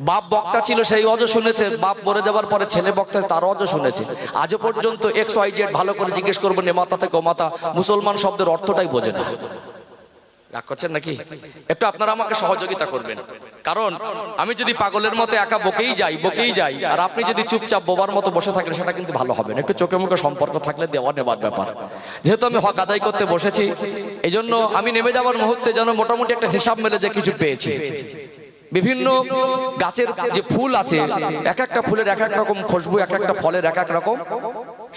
বাপ বক্তা ছিল সেই অজও শুনেছে, বাপ মরে যাবার পরে ছেলে বক্তা তার অজও শুনেছে। আজও পর্যন্ত XYZ ভালো করে জিজ্ঞেস করবেন এ মাথা থেকে ও মাথা, মুসলমান শব্দের অর্থটাই বোঝে না। রাগ করছেন নাকি? একটু আপনারা আমাকে সহযোগিতা করবেন, কারণ আমি যদি পাগলের মতো একা বকেই যাই আর আপনি যদি চুপচাপ বোবার মতো বসে থাকেন সেটা কিন্তু ভালো হবে না। একটু চোখে মুখে সম্পর্ক থাকলে দেওয়া নেবার ব্যাপার। যেহেতু আমি হক আদায় করতে বসেছি, এই জন্য আমি নেমে যাওয়ার মুহূর্তে যেন মোটামুটি একটা হিসাব মেলে যে কিছু পেয়েছি। বিভিন্ন গাছের যে ফুল আছে, এক একটা ফুলের এক এক রকম খুশবু, এক একটা ফলের এক এক রকম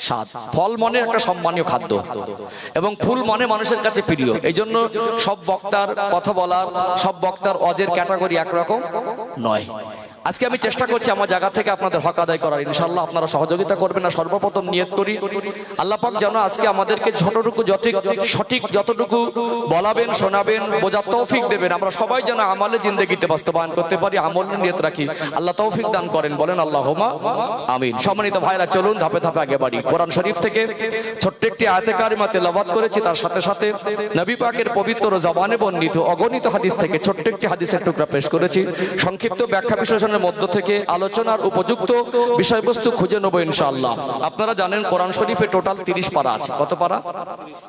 স্বাদ। ফল মনে একটা সম্মানীয় খাদ্য এবং ফুল মনে মানুষের কাছে প্রিয়। এই জন্য সব বক্তার কথা বলার, সব বক্তার অজের ক্যাটাগরি একরকম নয়। আজকে আমি চেষ্টা করছি আমার জায়গা থেকে আপনাদের হক আদায় করার। ইনশাআল্লাহ আপনারা সহযোগিতা করবেন। না সর্বপ্রথম নিয়ত করি আল্লাহ পাক যেন আজকে আমাদেরকে সঠিক যতটুকু বলাবেন, শোনাবেন, বোঝার তৌফিক দেবেন, আমরা সবাই যেন আমলে জিন্দেগিতে বাস্তবায়ন করতে পারি। আমলের নিয়ত রাখি, আল্লাহ তৌফিক দান করেন, বলেন আল্লাহুম্মা আমিন। সম্মানিত ভাইরা, চলুন ধাপে ধাপে আগে বাড়ি। কোরআন শরীফ থেকে ছোট্ট একটি আয়াতে কারিমা তেলাওয়াত করেছি, তার সাথে সাথে নবী পাকের পবিত্র জবানে বর্ণিত অগণিত হাদিস থেকে ছোট্ট একটি হাদিসের টুকরা পেশ করেছি। সংক্ষিপ্ত ব্যাখ্যা বিশ্লেষণের মধ্য থেকে আলোচনার উপযুক্ত বিষয়বস্তু খুঁজে নেব ইনশাআল্লাহ। আপনারা জানেন কোরআন শরীফে টোটাল 30 পারা আছে। কত পারা?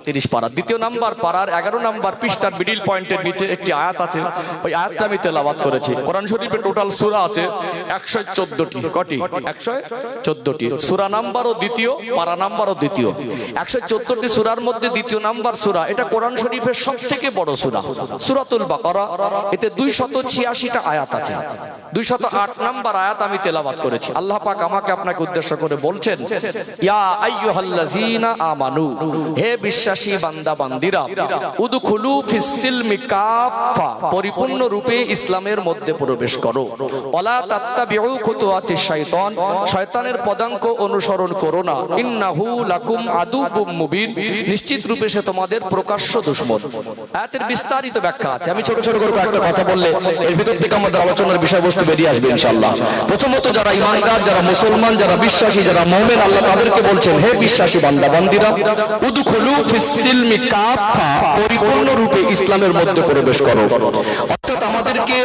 30 পারা। দ্বিতীয় নাম্বার পারার 11 নাম্বার পৃষ্ঠার মিডল পয়েন্টের নিচে একটি আয়াত আছে, ওই আয়াতটা আমি তেলাওয়াত করেছি। কোরআন শরীফে টোটাল সূরা আছে 114টি। কটি? 114টি। সূরা নাম্বারও দ্বিতীয়, পারা নাম্বারও দ্বিতীয়। 114টি সূরার মধ্যে দ্বিতীয় নাম্বার সূরা, এটা কোরআন শরীফের সবথেকে বড় সূরা, সূরাতুল বাকারা। এতে 286টা আয়াত আছে। 208 নাম্বার আয়াত আমি তেলাওয়াত করেছি। আল্লাহ পাক আমাকে আপনাকে উদ্দেশ্য করে বলছেন, ইয়া আইয়ুহাল্লাযীনা আমানু, হে বিশ্বাসী বান্দা বান্দিরা, উদখুলু ফিস সিলমি কাফা, পরিপূর্ণ রূপে ইসলামের মধ্যে প্রবেশ করো। ওয়ালা তাত্তাবিউ খুতুওয়াতিশ শাইতান, শয়তানের পদাঙ্ক অনুসরণ করো না। ইন্নাহু লাকুম আদুউম মুবিন, নিশ্চিত রূপে সে তোমাদের প্রকাশ্য দুশমন। আয়াতের বিস্তারিত ব্যাখ্যা আছে, আমি ছোট ছোট করে একটা কথা বললে এর ভিতর থেকে আমাদের আলোচনার বিষয়বস্তু বেরিয়ে আসবে ইনশাআল্লাহ। প্রথমত যারা ঈমানদার, যারা মুসলমান, যারা বিশ্বাসী, যারা মুমিন, আল্লাহ তাদেরকে বলছেন, হে বিশ্বাসী বান্দা বান্দিরা, উদখুলু ফিস সিলমি কাফা, পরিপূর্ণ রূপে ইসলামের মধ্যে প্রবেশ করো। অর্থাৎ আমাদেরকে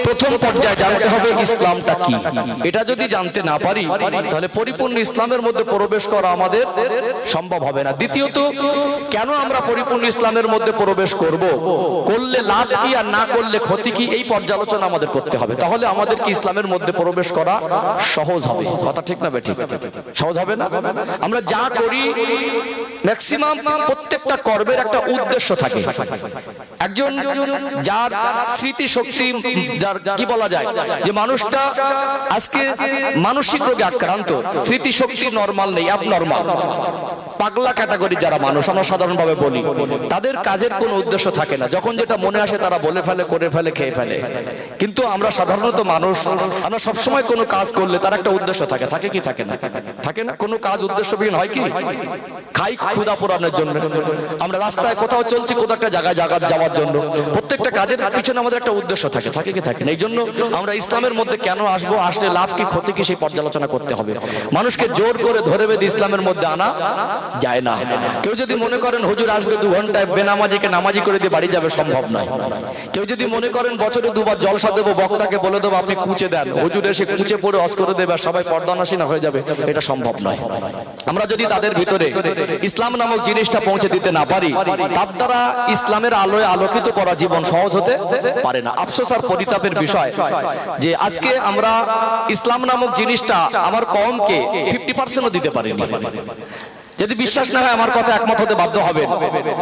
প্রথম পর্যায়ে জানতে হবে ইসলামটা কি। এটা যদি জানতে না পারি তাহলে পরিপূর্ণ ইসলামের মধ্যে প্রবেশ করা আমাদের সম্ভব হবে না। দ্বিতীয়ত, কেন আমরা পরিপূর্ণ ইসলামের মধ্যে প্রবেশ করব, করলে লাভ কি আর না করলে ক্ষতি কি, এই পর্যালোচনা আমাদের করতে হবে। তাহলে আমাদের কি ইসলামের মধ্যে প্রবেশ করা সহজ হবে। কথা ঠিক না বেঠিক? সহজ হবে না? আমরা যা করি ম্যাক্সিমাম প্রত্যেকটা কর্মের একটা উদ্দেশ্য থাকে। একজন যার স্মৃতি শক্তি, যার কি বলা যায় যে মানুষটা আজকে মানসিক রোগে আক্রান্ত, স্মৃতি শক্তি নরমাল নেই, অ্যাবনরমাল, পাগলা ক্যাটাগরি যারা মানুষ আমরা সাধারণভাবে বলি, তাদের কাজের কোনো উদ্দেশ্য থাকে না। যখন যেটা মনে আসে তারা বলে ফেলে, করে ফেলে, খেয়ে ফেলে। কিন্তু আমরা সাধারণত মানুষ, আমরা সবসময় কোনো কাজ করলে তার একটা উদ্দেশ্য থাকে। থাকে কি থাকে না? থাকে না? কোনো কাজ উদ্দেশ্যবিহীন হয় কি? খাই ক্ষুধা পূরণের জন্য, আমরা রাস্তায় কোথাও চলছি, কোথাও একটা জায়গায় যাওয়ার জন্য। প্রত্যেকটা কাজের পিছনে আমাদের একটা উদ্দেশ্য থাকে। থাকে কি থাকে না? এই জন্য আমরা ইসলামের মধ্যে কেন আসবো, আসলে লাভ কি ক্ষতি কি, সেই পর্যালোচনা করতে হবে। মানুষকে জোর করে ধরে বেঁধে ইসলামের মধ্যে আনা যায় না। কেউ যদি মনে করেন হুজুর আসবে 2 ঘন্টায় বেনামাজিকে নামাজি করে দিয়ে বাড়ি যাবে, সম্ভব নয়। কেউ যদি মনে করেন বছরে 2 বার জলসা দেবো, বক্তাকে বলে দেবো আপনি কুচে দেন, হুজুর এসে কুচে পড়ে অস করে দেবে আর সবাই পর্দানসীনা হয়ে যাবে, এটা সম্ভব নয়। আমরা যদি তাদের ভিতরে ইসলাম নামক জিনিসটা পৌঁছে দিতে না পারি, তার দ্বারা ইসলামের আলোয় আলোকিত করা জীবন সহজ হতে পারে না। আফসোস আর পরিতাপের বিষয় যে আজকে আমরা ইসলাম নামক জিনিসটা আমার কওমকে 50% দিতে পারিনি। যদি বিশ্বাস না হয় আমার কথা একমত হতে বাধ্য হবেন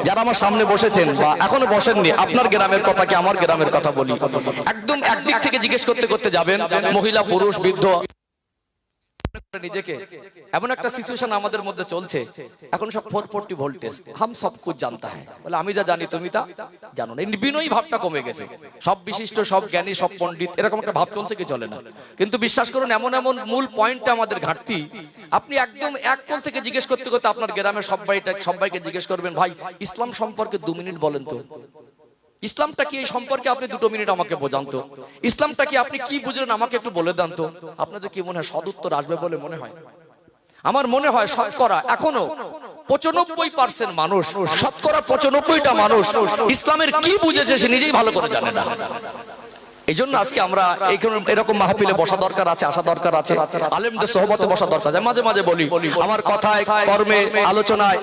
যারা আমার সামনে বসেছেন বা এখনো বসেননি। আপনার গ্রামের কথা কি আমার গ্রামের কথা বলি, একদম একদিক থেকে জিজ্ঞেস করতে করতে যাবেন, মহিলা, পুরুষ, বৃদ্ধ, নিজেকে এমন একটা সিচুয়েশন আমাদের মধ্যে চলছে, এখন সব 440 ভোল্টেজ, হাম সব কুছ জানতা হ্যায়, বলে আমি যা জানি তুমি তা জানো না। এই বিনয়ী ভাবটা কমে গেছে। সব বিশিষ্ট, সব জ্ঞানী, সব পণ্ডিত, এরকম একটা ভাব চলছে কি চলে না? কিন্তু বিশ্বাস করুন এমন এমন মূল পয়েন্টটা আমাদের ঘাটতি। আপনি একদম এক কোল থেকে জিজ্ঞেস করতে করতে আপনার গ্রামের সবাইকে জিজ্ঞেস করবেন, ভাই ইসলাম সম্পর্কে 2 মিনিট বলেন তো, ইসলামটা কি, এই সম্পর্কে আপনি 2 মিনিট আমাকে বোঝান তো, ইসলামটা কি, আপনি কি বুঝলেন আমাকে একটু বলে দেন তো। আপনাদের কি মনে হয় সদুত্তর আসবে বলে মনে হয়? আমার মনে হয় শতকরা এখনো 95% মানুষ, শতকরা 95টা মানুষ ইসলামের কি বুঝেছে সে নিজেই ভালো করে জানে না। এই জন্য আজকে আমরা এরকম মাহফিলে বসা দরকার আছে, আসা দরকার আছে, আলেমদের সোহবতে বসা দরকার আছে। মাঝে মাঝে বলি আমার কথায়, কর্মে, আলোচনায়,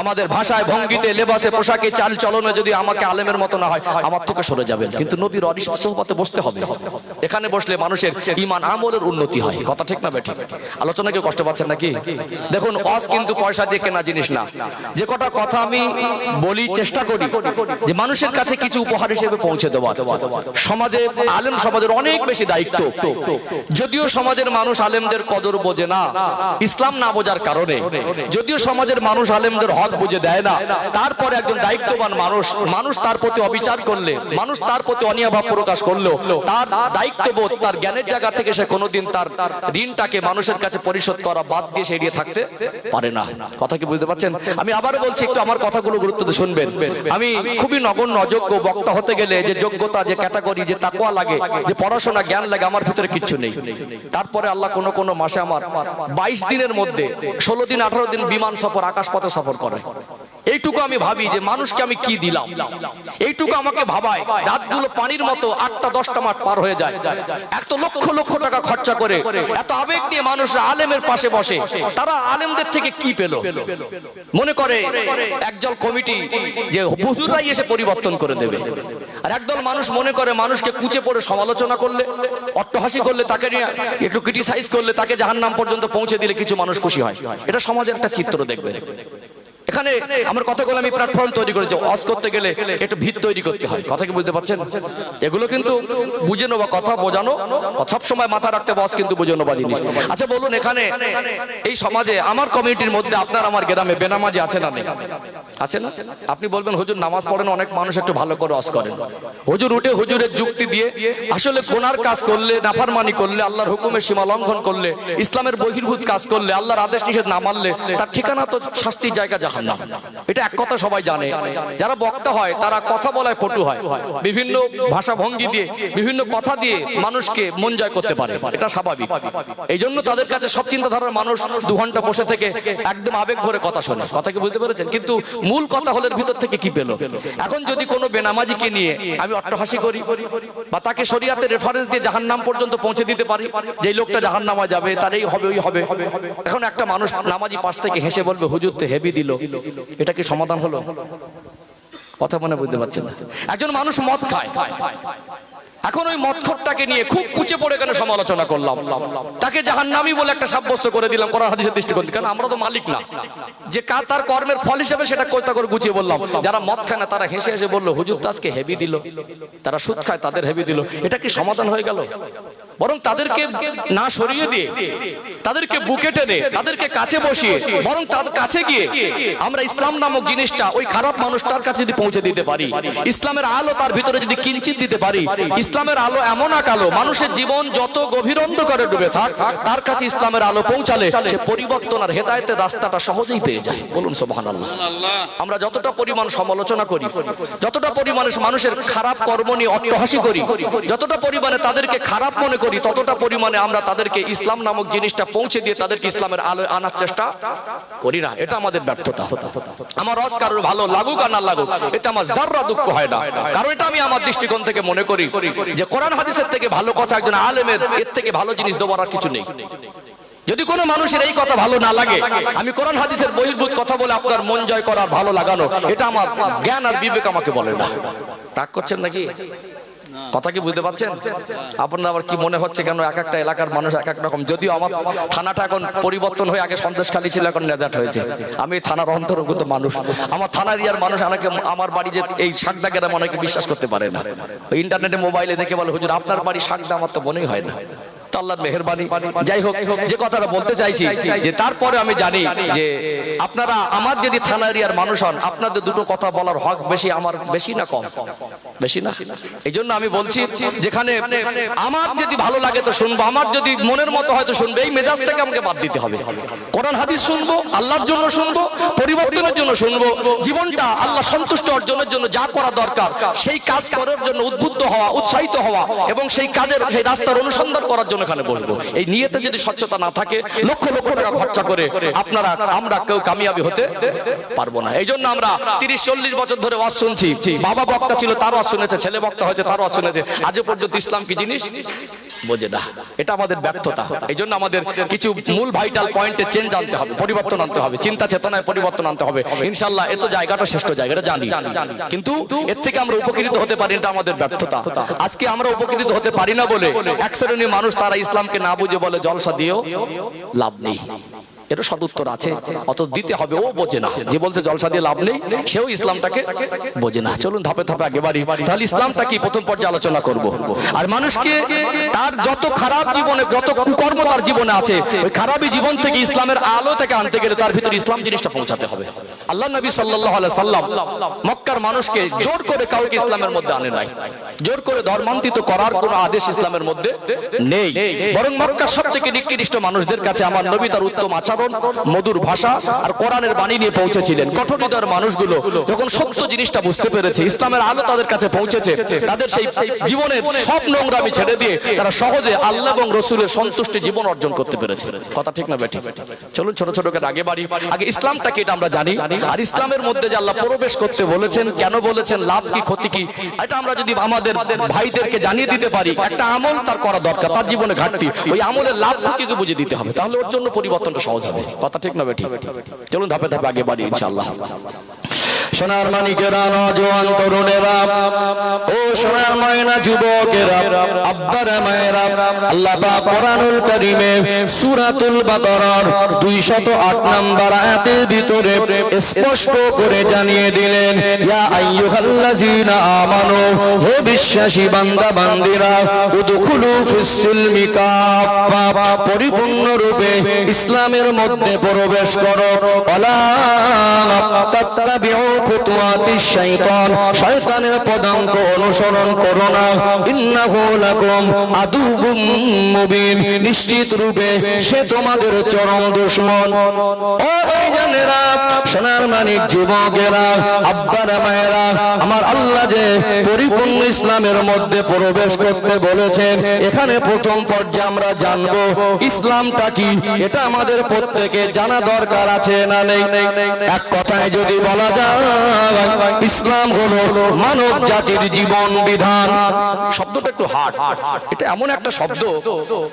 আমাদের ভাষায়, ভঙ্গিতে, লেবাসে, পোশাকে, চাল চলনে যদি আমাকে আলেমের মতো না হয়, আমার থেকে সরে যাবেন। কিন্তু নবীর অরিষ্ঠ সোহবতে বসতে হবে। এখানে বসলে মানুষের ঈমান আমলের উন্নতি হয়। কথা ঠিক না বেঠিক? আলোচনা কেউ কষ্ট পাচ্ছেন নাকি? দেখুন, ওয়াজ কিন্তু পয়সা দিয়ে কেনা জিনিস না। যে কটা কথা আমি বলি, চেষ্টা করি যে মানুষের কাছে কিছু উপহার হিসেবে পৌঁছে দেওয়া। সমাজে আলেম সমাজের অনেক বেশি দায়িত্ব। যদিও সমাজের মানুষ আলেমদের কদর বোঝে না, ইসলাম না বোঝার কারণে, যদিও সমাজের মানুষ আলেমদের হক বুঝে দেয় না, তারপরে একজন দায়িত্ববান মানুষ তার প্রতি অবিচার করলে, মানুষ তার প্রতি অনীহাভাব প্রকাশ করলেও তার দায়িত্ববোধ, তার জ্ঞানের জায়গা থেকে সে কোনোদিন তার ঋণটাকে মানুষের কাছে পরিশোধ করা বাদ দিয়ে সে এড়িয়ে থাকতে পারে না। কথা কি বুঝতে পারছেন? আমি আবার বলছি, একটু আমার কথাগুলো গুরুত্ব দিয়ে শুনবেন। আমি খুবই নগণ্য অযোগ্য বক্তা হতে গেলে যে যোগ্যতা, যে ক্যাটাগরি, যে তাকওয়া লাগে, যে পড়াশোনা জ্ঞান লাগে, আমার ভিতরে কিচ্ছু নেই। তারপরে আল্লাহ কোন মাসে আমার 22 দিনের মধ্যে 16 দিন 18 দিন বিমান সফর, আকাশপথে সফর করে। এইটুকু আমি ভাবি যে মানুষকে আমি কি দিলাম, এইটুকু আমাকে ভাবায়। রাতগুলো পানির মতো 8টা 10টা মাঠ পার হয়ে যায়। এত লক্ষ লক্ষ টাকা খরচা করে, এত আবেগ নিয়ে মানুষরা আলেমের পাশে বসে, তারা আলেমদের থেকে কি পেল? মনে করে একদল কমিটি যে হুজুররাই এসে পরিবর্তন করে দেবে, আর একদল মানুষ মনে করে মানুষকে কুচে পড়ে সমালোচনা করলে, অট্টহাসি করলে, তাকে নিয়ে একটু ক্রিটিসাইজ করলে, তাকে জাহান্নাম পর্যন্ত পৌঁছে দিলে কিছু মানুষ খুশি হয়। এটা সমাজের একটা চিত্র দেখবে। এখানে আমার কথাগুলো আমি প্ল্যাটফর্ম তৈরি করেছি। ওয়াজ করতে গেলে একটু ভিত তৈরি করতে হয়। কথা কি বুঝতে পারছেন? এগুলো কিন্তু বুঝে নেওয়া, কথা বোঝানো, সব সময় মাথা রাখতে, ওয়াজ কিন্তু বুঝে নেওয়া জিনিস। আচ্ছা বলুন, এখানে এই সমাজে আমার কমিউনিটির মধ্যে আপনার আমার গ্রামে বেনামাজি আছে না নেই? আছে না? আপনি বলবেন হুজুর নামাজ পড়েন, অনেক মানুষ একটু ভালো করে ওয়াজ করেন। হুজুর উঠে হুজুরের যুক্তি দিয়ে আসলে গুনার কাজ করলে, নাফরমানি করলে, আল্লাহর হুকুমের সীমা লঙ্ঘন করলে, ইসলামের বহির্ভূত কাজ করলে, আল্লাহর আদেশ নিষেধ না মানলে তার ঠিকানা তো শাস্তির জায়গা জাহান্নাম। এটা এক কথা সবাই জানে। যারা বক্তা হয় তারা কথা বলায় পটু হয়, বিভিন্ন ভাষা ভঙ্গি দিয়ে, বিভিন্ন কথা দিয়ে মানুষকে মন জয় করতে পারে, এটা স্বাভাবিক। এই জন্য তাদের কাছে সব চিন্তাধারার মানুষ 2 ঘন্টা বসে থেকে একদম আবেগ ভরে কথা শোনে। কথা কি বুঝতে পেরেছেন? কিন্তু মূল কথা হলে ভিতর থেকে কি পেল? এখন যদি কোনো বেনামাজিকে নিয়ে আমি অট্টহাসি করি বা তাকে শরিয়াতের রেফারেন্স দিয়ে জাহান্নাম পর্যন্ত পৌঁছে দিতে পারি, যে লোকটা জাহান্নামে যাবে, তার এই হবে, ওই হবে, এখন একটা মানুষ নামাজি পাশ থেকে হেসে বলবে হুজুর তো হেভি দিল, এটা কি সমাধান হলো? কথা মনে বুঝতে পারছেন না? একজন মানুষ মদ খায়, এখন ওই মদখোরটাকে নিয়ে খুব কুচে পড়ে কেন সমালোচনা করলাম, তাকে জাহান্নামী বলে একটা সাব্যস্ত করে দিলাম কোরআন হাদিসের দৃষ্টিকোণ থেকে। কারণ আমরা তো মালিক না, যে তার কর্মের ফল হিসেবে সেটা কর্তা করে গুছিয়ে বললাম। যারা মদ খায় না তারা হেসে হেসে বললো হুজুর তো আজকে হেভি দিল, তারা সুদ খায় তাদের হেভি দিল। এটা কি সমাধান হয়ে গেল? বরং তাদেরকে না সরিয়ে দিয়ে, তাদেরকে বুকে টেনে, তাদেরকে কাছে বসিয়ে, বরং তাদের কাছে গিয়ে আমরা ইসলাম নামক জিনিসটা ওই খারাপ মানুষটার কাছে যদি পৌঁছে দিতে পারি, ইসলামের আলো তার ভিতরে যদি কিঞ্চিত দিতে পারি, ইসলামের আলো এমন এক আলো, মানুষের জীবন যত গভীর অন্ধকারে ডুবে থাক, তার কাছে ইসলামের আলো পৌঁছালে সে পরিবর্তন আর হেদায়েতের রাস্তাটা সহজেই পেয়ে যায়। বলুন সুবহানাল্লাহ। আমরা যতটা পরিমাণ সমালোচনা করি, যতটা পরিমাণে মানুষের খারাপ কর্ম নিয়ে অট্টহাসি করি, যতটা পরিমাণে তাদেরকে খারাপ মনে করি, ততটা পরিমাণে আমরা তাদেরকে ইসলাম নামক জিনিসটা পৌঁছে দিয়ে তাদেরকে ইসলামের আলো আনার চেষ্টা করি না। এটা আমাদের ব্যর্থতা। আমার ওয়াজ কারোর ভালো লাগুক আর না লাগুক, এতে আমার যাররা দুঃখ হয় না। কারণ এটা আমি আমার দৃষ্টিকোণ থেকে মনে করি যে কোরআন হাদিসের থেকে ভালো কথা একজন আলেমের, এর থেকে ভালো জিনিস দেওয়ার আর কিছু নেই। যদি কোনো মানুষের এই কথা ভালো না লাগে, আমি কোরআন হাদিসের বহির্ভূত কথা বলে আপনার মন জয় করার, ভালো লাগানো, এটা আমার জ্ঞান আর বিবেক আমাকে বলে না। রাগ করছেন নাকি? কথা কি বুঝতে পারছেন? আপনার আবার কি মনে হচ্ছে কেন এক একটা এলাকার মানুষ এক এক রকম? যদিও আমার থানাটা এখন পরিবর্তন হয়ে, আগে সন্দেশখালী ছিল, এখন নেজাট হয়েছে। আমি থানার অন্তর্গত মানুষ, আমার থানার ইয়ার মানুষ অনেকে আমার বাড়ি যে এই শাকদা গ্রামে অনেকে বিশ্বাস করতে পারে না। ইন্টারনেটে মোবাইলে দেখে বলে হুজুর আপনার বাড়ি শাকদা, আমার তো মনেই হয় না। আল্লাহর মেহেরবানি। যাই হোক, যে কথাটা বলতে চাইছি যে তারপরে আমি জানি যে আপনারা আমার যদি থানা এরিয়ার মানুষ হন, আপনাদের দুটো কথা বলার হক বেশি, আমার বেশি না কম? বেশি না? এই জন্য আমি বলছি, যেখানে আমার যদি ভালো লাগে তো শুনবো, আমার যদি মনের মতো হয়তো শুনবো, এই মেজাজটাকে আমাকে বাদ দিতে হবে। কোরআন হাদিস শুনবো, আল্লাহর জন্য শুনবো, পরিবর্তনের জন্য শুনবো, জীবনটা আল্লাহ সন্তুষ্ট অর্জনের জন্য যা করা দরকার সেই কাজ করার জন্য উদ্বুদ্ধ হওয়া, উৎসাহিত হওয়া এবং সেই কাজের, সেই রাস্তার অনুসন্ধান করার জন্য এখানে বসবো। এই নিয়তে যদি স্বচ্ছতা না থাকে, লক্ষ লক্ষ টাকা খরচা করে আমরা কেউ কামিয়াবি হতে পারবো না। এই জন্য আমরা 30-40 বছর ধরে ওয়াজ শুনছি, বাবা বক্তা ছিল তার ওয়াজ শুনেছে, ছেলে বক্তা হয়েছে তার ওয়াজ শুনেছে, আজও পর্যন্ত ইসলাম কি জিনিস বোঝে না। এটা আমাদের ব্যর্থতা। এই জন্য আমাদের কিছু মূল ভাইটাল পয়েন্টে চেঞ্জ আনতে হবে, পরিবর্তন আনতে হবে, চিন্তা চেতনায় পরিবর্তন আনতে হবে। ইনশাআল্লাহ এত জায়গাটা শ্রেষ্ঠ জায়গাটা জানি, কিন্তু এর থেকে আমরা উপকৃত হতে পারি, এটা আমাদের ব্যর্থতা। আজকে আমরা উপকৃত হতে পারি না বলে এক শ্রেণীর মানুষ তারা ইসলামকে না বুঝে বলে জলসা দিয়েও লাভ নেই। এটা সদুত্তর আছে, অত দিতে হবে। ও বোঝে না, যে বলছে জলসা দিয়ে লাভ নেই সেও ইসলামটাকে বোঝে না। চলুন ধাপে ধাপে আগে বাড়ি। তাহলে ইসলামটা কি প্রথম পর্যায়ে আলোচনা করব। আর মানুষকে তার যত খারাপ জীবনে, যত কুকর্ম তার জীবনে আছে, ওই খারাপই জীবন থেকে ইসলামের আলো থেকে আনতে গেলে তার ভিতরে ইসলাম জিনিসটা পৌঁছাতে হবে। আল্লাহ নবী সাল্লাল্লাহু আলাইহি সাল্লাম মক্কার মানুষকে জোর করে কাউকে ইসলামের মধ্যে আনে নাই, জোর করে ধর্মান্তরিত করার কোনো আদেশ ইসলামের মধ্যে নেই। বরং মক্কার সবথেকে নিকৃষ্ট মানুষদের কাছে আমার নবী তার উত্তম আচরণ, মধুর ভাষা আর কোরআনের বাণী নিয়ে পৌঁছেছিলেন। কঠোর হৃদয়ের মানুষগুলো যখন সত্য জিনিসটা বুঝতে পেরেছে, ইসলামের আলো তাদের কাছে পৌঁছেছে, তাদের সেই জীবনের সব নোংরামি ছেড়ে দিয়ে তারা সহজে আল্লাহ এবং রসুলের সন্তুষ্টি জীবন অর্জন করতে পেরেছে। কথা ঠিক না বেঠিক? চলুন ছোট ছোট করে আগে বাড়ি। আগে ইসলামটাকে এটা আমরা জানি, আর ইসলামের মধ্যে যে আল্লাহ প্রবেশ করতে বলেছেন, কেন বলেছেন, লাভ কি ক্ষতি কি, এটা আমরা যদি আমাদের ভাইদেরকে জানিয়ে দিতে পারি, একটা আমল তার করা দরকার, তার জীবনে ঘাটতি, ওই আমলের লাভ ক্ষতিকে বুঝে দিতে হবে, তাহলে ওর জন্য পরিবর্তনটা সহজ হবে। কথা ঠিক না বেঠিক? চলুন ধাপে ধাপে আগে বাড়ি ইনশাআল্লাহ। সোনার মানিকেরা, নওজোয়ান তরুণেরা, ও সোনার ময়না যুবকেরা, আব্বারা মায়েরা, আল্লাহ পাক কোরআনুল কারীমে সূরাতুল বাকারার 208 নম্বর আয়াতের ভিতরে স্পষ্ট করে জানিয়ে দিলেন, ইয়া আইয়ুহাল্লাযীনা আমানু, হে বিশ্বাসী বান্দা বান্দীরা, উদখুলু ফিস-সিলমি কাফা, পরিপূর্ণ রূপে ইসলামের মধ্যে প্রবেশ করো। ওয়ালা তাত্তাবিউ খুতুওয়াতিশ শাইতান, শয়তানের পদাঙ্ক অনুসরণ করো না। ইন্নাহু লাকুম আদুউম মুবিন, নিশ্চিত রূপে সে তোমাদের চরম দুশমন। ও ভাইজানেরা, সোনার মানিক যুবকেরা, আব্বারা মায়েরা, আমার আল্লাহ যে পরিপূর্ণ ইসলামের মধ্যে প্রবেশ করতে বলেছেন, এখানে প্রথম পর্যায়ে আমরা জানবো ইসলামটা কি। এটা আমাদের প্রত্যেকে জানা দরকার আছে না নেই? এক কথায় যদি বলা যায়, ইসলাম হলো মানব জাতির জীবন বিধান। শব্দটা একটু হার্ড, এটা এমন একটা শব্দ,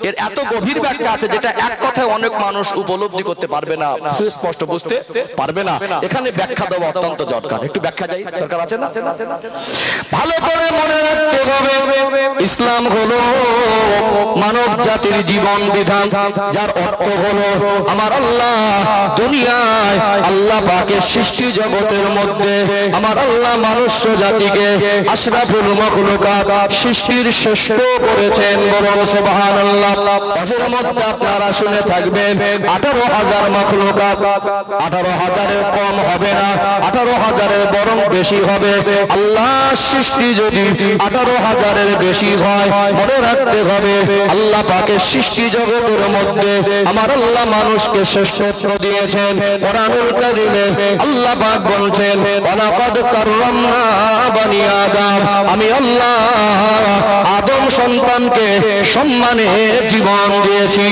এর এত গভীর ব্যাখ্যা আছে যেটা এক কথায় অনেক মানুষ উপলব্ধি করতে পারবে না, সুস্পষ্ট বুঝতে পারবে না। এখানে ব্যাখ্যা দেওয়া অত্যন্ত দরকার। একটু ব্যাখ্যা যাই দরকার আছে না? ভালো করে মনে রাখতে হবে, ইসলাম হলো মানব জাতির জীবন বিধান, যার অর্থ হলো আমার আল্লাহ দুনিয়ায়, আল্লাহ পাকের সৃষ্টি জগতের মধ্যে আমার আল্লাহ মনুষ্য জাতিকে আশরাফুল মাখলুকাত, সৃষ্টির শ্রেষ্ঠ করেছেন। বলুন সুবহানাল্লাহ। এর মধ্যে আপনারা শুনে থাকবেন 18,000 মাখলুকাত, 18,000-এর কম হবে না, 18,000-এর বরং বেশি হবে। আল্লাহ সৃষ্টি যদি 18,000-এর বেশি হয়, মনে রাখতে হবে আল্লাহ পাকের সৃষ্টি জগতের মধ্যে আমার আল্লাহ মানুষকে শ্রেষ্ঠত্ব দিয়েছেন। কোরআনুল কারীমে আল্লাহ পাক বলছেন, ওয়ালাকাদ কাররামনা বানি আদম, আমি আল্লাহ আদম সন্তানকে সম্মানে জীবন দিয়েছি।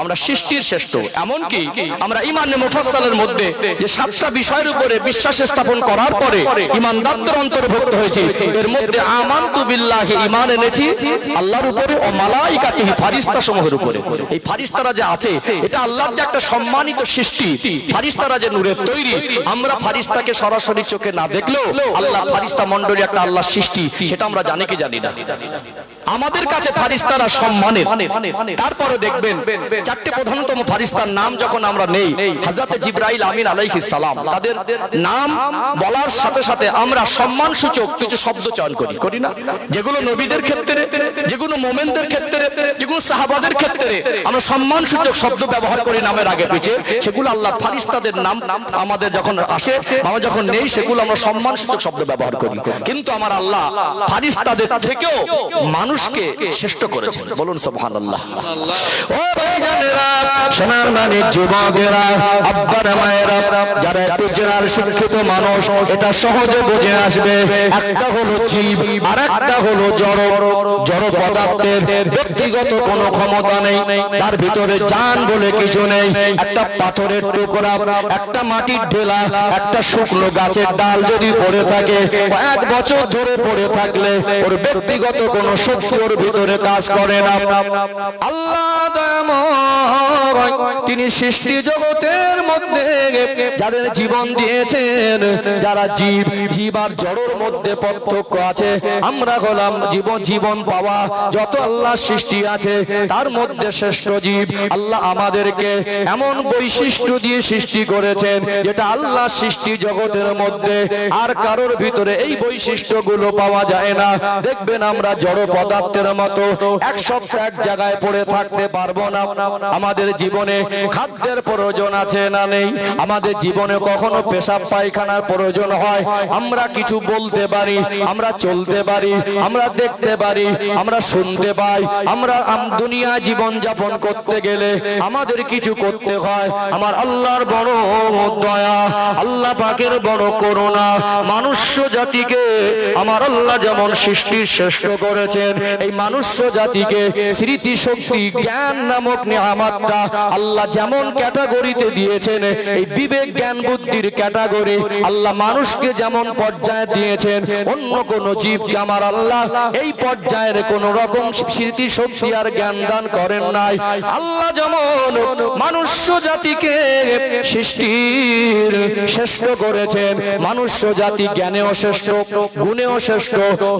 আমরা সৃষ্টির শ্রেষ্ঠ। এমনকি আমরা ইমানে মুফাসসালের মধ্যে যে 7টা বিষয়ের উপরে বিশ্বাস স্থাপন করার পরে ইমানদারদের অন্তর্ভুক্ত হয়েছি, এর মধ্যে আমানতু বিল্লাহি, ঈমান এনেছি আল্লাহর উপরে, ও মালাইকাতিহি, ফারিস্তা সমূহের উপরে। এই ফারিস্তারা যে আছে, এটা আল্লাহর যে একটা সম্মানিত সৃষ্টি। ফারিস্তারা যে নূরের তৈরি, আমরা ফারিস্তাকে সরাসরি চোখে না দেখলেও আল্লাহ ফারিস্তা মণ্ডলী একটা আল্লাহর সৃষ্টি, সেটা আমরা জানি কি জানি না? আমাদের কাছে ফারিস্তারা সম্মানের। তারপরে দেখবেন 4টে প্রধানতম ফারিস্তার নাম যখন আমরা নেই, হযরত জিবরাইল আমিন আলাইহিস সালাম, তাদের নাম বলার সাথে সাথে আমরা সম্মান সূচক কিছু শব্দ চয়ন করি না? যেগুলো নবীদের ক্ষেত্রে, যেগুলো মুমিনদের ক্ষেত্রে, যেগুলো সাহাবাদের ক্ষেত্রে আমরা সম্মান সূচক শব্দ ব্যবহার করি নামের আগে পিছে, সেগুলো আল্লাহ ফারিস্তাদের নাম আমাদের যখন আসে, আমরা যখন নেই, সেগুলো আমরা সম্মান সূচক শব্দ ব্যবহার করি। কিন্তু আমার আল্লাহ ফারিস্তাদের থেকেও মানুষকে শ্রেষ্ঠ করেছেন। বলুন সুবহানাল্লাহ। ও ভাইজানেরা, সোনার মানিক যুবকেরা, আব্বারা মায়েরা, যারা একটু জেনার শিক্ষিত মানুষ, এটা সহজে বুঝে আসবে। একটা হলো জীব, আর একটা হলো জড় পদার্থ। পদার্থের ব্যক্তিগত কোনো ক্ষমতা নেই, তার ভিতরে জান বলে কিছু নেই। একটা পাথরের টুকরা, একটা মাটির ঢেলা, একটা শুকনো গাছের ডাল যদি পড়ে থাকে, কয়েক বছর ধরে পড়ে থাকলে ওর ব্যক্তিগত কোনো শক্তি ওর ভিতরে কাজ করে না। আল্লাহ দয়াময়, তিনি সৃষ্টি জগতের মধ্যে যাদের জীবন দিয়েছেন, যারা জীব আর জড়ের মধ্যে পার্থক্য আছে। আমরা হলাম জীবন পাওয়া যত আল্লাহ সৃষ্টি আছে তার মধ্যে শ্রেষ্ঠ জীব। আল্লাহ আমাদেরকে এমন বৈশিষ্ট্য দিয়ে সৃষ্টি করেছেন যেটা আল্লাহ সৃষ্টি জগতের মধ্যে আর কারোর ভিতরে এই বৈশিষ্ট্যগুলো পাওয়া যায় না। দেখবেন আমরা জড় পদার্থের মতো এক সপ্তাহ এক জায়গায় পড়ে থাকতে পারবো না। আমাদের জীবনে খাদ্যের প্রয়োজন আছে না নেই? আমাদের জীবনে কখনো পেশাব পায়খানার প্রয়োজন হয়, আমরা কিছু বলতে পারি, আমরা চলতে পারি, আমরা দেখতে পারি, আমরা শুনতে পাই। আমরা দুনিয়ায় জীবন যাপন করতে গেলে আমাদের কিছু করতে হয়। আমার আল্লাহর বড় দয়া, আল্লাহ পাকের বড় করুণা, মানুষ্য জাতিকে আমার আল্লাহ যেমন সৃষ্টির শ্রেষ্ঠ করেছেন, এই মানুষ্য জাতিকে স্মৃতি শক্তি জ্ঞান নামক নিয়ামতটা আল্লাহ যেমন ক্যাটাগরিতে দিয়েছেন, এই বিবেক জ্ঞান বুদ্ধির ক্যাটাগরি আল্লাহ মানুষকে যেমন পর্যায়ে দিয়েছেন, অন্য কোন জীবকে আমার আল্লাহ এই পর্যায়ের কোন রকম স্মৃতি শক্তি আর জ্ঞান দান করেন নাই। আল্লাহ যেমন মানুষ্য জাতিকে সৃষ্টির শ্রেষ্ঠ করেছেন, মানুষ্য জাতি জ্ঞানেও শ্রেষ্ঠ, গুণেও শ্রেষ্ঠ,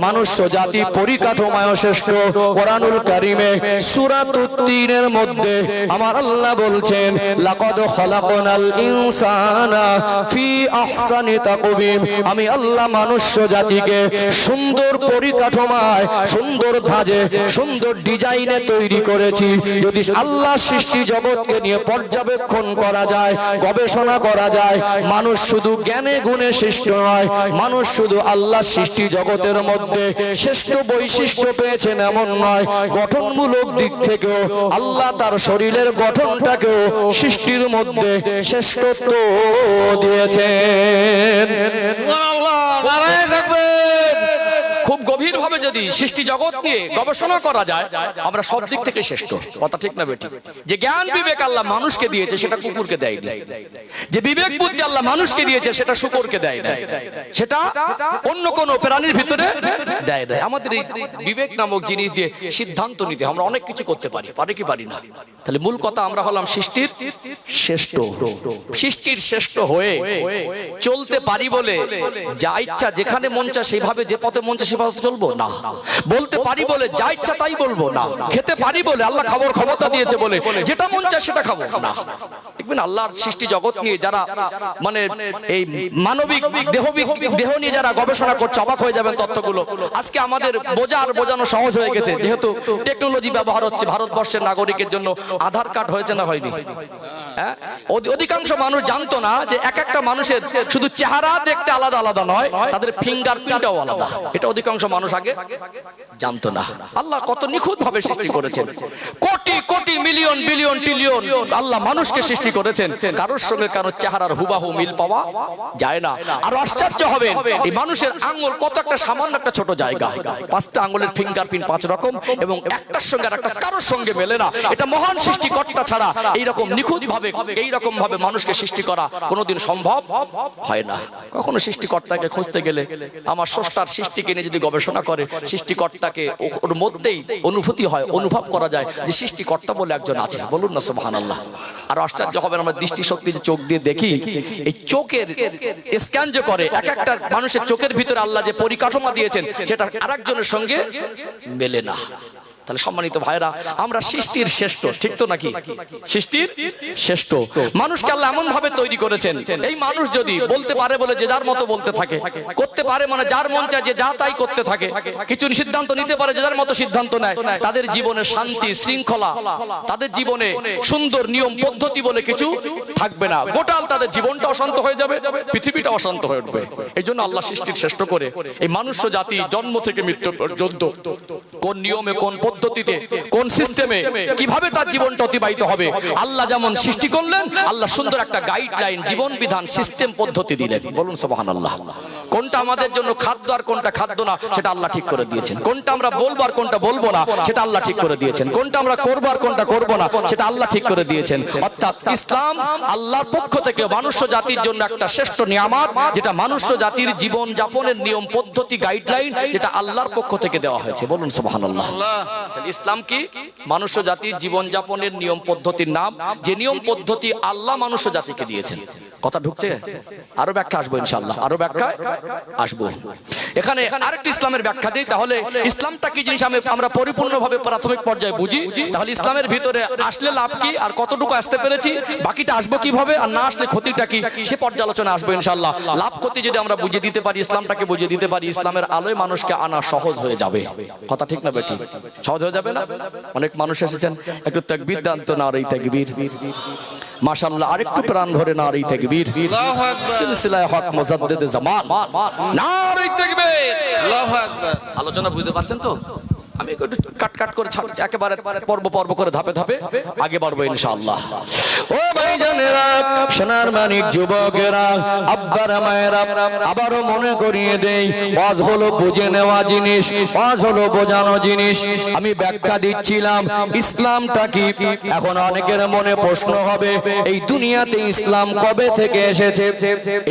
মানুষ্য জাতি পরিকাঠামোয় শ্রেষ্ঠ। কোরআনুল কারীমে সূরা তুত-তিনের মধ্যে আমার আল্লাহ বলছেন, লাকাদ খালাকনাল ইনসানা ফি আহসানি তাকওয়িম, আমি আল্লাহ মানুষ্য জাতিকে সুন্দর পরিকাঠামোয়, সুন্দর ধাঁজে, সুন্দর ডিজাইনে তৈরি করেছি। যদি আল্লাহ সৃষ্টি জগৎকে নিয়ে পর্যবেক্ষণ করা যায়, গবেষণা করা যায়, মানুষ শুধু জ্ঞানে গুণে সৃষ্ট নয়, মানুষ শুধু আল্লাহ সৃষ্টি জগতের মধ্যে শ্রেষ্ঠ বৈশিষ্ট্য পেয়েছেন এমন নয়, গঠনমূলক দিক থেকেও আল্লাহ তার শরীরের গঠনটাকেও সৃষ্টির মধ্যে শ্রেষ্ঠত্ব দিয়েছেন। সুবহানাল্লাহ, নারায়ে তাকবীর। খুব গভীর ভাবে যদি সৃষ্টি জগৎ নিয়ে গবেষণা করা যায়, আমরা সব দিক থেকে শ্রেষ্ঠ। কথা ঠিক না বেটি? যে জ্ঞান বিবেক আল্লাহ মানুষকে দিয়েছে সেটা কুকুরকে দেয়নি, যে বিবেক বুদ্ধি আল্লাহ মানুষকে দিয়েছে সেটা শূকরকে দেয় না, সেটা অন্য কোন প্রাণীর ভিতরে দেয় না। আমাদের এই বিবেক নামক জিনিস দিয়ে সিদ্ধান্ত নিতে আমরা অনেক কিছু করতে পারি, পারি কি পারি না? তাহলে মূল কথা, আমরা হলাম সৃষ্টির শ্রেষ্ঠ। সৃষ্টির শ্রেষ্ঠ হয়ে চলতে পারি বলে যা ইচ্ছা যেখানে মন চায় সেইভাবে, যে পথে মন চায় সেভাবে চলবো না। বলতে পারি বলে যা ইচ্ছা তাই বলবো না। খেতে পারি বলে আল্লাহ খাবার ক্ষমতা দিয়েছে বলে যেটা মন চায় সেটা খাবো না। দেখবেন আল্লাহর সৃষ্টি জগৎ নিয়ে যারা মানে এই মানবিক দেহ নিয়ে যারা গবেষণা করছে, অবাক হয়ে যাবেন তথ্যগুলো। আজকে আমাদের বোঝানো সহজ হয়ে গেছে, যেহেতু টেকনোলজি ব্যবহার হচ্ছে। ভারতবর্ষের নাগরিকের জন্য আধার কার্ড হয়েছে না হয়নি? হ্যাঁ, অধিকাংশ মানুষ জানতো না যে এক একটা মানুষের শুধু চেহারা দেখতে আলাদা আলাদা নয়, তাদের ফিঙ্গারপ্রিন্টও আলাদা। এটা অধিকাংশ মানুষ আগে জানতো না। আল্লাহ কত নিখুঁত ভাবে সৃষ্টি করেছেন, crore crore million billion trillion আল্লাহ মানুষকে সৃষ্টি করেছেন। কারোর সঙ্গে কারোর চেহারার হুবাহু মিল পাওয়া যায় না। আর আশ্চর্য হবেন, এই মানুষের আঙ্গুল কত একটা সামান্য একটা ছোট জায়গা, 5টা আঙ্গুলের ফিঙ্গারপ্রিন্ট 5 রকম, এবং একটার সঙ্গে আর একটা কারোর সঙ্গে মেলে না। এটা মহান সৃষ্টিকর্তা ছাড়া এইরকম নিখুঁত ভাবে, এইরকম ভাবে মানুষকে সৃষ্টি করা কোনোদিন সম্ভব হয় না। কখনো সৃষ্টিকর্তাকে খুঁজতে গেলে আমার স্রষ্টার সৃষ্টিকে নিয়ে যদি গবেষণা করে, সৃষ্টিকর্তাকে ওর মধ্যেই অনুভূতি হয়, অনুভব করা যায় যে সৃষ্টিকর্তা বলে একজন আছে। বলুন না সুবহানাল্লাহ। আর আশ্চর্য হবে, আমরা দৃষ্টিশক্তি যে চোখ দিয়ে দেখি, এই চোখের স্ক্যান যে করে, এক একটা মানুষের চোখের ভিতরে আল্লাহ যে পরিকাঠামো দিয়েছেন সেটা আরেকজনের সঙ্গে মেলে না। তাহলে সম্মানিত ভাইরা, আমরা সৃষ্টির শ্রেষ্ঠ, ঠিক তো নাকি? সৃষ্টির শ্রেষ্ঠ মানুষকে আল্লাহ এমন ভাবে তৈরি করেছেন, এই মানুষ যদি বলতে পারে বলে যে যার মতো বলতে থাকে, করতে পারে মানে যার মন চায় যে যা তাই করতে থাকে, কিছু সিদ্ধান্ত নিতে পারে যে যার মতো সিদ্ধান্ত নেয়, তাদের জীবনে শান্তি শৃঙ্খলা, তাদের জীবনে সুন্দর নিয়ম পদ্ধতি বলে কিছু থাকবে না। গোটাল তাদের জীবনটা অশান্ত হয়ে যাবে, পৃথিবীটা অশান্ত হয়ে উঠবে। এই জন্য আল্লাহ সৃষ্টির শ্রেষ্ঠ করে এই মানুষ্য জাতি জন্ম থেকে মৃত্যু পর্যন্ত কোন নিয়মে কোন পদ্ধতিতে, কোন সিস্টেমে, কিভাবে তার জীবনটা অতিবাহিত হবে। আল্লাহ যেমন সৃষ্টি করলেন, আল্লাহ সুন্দর একটা গাইডলাইন, জীবন বিধান, সিস্টেম পদ্ধতি দিলেন। বলুন সুবহানাল্লাহ। কোনটা আমাদের জন্য খাদ্য আর কোনটা খাদ্য না সেটা আল্লাহ ঠিক করে দিয়েছেন। কোনটা আমরা বলবো আর কোনটা বলবো না সেটা আল্লাহ ঠিক করে দিয়েছেন। কোনটা আমরা করবো আর কোনটা করবো না সেটা আল্লাহ ঠিক করে দিয়েছেন। অর্থাৎ ইসলাম আল্লাহর পক্ষ থেকে মানুষ জাতির জন্য একটা শ্রেষ্ঠ নিয়ামত, যেটা মানুষ জাতির জীবন যাপনের নিয়ম পদ্ধতি, গাইডলাইন, যেটা আল্লাহর পক্ষ থেকে দেওয়া হয়েছে। বলুন সুবহানাল্লাহ। ইসলাম কি? মানুষ জাতির জীবন যাপনের নিয়ম পদ্ধতির নাম, যে নিয়ম পদ্ধতি আল্লাহ মানুষ জাতিকে দিয়েছেন। কথা ঢুকছে? আরো ব্যাখ্যা আসবো ইনশাআল্লাহ, আরো ব্যাখ্যা আসবো। এখানে আরেকটি ইসলামের ব্যাখ্যা দিই, তাহলে ইসলামটা কি জিনিস আমরা পরিপূর্ণভাবে প্রাথমিক পর্যায়ে বুঝি। তাহলে ইসলামের ভিতরে আসলে লাভ কি আর কতটুকু আসতে পেরেছি, বাকিটা আসবো কিভাবে, আর না আসলে ক্ষতিটা কি, সে পর্যালোচনা আসবো ইনশাআল্লাহ। লাভ ক্ষতি যদি আমরা বুঝিয়ে দিতে পারি, ইসলামটাকে বুঝিয়ে দিতে পারি, ইসলামের আলোয় মানুষকে আনা সহজ হয়ে যাবে। কথা ঠিক না বেটি? সহজ হয়ে যাবে না? অনেক মানুষ এসেছেন, একটু তাকবীর দান তো, নারী তাকবীর, মাশাআল্লাহ, আরেকটু প্রাণ ভরে নারী তাকবীর, আল্লাহু আকবার, সিলসিলায়ে হক মুজাদ্দিদে জামান, নারী তাকবীর, আল্লাহু আকবার। আলোচনা বুঝতে পারছেন তো? আমি একটু কাট কাট করে একেবারে পর্ব পর্ব করে ধাপে ধাপে আগে বাড়বো ইনশাআল্লাহ। ও ভাইজানেরা, সোনার মানিক যুবকেরা, আব্বারা মায়েরা, আবারও মনে করিয়ে দেই, ওয়াজ হলো বুঝে নেওয়া জিনিস, ওয়াজ হলো বোঝানো জিনিস। আমি ব্যাখ্যা দিচ্ছিলাম ইসলামটা কি। এখন অনেকের মনে প্রশ্ন হবে, এই দুনিয়াতে ইসলাম কবে থেকে এসেছে?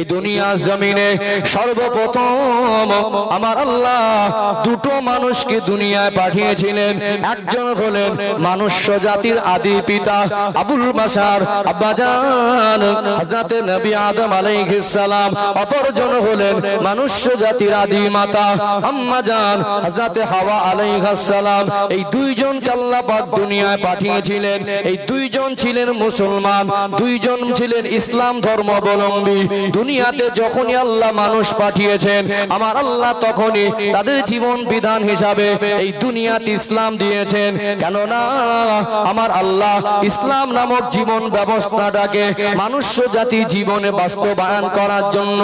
এই দুনিয়ার জমিনে সর্বপ্রথম আমার আল্লাহ দুটো মানুষকে দুনিয়ায় পাঠিয়েছিলেন। একজন হলেন মানুষ জাতির আদি পিতা আবুল বাশার আব্বাজান হযরত নবী আদম আলাইহিস সালাম, অপরজন হলেন মানুষ জাতির আদি মাতা আম্মা জান হযরত হাওয়া আলাইহিস সালাম। এই দুইজনকে আল্লাহ পাক দুনিয়ায় পাঠিয়েছিলেন। এই দুইজন ছিলেন মুসলমান, দুইজন ছিলেন ইসলাম ধর্মাবলম্বী। দুনিয়াতে যখনই আল্লাহ মানুষ পাঠিয়েছেন, আমার আল্লাহ তখনই তাদের জীবন বিধান হিসাবে এই দুনিয়াতে ইসলাম দিয়েছেন। কেননা আমার আল্লাহ ইসলাম নামক জীবন ব্যবস্থাটাকে মানুষ জাতি জীবনে বাস্তবায়ন করার জন্য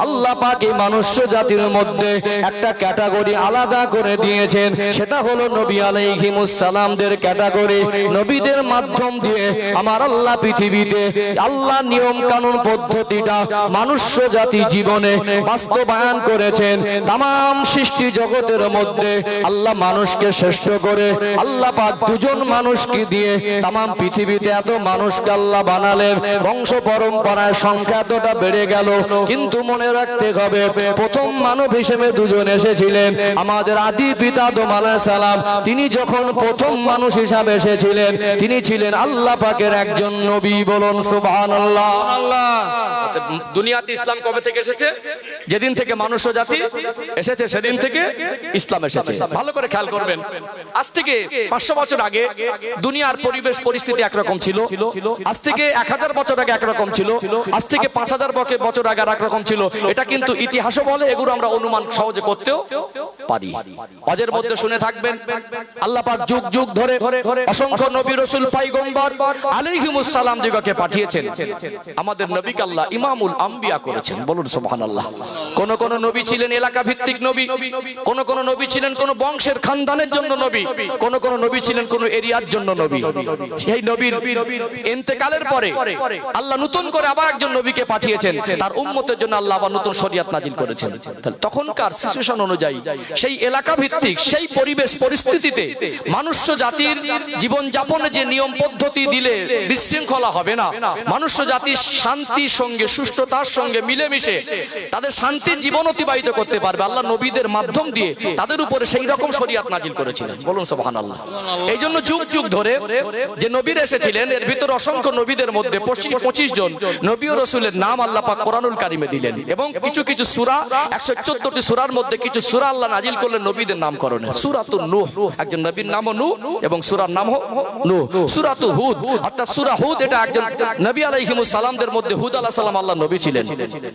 আল্লাহ পাক এই মানুষ জাতির মধ্যে একটা ক্যাটাগরি আলাদা করে দিয়েছেন। সেটা হলো নবী আলাইহিমুস সালামদের ক্যাটাগরি। নবীদের মাধ্যম দিয়ে আমার আল্লাহ পৃথিবীতে আল্লাহ নিয়ম কানুন পদ্ধতিটা মানুষ জাতি জীবনে বাস্তবায়ন করেছেন। তামাম সৃষ্টি জগতের মধ্যে আল্লাহ মানুষকে শ্রেষ্ঠ করে আল্লাহ পাক দুজন মানুষকে দিয়ে তামাম পৃথিবীতে এত মানুষকে আল্লাহ বানালেন। বংশ পরম্পরায় সংখ্যা এতটা বেড়ে গেল, কিন্তু মনে রাখতে হবে প্রথম মানব হিসেবে দুজন এসেছিলেন। আমাদের আদি পিতা আদম আলাইহিস সালাম, তিনি যখন প্রথম মানুষ হিসাবে এসেছিলেন, তিনি ছিলেন আল্লাহ পাকের একজন নবী। বলুন সুবহানাল্লাহ। দুনিয়াতে ইসলাম কবে থেকে এসেছে? যেদিন থেকে মানুষ জাতি এসেছে সেদিন থেকে ইসলাম এসেছে। ভালো করে খেয়াল করবেন, আজ থেকে 500 বছর আগে দুনিয়ার পরিবেশ পরিস্থিতি একরকম ছিল, আজ থেকে 1000 বছর আগে একরকম ছিল, আজ থেকে 5000 বছর আগে একরকম ছিল। এটা কিন্তু ইতিহাসও বলে, এগুলো আমরা অনুমান সহজে করতেও পারি। অজের মধ্যে শুনে থাকবেন, আল্লাহ পাক যুগ যুগ ধরে অসংখ্য নবী রাসূল পয়গম্বর আলাইহিমুস সালাম দিগকে পাঠিয়েছেন। আমাদের নবীকে আল্লাহ ইমামুল আম্বিয়া করেছেন। বলুন সুবহানাল্লাহ। কোন কোন নবী ছিলেন এলাকা ভিত্তিক নবী, কোন কোন নবী ছিলেন কোন বংশের খানদানের জন্য নবী, কোন কোন নবী ছিলেন কোন এরিয়ার জন্য নবী। সেই নবীর ইন্তেকালের পরে আল্লাহ নতুন করে আবার একজন নবীকে পাঠিয়েছেন। তার উম্মতের জন্য আল্লাহ আবার নতুন শরীয়ত নাজিল করেছেন। তখনকার সিচুয়েশন অনুযায়ী, সেই এলাকা ভিত্তিক, সেই পরিবেশ পরিস্থিতিতে মানুষ জাতির জীবন যাপনে যে নিয়ম পদ্ধতি দিলে বিশৃঙ্খলা হবে না, মানুষ জাতির শান্তির সঙ্গে সুষ্ঠুতার সঙ্গে মিলেমিশে তাদের শান্তির জীবন অতিবাহিত করতে পারবে, আল্লাহ নবীদের মাধ্যম দিয়ে তাদের উপরে সেই রকম শরীয়ত নাজিল করেছিলেন। বলুন সুবহানাল্লাহ। এই জন্য যুগ যুগ ধরে যে নবীরা এসেছিলেন, এর ভিতরে অসংখ্য নবীদের মধ্যে 25 জন নবী ও রাসূলের নাম আল্লাহ পাক কোরআনুল কারিমে দিলেন। এবং কিছু কিছু সূরা, 114টি সূরার মধ্যে কিছু সূরা আল্লাহ নাজিল করলেন নবীদের নামকরণে। সূরাতুন নূহ, একজন নবীর নামও নূহ এবং সূরার নাম নূহ। সূরাতু হুদ, অর্থাৎ সূরা হুদ, এটা একজন নবী আলাইহিমুস সালামদের মধ্যে হুদ আলাইহিস সালাম আল্লাহ নবী ছিলেন।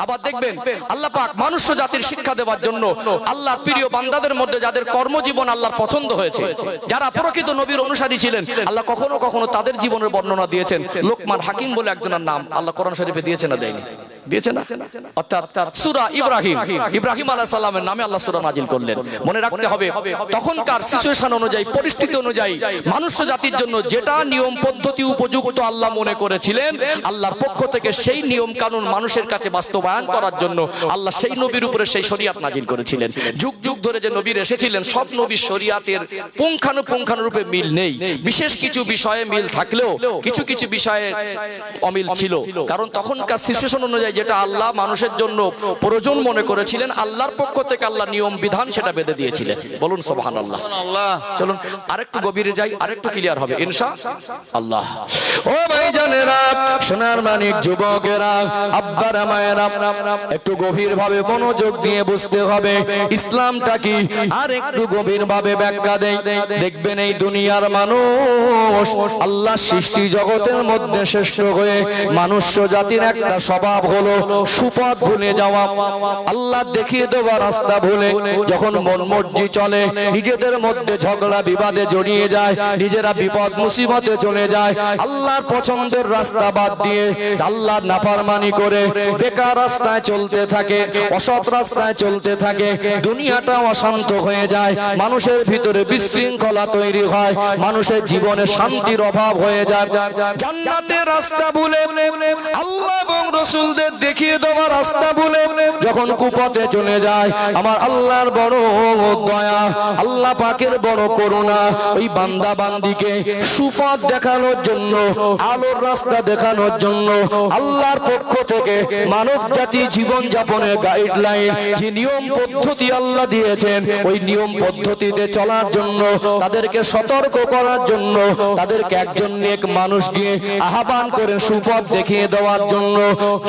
আবার দেখবেন আল্লাহ পাক মানুষ জাতির শিক্ষা দেওয়ার জন্য আল্লাহর প্রিয় বান্দাদের মধ্যে যাদের কর্মজীবন আল্লাহর পছন্দ হয়েছে, যারা প্রকৃত নবীর অনুসারী ছিলেন, আল্লাহ কখনো কখনো তাদের জীবনের বর্ণনা দিয়েছেন। লোকমান হাকিম বলে একজনের নাম আল্লাহ কোরআন শরীফে দিয়েছেন না দেয়নি? দিয়েছে না? অর্থাৎ সূরা ইব্রাহিম আলাইহিস সালামের নামে আল্লাহ সূরা নাজিল করলেন। মনে রাখতে হবে তখনকার সিচুয়েশন অনুযায়ী, পরিস্থিতি অনুযায়ী মানুষ জাতির জন্য যেটা নিয়ম পদ্ধতি উপযুক্ত আল্লাহ মনে করেছিলেন, আল্লাহর পক্ষ থেকে সেই নিয়ম কানুন মানুষের কাছে বাস্তবায়ন করার জন্য আল্লাহ সেই নবীর উপরে সেই শরীয়ত নাজিল করেছিলেন। যুগ যুগ ধরে যে নবীর এসেছিলেন সব নবীর শরীয়তের পুঙ্খানুপুঙ্খানুরূপে মিল নেই। বিশেষ কিছু বিষয়ে মিল থাকলেও কিছু কিছু বিষয়ে অমিল ছিল, কারণ তখনকার সিচুয়েশন অনুযায়ী যেটা আল্লাহ মানুষের জন্য প্রয়োজন মনে করেছিলেন, আল্লাহর পক্ষ থেকে আল্লাহ নিয়ম বিধান সেটা বেঁধে দিয়েছিলেন। বলুন সুবহানাল্লাহ। চলুন আরেকটু গভীরে যাই, আরেকটু ক্লিয়ার হবে ইনশাআল্লাহ। ও ভাইজানেরা, সোনার মানিক যুবকেরা, আব্বারা মায়েরা, একটু গভীর ভাবে মনোযোগ দিয়ে বুঝতে হবে ইসলামটা কি, আর একটু গভীর ভাবে ব্যাখ্যা দেই। দেখবেন এই দুনিয়ার মানুষ আল্লাহ সৃষ্টি জগতের মধ্যে শ্রেষ্ঠ হয়ে মানুষ জাতির একটা স্বভাব হলো সুপথ ভুলে যাওয়া, আল্লাহ দেখিয়ে দেওয়া রাস্তা ভুলে যখন মন মর্জি চলে নিজেদের মধ্যে ঝগড়া বিবাদে জড়িয়ে যায়, নিজেরা বিপদ মুসিবতে চলে যায়, আল্লাহর পছন্দের রাস্তা বাদ দিয়ে আল্লাহর নাফরমানি করে বেকার রাস্তায় চলতে থাকে, অসৎ রাস্তায় চলতে থাকে, দুনিয়াটা অশান্ত হয়ে যায়, মানুষের ভিতরে বিশৃঙ্খলা তৈরি হয়, মানুষের জীবনে শান্তির অভাব হয়ে যায়। জান্নাতের রাস্তা ভুলে আল্লাহ এবং রাসূলদের দেখিয়ে দেওয়া রাস্তা ভুলে যখন কুপথে চলে যায়, আমার আল্লাহর বড় দয়া, আল্লাহ পাকের বড় করুণা, ওই বান্দা বান্দিকে সুপথ দেখানোর জন্য, আলোর রাস্তা দেখানোর জন্য আল্লাহর পক্ষ থেকে মানব জাতি জীবন যাপনের গাইডলাইন, যে নিয়ম পদ্ধতি আল্লাহ দিয়েছেন, ওই নিয়ম পদ্ধতিতে চলার জন্য, তাদেরকে সতর্ক করার জন্য, তাদেরকে একজন নেক মানুষ দিয়ে আহ্বান করে সুপথ দেখিয়ে দেওয়ার জন্য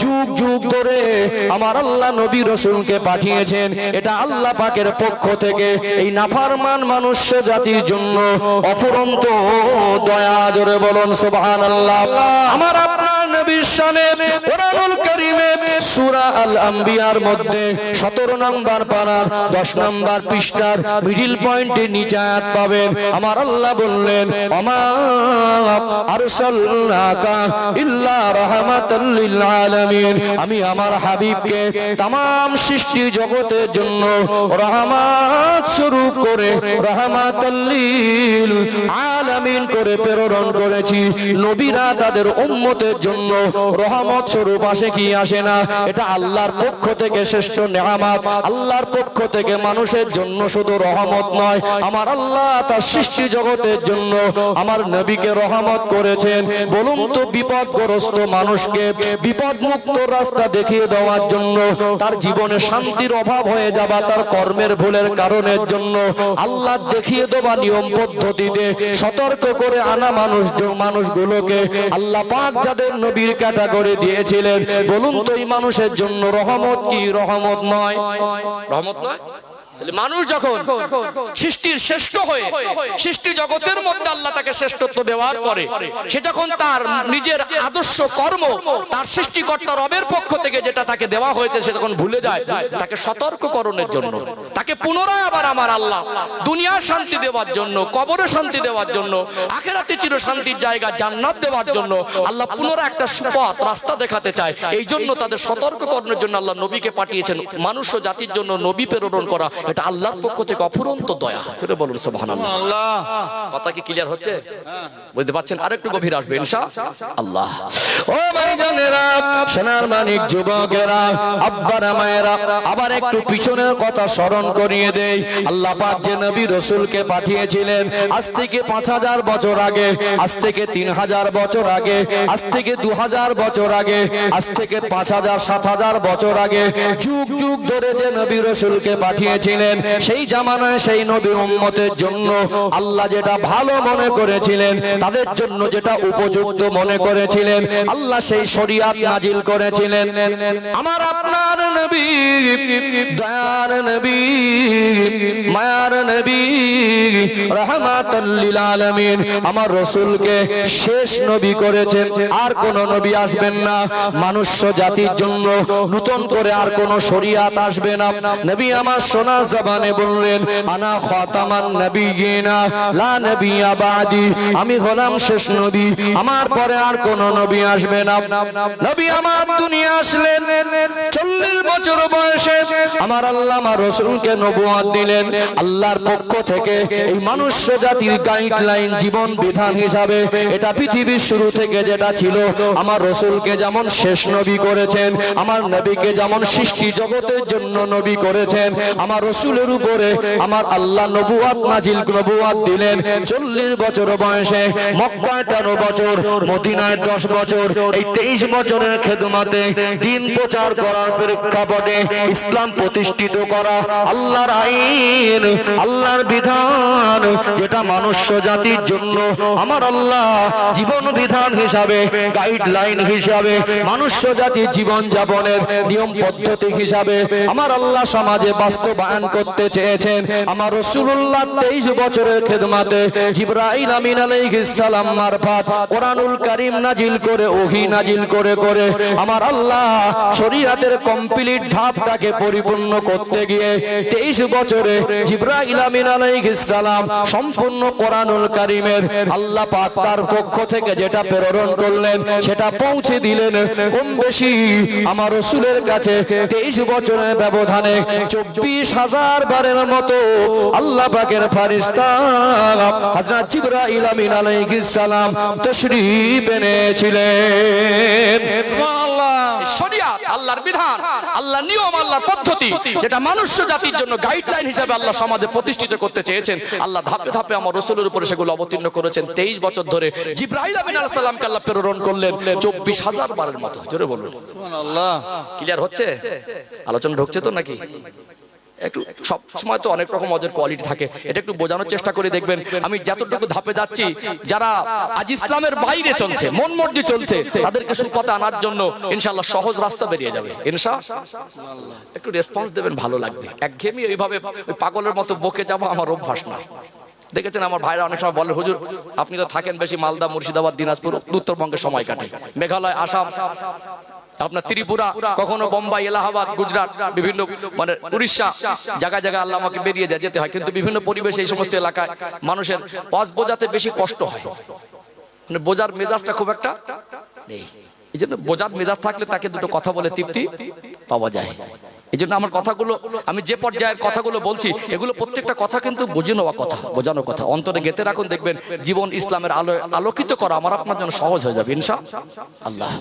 যুগ যুগ ধরে আমার আল্লাহ নবী রাসূলকে পাঠিয়েছেন। এটা আল্লাহ পাকের পক্ষ থেকে এই নাফরমান মানুষ জাতির জন্য অফুরন্ত দয়া। জোরে বলুন সুবহানাল্লাহ। আমার আপনার নবীর শানে কোরআনুল কারীমে সূরা আল আম্বিয়ার মধ্যে 17 নম্বর পারার 10 নম্বর পৃষ্ঠার মিডল পয়েন্টে নিচে আয়াত পাবেন। আমার আল্লাহ বললেন, ওমা আরসালনাকা ইল্লা রাহমাতাল লিল আলামিন, আমি আমার হাবিবকে तमाम সৃষ্টি জগতের জন্য রহমত স্বরূপ করে, রাহমাতাল লিল আলামিন করে প্রেরণ করেছি। নবীরা তাদের উম্মতের জন্য রহমত স্বরূপ আসে কি আসে না? এটা আল্লাহর পক্ষ থেকে শ্রেষ্ঠ নেয়ামত। আল্লাহর পক্ষ থেকে মানুষের জন্য শুধু রহমত নয়, আমার আল্লাহ তার সৃষ্টি জগতের জন্য আমার নবীকে রহমত করেছেন। বলুন তো, বিপদগ্রস্ত মানুষকে বিপদ মুক্ত রাস্তা দেখিয়ে দেওয়ার জন্য, তার জীবনে শান্তির অভাব হয়ে যাবা তার কর্মের ভুলের কারণের জন্য আল্লাহ দেখিয়ে দেওয়া নিয়ম পদ্ধতিতে সতর্ক করে আনা মানুষগুলোকে আল্লাহ পাক যাদের নবীর ক্যাটাগরি দিয়েছিলেন, বলুন তো এই মানুষের জন্য রহমত কি রহমত নয়? রহমত নয়? মানুষ যখন সৃষ্টির শ্রেষ্ঠ হয়ে সৃষ্টি জগতের মধ্যে আল্লাহ তাকে শ্রেষ্ঠত্ব দেওয়ার পরে, সে যখন তার নিজের আদর্শ কর্ম তার সৃষ্টিকর্তা রবের পক্ষ থেকে যেটা তাকে দেওয়া হয়েছে সে যখন ভুলে যায়, তাকে সতর্ককরণের জন্য, তাকে পুনরায় আবার আমার আল্লাহ দুনিয়ার শান্তি দেওয়ার জন্য, কবরে শান্তি দেওয়ার জন্য, আখিরাতে চির শান্তির জায়গা জান্নাত দেওয়ার জন্য আল্লাহ পুনরায় একটা সুপথ রাস্তা দেখাতে চায়। এই জন্য তাদের সতর্ককরণের জন্য আল্লাহ নবীকে পাঠিয়েছেন। মানুষ ও জাতির জন্য নবী প্রেরণ করা এটা আল্লাহর পক্ষ থেকে অফুরন্ত দয়া। চলে বলুন সুবহানাল্লাহ। কথা কি ক্লিয়ার হচ্ছে? বুঝতে পারছেন? আরেকটু গভীর আসবে ইনশাআল্লাহ। ও ভাইজানেরা, সোনার মানিক যুবকেরা, আব্বারা মায়েরা, আবার একটু পিছনের কথা স্মরণ করিয়ে দেই। আল্লাহ পাক যে নবী রাসূলকে পাঠিয়েছিলেন আজ থেকে 5000 বছর আগে, আজ থেকে 3000 বছর আগে, আজ থেকে 2000 বছর আগে, আজ থেকে 5000 7000 বছর আগে, যুগ যুগ ধরে যে নবী রাসূলকে পাঠিয়েছিলেন, সেই জামানায় সেই নবীর উম্মতের জন্য আল্লাহ যেটা ভালো মনে করেছিলেন, তাদের জন্য যেটা উপযুক্ত মনে করেছিলেন, আল্লাহ সেই শরীয়ত নাজিল করেছিলেন। আমার আপনার নবী, দয়ার নবী, মায়ার নবী, রাহমাতাল লিল আলামিন আমার রাসূলকে শেষ নবী করেছেন। আর কোন নবী আসবেন না, মানুষ্য জাতির জন্য নতুন করে আর কোন শরীয়ত আসবে না। নবী আমার সোনা জবানে বললেন আনা খাতামান নবিয়িনা লা নবিয়্যা বাদি, আমি হলাম শেষ নবী, আমার পরে আর কোন নবী আসবে না। নবী আমার দুনিয়া আসলেন 40 বছর বয়সে। আমার আল্লাহ আমার রাসূলকে নবুয়ত দিলেন আল্লাহর পক্ষ থেকে। এই মনুষ্য জাতির গাইডলাইন, জীবন বিধান হিসাবে এটা পৃথিবীর শুরু থেকে যেটা ছিল, আমার রাসূলকে যেমন শেষ নবী করেছেন, আমার নবীকে যেমন সৃষ্টি জগতের জন্য নবী করেছেন, আমার রাসূলের উপরে আমার আল্লাহ নবুয়ত নবুয়ত দিলেন 40 বছর বয়সে। মক্কায় 13 বছর, মদিনায় 10 বছর। এই 23 বছরের খেদমতে দ্বীন প্রচার করার প্রেক্ষাপটে ইসলাম প্রতিষ্ঠিত করা, আল্লাহর আইন, আল্লাহর বিধান, যেটা মনুষ্য জাতির জন্য আমার আল্লাহ জীবন বিধান হিসাবে, গাইডলাইন হিসাবে, মনুষ্য জাতির জীবন যাপনের নিয়ম পদ্ধতি হিসাবে আমার আল্লাহ সমাজে বাস্তবায়ন করতে চেয়েছেন। আমার রাসূলুল্লাহ 23 বছরের খেদমতে জিবরাইল আমিন আলাইহিস সালাম মারফত কোরআনুল কারীম নাজিল করে, ওহী নাজিল করে করে আমার আল্লাহ শরীয়তের কমপ্লিট ধাপটাকে পরিপূর্ণ করতে গিয়ে 23 বছরে জিবরাইল আমিন আলাইহিস সালাম সম্পূর্ণ কোরআনুল কারীমের আল্লাহ পাক তার পক্ষ থেকে যেটা প্রেরণ করলেন সেটা পৌঁছে দিলেন কম বেশি আমার রাসূলের কাছে 23 বছরের ব্যবধানে 24,000 বারের মতো আল্লাহ পাকের ফেরেশতা হযরত জিবরাইল আমিন আলাইহিস সালাম তাশরীফ এনেছিলেন। সুবহানাল্লাহ। শরিয়াত, আল্লাহর বিধান, আল্লাহর নিয়ম, আল্লাহর পদ্ধতি, যেটা মনুষ্য জাতির জন্য গাইডলাইন হিসেবে আল্লাহ সমাজে প্রতিষ্ঠিত করতে চেয়েছেন, আল্লাহ ধাপে ধাপে আমার রাসূলের উপরে সেগুলো অবতীর্ণ করেছেন। 23 বছর ধরে জিবরাইল আমিন আলাইহিস সালামকে আল্লাহ প্রেরণ করলেন 24,000 বারের মতো। জোরে বলুন সুবহানাল্লাহ। ক্লিয়ার হচ্ছে? আলোচনা ঢুকছে তো নাকি? একটু সব সময় তো অনেক রকম অজের কোয়ালিটি থাকে, এটা একটু বোঝানোর চেষ্টা করে দেখবেন। আমি যতটুকু ধাপে যাচ্ছি, যারা আজ ইসলামের বাইরে চলছে, মন মর্জি চলছে, তাদেরকে সুপথে আনার জন্য ইনশাআল্লাহ সহজ রাস্তা বেরিয়ে যাবে ইনশাআল্লাহ। একটু রেসপন্স দেবেন, ভালো লাগবে। একঘেয়েমি এইভাবে পাগলের মতো বকে যাবো আমার অভ্যাস না। দেখেছেন আমার ভাইরা অনেক সময় বলে, হুজুর আপনি তো থাকেন বেশি মালদা, মুর্শিদাবাদ, দিনাজপুর, উত্তরবঙ্গে সময় কাটে, মেঘালয়, আসাম, আপনার ত্রিপুরা, কখনো বোম্বাই, এলাহাবাদ, গুজরাট, বিভিন্ন মানে উড়িষ্যা, জায়গায় জায়গায় আল্লাহ আমাকে বেরিয়ে যেতে হয়। কিন্তু বিভিন্ন পরিবেশে এই সমস্ত এলাকায় মানুষের ওয়াজ বোঝাতে বেশি কষ্ট হয়, মানে বোঝার মেজাজটা খুব একটা নেই। এই জন্য বোঝার মেজাজ থাকলে তাকে দুটো কথা বলে তৃপ্তি পাওয়া যায়। এই জন্য আমার কথাগুলো, আমি যে পর্যায়ের কথাগুলো বলছি, এগুলো প্রত্যেকটা কথা কিন্তু বুঝে নেওয়া কথা, বোঝানো কথা। অন্তরে গেঁথে রাখুন, দেখবেন জীবন ইসলামের আলোয় আলোকিত করা আমার আপনার জন্য সহজ হয়ে যাবে ইনশাআল্লাহ।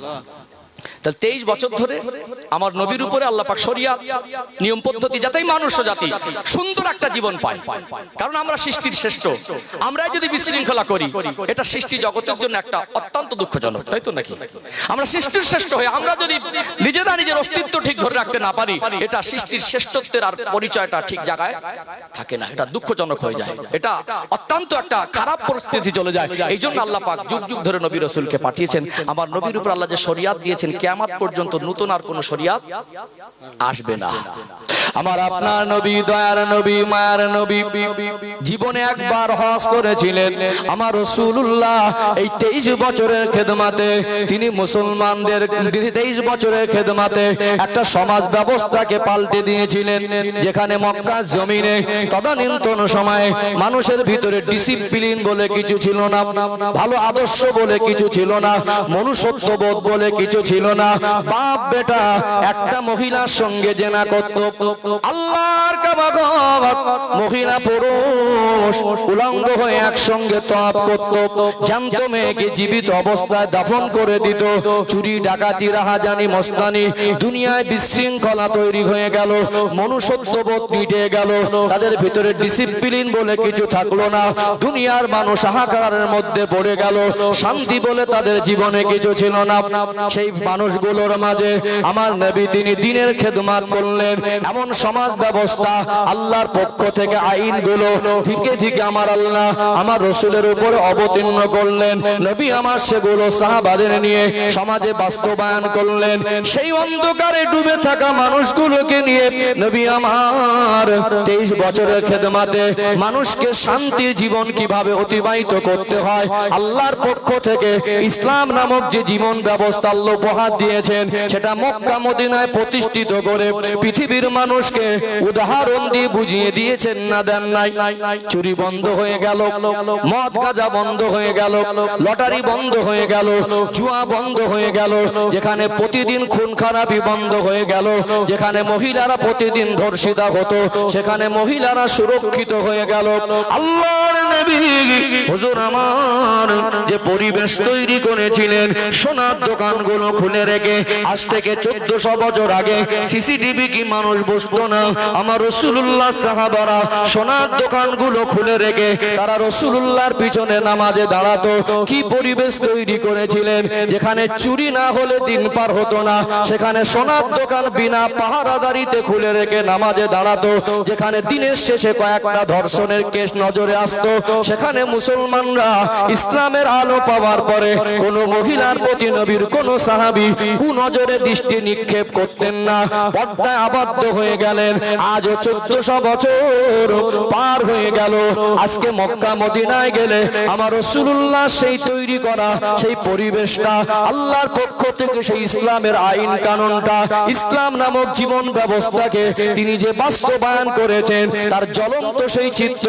তাহলে 23 বছর ধরে আমার নবীর উপরে আল্লাহ পাক শরিয়াত, নিয়ম পদ্ধতি, যাতেই মানুষ জাতি সুন্দর একটা জীবন পায়। কারণ আমরা সৃষ্টির শ্রেষ্ঠ, আমরা যদি বিশৃঙ্খলা করি এটা সৃষ্টি জগতের জন্য একটা অত্যন্ত দুঃখজনক, তাই তো নাকি? আমরা সৃষ্টির শ্রেষ্ঠ হয়ে আমরা যদি নিজেরা নিজের অস্তিত্ব ঠিক ধরে রাখতে না পারি, এটা সৃষ্টির শ্রেষ্ঠত্বের আর পরিচয়টা ঠিক জায়গায় থাকে না, এটা দুঃখজনক হয়ে যায়, এটা অত্যন্ত একটা খারাপ পরিস্থিতি চলে যায়। এই জন্য আল্লাহ পাক যুগ যুগ ধরে নবী রাসূলকে পাঠিয়েছেন। আমার নবীর উপর আল্লাহ যে শরিয়াত দিয়েছেন, কিয়ামত পর্যন্ত নতুন আর কোন শরিয়াত আসবে না। আমার আপনার নবী, দয়ার নবী, মায়ার নবী জীবনে একবার হজ করেছিলেন। আমার রাসূলুল্লাহ এই 23 বছরের খেদমতে তিনি মুসলমানদের 23 বছরের খেদমতে একটা সমাজ ব্যবস্থাকে পাল্টে দিয়েছিলেন, যেখানে মক্কার জমিনে তদানীন্তন সময়ে মানুষের ভিতরে ডিসিপ্লিন বলে কিছু ছিল না, ভালো আদর্শ বলে কিছু ছিল না, মনুষ্যত্ববোধ বলে কিছু ছিল না। বাপ বেটা একটা মহিলার সঙ্গে জেনা করত, আল্লাহর কাবাগর মহিলা পুরুষ উলঙ্গ হয়ে একসঙ্গে তওয়াফ করত, জ্যান্ত মেয়েকে জীবিত অবস্থায় দাফন করে দিত, চুরি ডাকাতি রাহাজানি মস্তানি, দুনিয়ায় বিশৃঙ্খলা তৈরি হয়ে গেল, মনুষ্যত্ববোধ মিটে গেল, তাদের ভিতরে ডিসিপ্লিন বলে কিছু থাকলো না, দুনিয়ার মানুষ হাহাকারের মধ্যে পড়ে গেল, শান্তি বলে তাদের জীবনে কিছু ছিল না। সেই মানুষগুলোর মাঝে আমার নবী তিনি দ্বীনের খেদমত করলেন। এমন সমাজ ব্যবস্থা আল্লাহর পক্ষ থেকে আইনগুলো থেকে থেকে আমার আল্লাহ আমার রাসূলের উপরে অবতীর্ণ করলেন। নবী আমার সেগুলো সাহাবাদের নিয়ে সমাজে বাস্তবায়ন করলেন। সেই অন্ধকারে ডুবে থাকা মানুষগুলোকে নিয়ে নবী আমার 23 বছরের খেদমতে মানুষকে শান্তির জীবন কিভাবে অতিবাহিত করতে হয় আল্লাহর পক্ষ থেকে ইসলাম নামক যে জীবন ব্যবস্থা আল্লাহ উপহার দিয়েছেন, সেটা মক্কা মদিনায় প্রতিষ্ঠিত করে পৃথিবীর মানুষকে উদাহরণ দিয়ে বুঝিয়ে দিয়েছেন না দেন নাই? চুরি বন্ধ হয়ে গেল, মদ গাঁজা বন্ধ হয়ে গেল, লটারি বন্ধ হয়ে গেল, জুয়া বন্ধ হয়ে গেল, যেখানে প্রতিদিন খুন খারাপি বন্ধ হয়ে গেল, যেখানে মহিলারা প্রতিদিন ধর্ষিতা হতো সেখানে মহিলারা সুরক্ষিত হয়ে গেল। আল্লাহর নবী হুজুর আমার যে পরিবেশ তৈরি করেছিলেন, সোনার দোকানগুলো খুলে রেখে আজ থেকে 1400 বছর আগে সিসিটিভি কি মানুষ বসতো না? আমার রাসূলুল্লাহ সাহাবারা সোনার দোকানগুলো খুলে রেখে তারা রাসূলুল্লাহর পিছনে নামাজে দাঁড়াতো। কি পরিবেশ তৈরি করেছিলেন, যেখানে চুরি না হলে দিন পার হতো না, সেখানে সোনার দোকান বিনা পাহারাদারিতে খুলে রেখে নামাজে দাঁড়াতো। যেখানে দিনের শেষে কয়েকটা ধর্ষণের কেস নজরে আসতো, সেখানে মুসলমানরা ইসলামের আলো পাওয়ার পরে কোন মহিলার প্রতি নবীর কোন সাহাবী কুনজরে দৃষ্টি নিক্ষেপ করতেন না, পর্দায় আবদ্ধ হয়ে গেলেন। আজও 1400 বছর পার হয়ে গেল। আজকে মক্কা মদিনায় গেলে আমার রাসূলুল্লাহ সেই তৈরি করা সেই পরিবেশটা, আল্লাহর পক্ষ থেকে সেই ইসলামের আইন কানুনটা, ইসলাম নামক জীবন ব্যবস্থাকে তিনি যে বাস্তবায়ন করেছেন তার জ্বলন্ত সেই চিত্র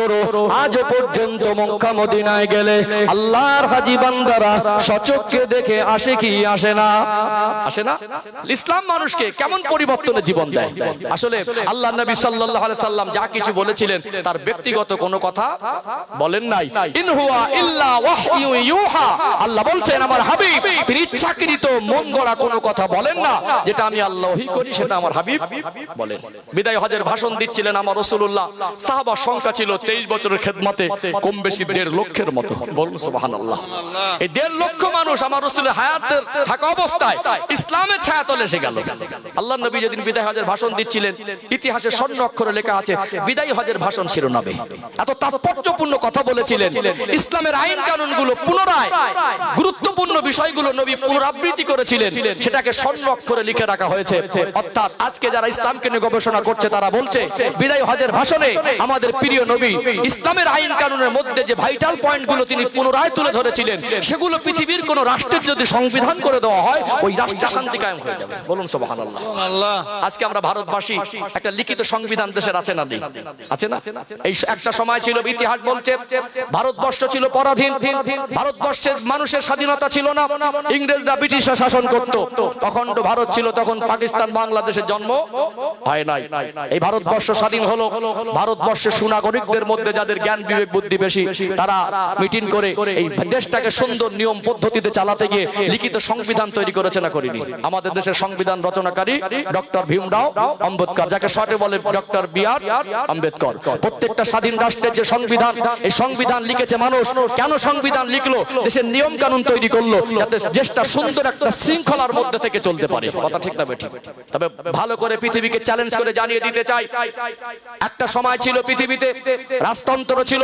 আজও পর্যন্ত মক্কা মদিনায় গেলে আল্লাহর হাজী বান্দারা সচক্ষে দেখে আসে কি আসে না? আসে না? ইসলাম মানুষকে কেমন পরিবর্তনের জীবন দেয়। আসলে আল্লাহ নবী সাল্লাল্লাহু আলাইহি সাল্লাম যা কিছু বলেছিলেন তার ব্যক্তিগত কোনো কথা বলেন নাই। ইন হুয়া ইল্লা ওয়াহয়ু ইউহা, আল্লাহ বলছেন আমার হাবিব তিনি ইচ্ছাকৃত মন গড়া কোনো কথা বলেন না, যেটা আমি আল্লাহ ওহী করি সেটা আমার হাবিব বলেন। বিদায় হজের ভাষণ দিচ্ছিলেন আমার রাসূলুল্লাহ, সাহাবা সংখ্যা ছিল 23 বছরের খেদমতে কম বেশি 1.5 লক্ষের মতো। বলুন সুবহানাল্লাহ। এই 1.5 লক্ষ মানুষ আমার রাসূলের হায়াতের থাকা অবস্থায় ইসলামের ছায়াতলে এসে গেল। আল্লাহ নবী যেদিন বিদায় হজের ভাষণ দিচ্ছিলেন, ইতিহাসে স্বর্ণ অক্ষরে লেখা আছে বিদায় হজের ভাষণ শিরোনামে এত তাৎপর্যপূর্ণ কথা বলেছিলেন। ইসলামের আইন কানুনগুলো পুনরায় গুরুত্বপূর্ণ বিষয়গুলো নবী পুনরাবৃত্তি করেছিলেন, সেটাকে স্বর্ণ অক্ষরে লিখে রাখা হয়েছে। অর্থাৎ আজকে যারা ইসলামকে নিয়ে গবেষণা করছে তারা বলছে বিদায় হজের ভাষণে আমাদের প্রিয় নবী ইসলামের আইন কানুনের মধ্যে যে ভাইটাল পয়েন্টগুলো তিনি পুনরায় তুলে ধরেছিলেন, সেগুলো পৃথিবীর কোন রাষ্ট্রের যদি সংবিধান করে দেওয়া হয় ওই রাষ্ট্রে শান্তি কায়েম হয়ে যাবে। বলুন সুবহানাল্লাহ। আজকে আমরা ভারতবাসী একটা লিখিত সংবিধান দেশের আছে না? নেই, আছে না? এই একটা সময় ছিল, ইতিহাস বলছে ভারতবর্ষ ছিল পরাধীন, ভারতবর্ষের মানুষের স্বাধীনতা ছিল না, ইংরেজরা ব্রিটিশরা শাসন করত। তখন তো ভারত ছিল, তখন পাকিস্তান বাংলাদেশের জন্ম হয় নাই। এই ভারতবর্ষ স্বাধীন হলো, ভারতবর্ষের সুনাগরিকদের মধ্যে যাদের জ্ঞান বিবেক বুদ্ধি বেশি তারা মিটিং করে এই দেশটাকে সুন্দর নিয়ম পদ্ধতিতে চালাতে গিয়ে লিখিত সংবিধান তৈরি করেছে না করিনি? আমাদের দেশের সংবিধান রচনাকারী ডক্টর ভীমরাও আম্বেদকর, যাকে শর্টে বলে ডক্টর বি.আর. আম্বেদকর। প্রত্যেকটা স্বাধীন রাষ্ট্রের যে সংবিধান, এই সংবিধান লিখেছে মানুষ। কেন সংবিধান লিখলো? দেশের নিয়ম কানুন তৈরি করলো যাতে দেশটা সুন্দর একটা শৃঙ্খলার মধ্যে থেকে চলতে পারে। কথা ঠিক না বেঠিক? তবে ভালো করে পৃথিবীকে চ্যালেঞ্জ করে জানিয়ে দিতে চাই, একটা সময় ছিল পৃথিবীতে রাজতন্ত্র ছিল,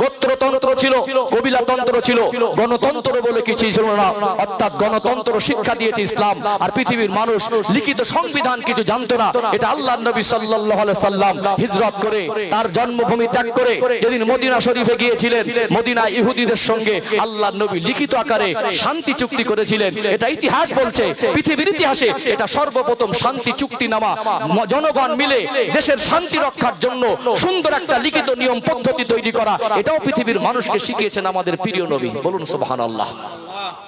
গোত্রতন্ত্র ছিল, কবিলাতন্ত্র ছিল, গণতন্ত্র বলে কিছু ছিল না। অর্থাৎ গণতন্ত্র শিক্ষা দিয়েছে ইসলাম, আর পৃথিবীর মানুষ লিখিত সংবিধান কিছু জানতো না। এটা আল্লাহর নবী সাল্লাল্লাহু আলাইহি সাল্লাম হিজরত করে তার জন্মভূমি ত্যাগ করে যেদিন মদিনা শরীফে গিয়েছিলেন, মদিনায় ইহুদিদের সঙ্গে আল্লাহর নবী লিখিত আকারে শান্তি চুক্তি করেছিলেন। এটা ইতিহাস বলছে, পৃথিবীর ইতিহাসে এটা সর্বপ্রথম শান্তি চুক্তিনামা, জনগণ মিলে দেশের শান্তি রক্ষার জন্য সুন্দর একটা লিখিত নিয়ম পদ্ধতি তৈরি করা, এটাও পৃথিবীর মানুষকে শিখিয়েছেন আমাদের প্রিয় নবী। বলুন সুবহানাল্লাহ।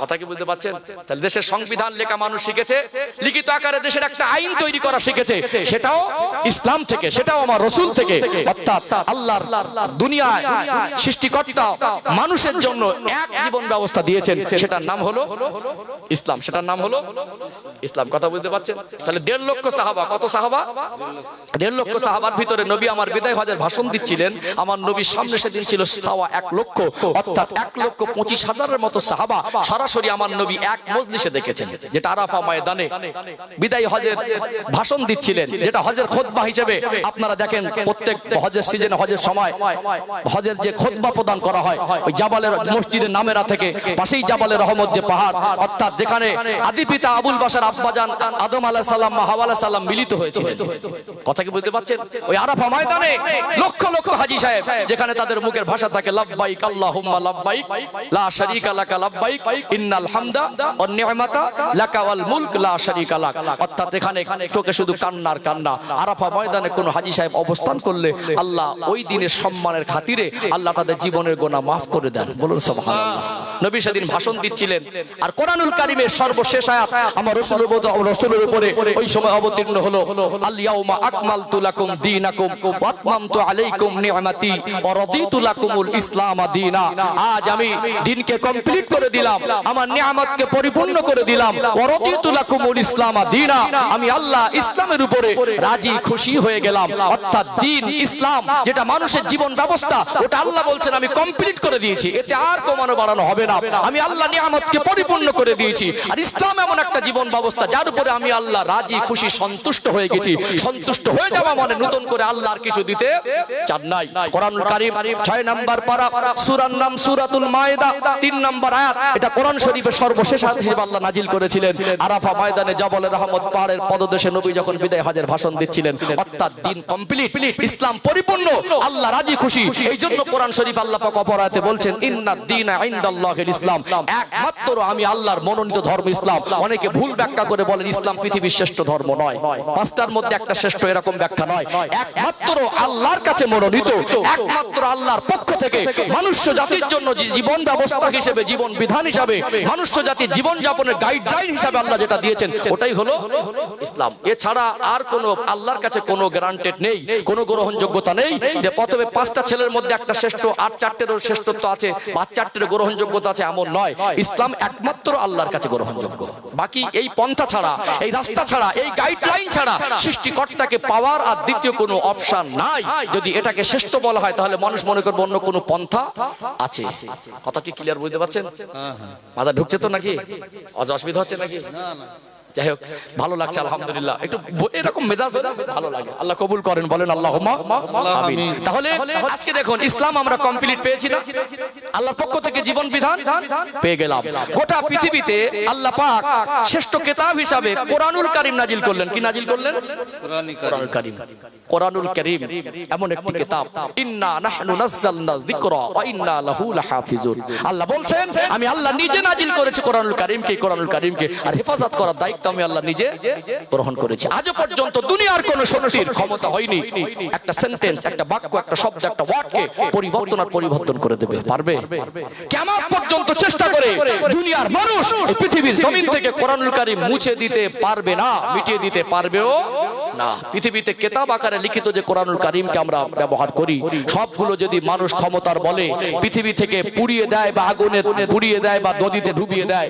কথা কি বুঝতে পারছেন? তাহলে দেশের সংবিধান লেখা মানুষ শিখেছে, লিখিত আকারে দেশের একটা আইন তৈরি করা শিখেছে, সেটাও ইসলাম থেকে, সেটাও আমার রাসূল থেকে। অর্থাৎ আল্লাহর দুনিয়ায় সৃষ্টিকর্তা মানুষের জন্য এক জীবন ব্যবস্থা দিয়েছেন, সেটার নাম হলো ইসলাম, সেটার নাম হলো ইসলাম। কথা বুঝতে পারছেন? তাহলে 1.5 লক্ষ সাহাবা, কত সাহাবা? 1.5 লক্ষ সাহাবার ভিতরে নবী আমার বিদায় হজের ভাষণ দিচ্ছিলেন, আমার নবীর সামনে সেদিন ছিল 1.25 লক্ষ, অর্থাৎ 1,25,000-এর মতো সাহাবা সরাসরি আমার নবী এক মজলিসে দেখেছেন, যেটা আরাফা ময়দানে বিদায় হজের ভাষণ দিচ্ছিলেন, যেটা হজের খুতবা হিসেবে আপনারা দেখেন প্রত্যেক হজের সিজনে, হজের সময় হজের যে খুতবা প্রদান করা হয় ওই জাবালের মসজিদের নামেরা থেকে পাশেই জাবালে রহমত যে পাহাড়, অর্থাৎ যেখানে আদি পিতা আবুল বাশার আব্বাজান আদম আলাইহিস সালাম মা হাওয়া আলাইহিস সালাম মিলিত হয়েছিলেন। কথা কি বুঝতে পারছেন? ওই আরাফা ময়দানে লক্ষ লক্ষ হাজী সাহেব, যেখানে তাদের মুখের ভাষা থাকে লাব্বাইক আল্লাহুম্মা লাব্বাইক লা শারীকা লাকা লাব্বাইক ইন্নাল হামদা ওয়ান নি'মাতা লাকা ওয়াল মুলক লা শারীকা লাক। অর্থাৎ এখানে চোখে শুধু কান্নার কান্না। আরাফা ময়দানে কোন হাজী সাহেব অবস্থান করলে আল্লাহ ওই দিনের সম্মানের খাতিরে আল্লাহ তাদের জীবনের গুনাহ মাফ করে দেন, বলুন সুবহানাল্লাহ। নবী সেদিন ভাষণ দিচ্ছিলেন, আর কোরআনুল কারীমের সর্বশেষ আয়াত আমার রাসূলের উপরে ওই সময় অবতীর্ণ হলো, আল ইয়াউমা আকমালতু লাকুম দীনাকুম ওয়া আতমামতু আলাইকুম নি'মাতি ওয়া রাদিতু লাকুমুল ইসলাম দীনা। আজ আমি দ্বীনকে কমপ্লিট করে দিলাম, আমার নিয়ামতকে পরিপূর্ণ করে দিলাম। ওয়া রাদিতু লাকুমুল ইসলাম দীনা, আমি আল্লাহ ইসলামের উপরে রাজি খুশি হয়ে গেলাম। অর্থাৎ দ্বীন ইসলাম যেটা মানুষের জীবন ব্যবস্থা, ওটা আল্লাহ বলছেন আমি কমপ্লিট করে দিয়েছি, এতে আর কমানো বাড়ানো হবে না। আমি আল্লাহ নিয়ামতকে পরিপূর্ণ করে দিয়েছি। আর ইসলাম এমন একটা জীবন ব্যবস্থা যার উপরে আমি আল্লাহ রাজি খুশি সন্তুষ্ট হয়ে গেছি। সন্তুষ্ট হয়ে যাওয়া মানে নতুন করে আল্লাহর কিছু দিতে চান নাই। কোরআনুল কারীম 6 নম্বর পারা, সূরার নাম সূরাতুল মায়েদা, 3 নম্বর আয়াত। এটা কোরআন শরীফের সর্বশেষ আয়াত হিসেবে আল্লাহ নাজিল করেছিলেন আরাফা ময়দানে জবল রহমত পাহাড়ের পদদেশে নবী যখন বিদায় হজের ভাষণ দিচ্ছিলেন। অর্থাৎ দ্বীন কমপ্লিট, ইসলাম পরিপূর্ণ, আল্লাহ রাজি খুশি। এইজন্য কোরআন শরীফ আল্লাহ পাক অপর আয়াতে বলছেন ইন্নাদ দীনা ইনদাল্লাহিল ইসলাম, একমাত্র আমি আল্লাহর মনোনীত ধর্ম ইসলাম। অনেকে ভুল ব্যাখ্যা করে বলেন ইসলাম পৃথিবীর শ্রেষ্ঠ ধর্ম নয়, পাঁচটার মধ্যে একটা শ্রেষ্ঠ, এরকম ব্যাখ্যা নয়। একমাত্র আল্লাহর কাছে মনোনীত, একমাত্র আল্লাহর পক্ষ থেকে মনুষ্য জাতির জন্য যে জীবন ব্যবস্থা হিসেবে, জীবন বিধান হিসাবে, মনুষ্য জাতির জীবন যাপনের গাইডলাইন হিসাবে আল্লাহ যেটা দিয়েছেন ওটাই হলো ইসলাম। এছাড়া আর কোন আল্লাহর কাছে কোনো গ্যারান্টেড নেই, কোনো গ্রহণযোগ্যতা নেই যে প্রথমে 5টা ছেলের মধ্যে একটা শ্রেষ্ঠ, আর 4টেরও শ্রেষ্ঠত্ব আছে বা 4টের গ্রহণযোগ্যতা আছে, এমন নয়। ইসলাম একমাত্র আল্লাহর কাছে গ্রহণযোগ্য। বাকি এই পন্থা ছাড়া, এই রাস্তা ছাড়া, এই গাইডলাইন ছাড়া সৃষ্টিকর্তাকে পাওয়ার আর দ্বিতীয় কোনো অপশন নাই। যদি এটাকে শ্রেষ্ঠ বলা হয় তাহলে মানুষ মনে করবে অন্য কোনো পন্থা আছে। কথা কি ক্লিয়ার বুঝতে পারছেন? মাথা ঢুকছে তো নাকি? অসুবিধা হচ্ছে নাকি? যাই হোক, ভালো লাগছে আলহামদুলিল্লাহ। একটু এরকম মেজাজ হলে ভালো লাগে। আল্লাহ কবুল করেন, বলেন আল্লাহুম্মা আমিন। তাহলে আজকে দেখুন ইসলাম আমরা কমপ্লিট পেয়েছি না? আল্লাহর পক্ষ থেকে জীবন বিধান পেয়ে গেলাম। গোটা পৃথিবীতে আল্লাহ পাক শ্রেষ্ঠ কিতাব হিসাবে কোরআনুল কারীম নাজিল করলেন। কি নাজিল করলেন? কোরআনুল কারীম। কোরআনুল কারীম এমন একটি কিতাব, ইন্না নাহনু নাযালনা যিকরা ওয়া ইন্না লাহু লাহাফিজুন। আল্লাহ বলছেন আমি আল্লাহ নিজে নাজিল করেছি কোরআনুল কারীমকে, কোরআনুল কারীমকে, আর হেফাজত করার দায়িত্ব আমি আল্লাহ নিজে গ্রহণ করেছি। আজও পর্যন্ত দুনিয়ার কোন শক্তির ক্ষমতা হয়নি একটা সেন্টেন্স, একটা বাক্য, একটা শব্দ, একটা ওয়ার্ডকে পরিবর্তন করে দেবে। পারবে? কিয়ামত পর্যন্ত চেষ্টা করে দুনিয়ার মানুষ এই পৃথিবীর জমিন থেকে কোরআনুল কারীম মুছে দিতে পারবে না, মিটিয়ে দিতে পারবেও না। পৃথিবীতে কিতাব আকারে লিখিত যে কোরআনুল কারীমকে আমরা ব্যবহার করি, সবগুলো যদি মানুষ ক্ষমতার বলে পৃথিবী থেকে পুড়িয়ে দেয় বা আগুনে পুড়িয়ে দেয় বা নদীতে ডুবিয়ে দেয়,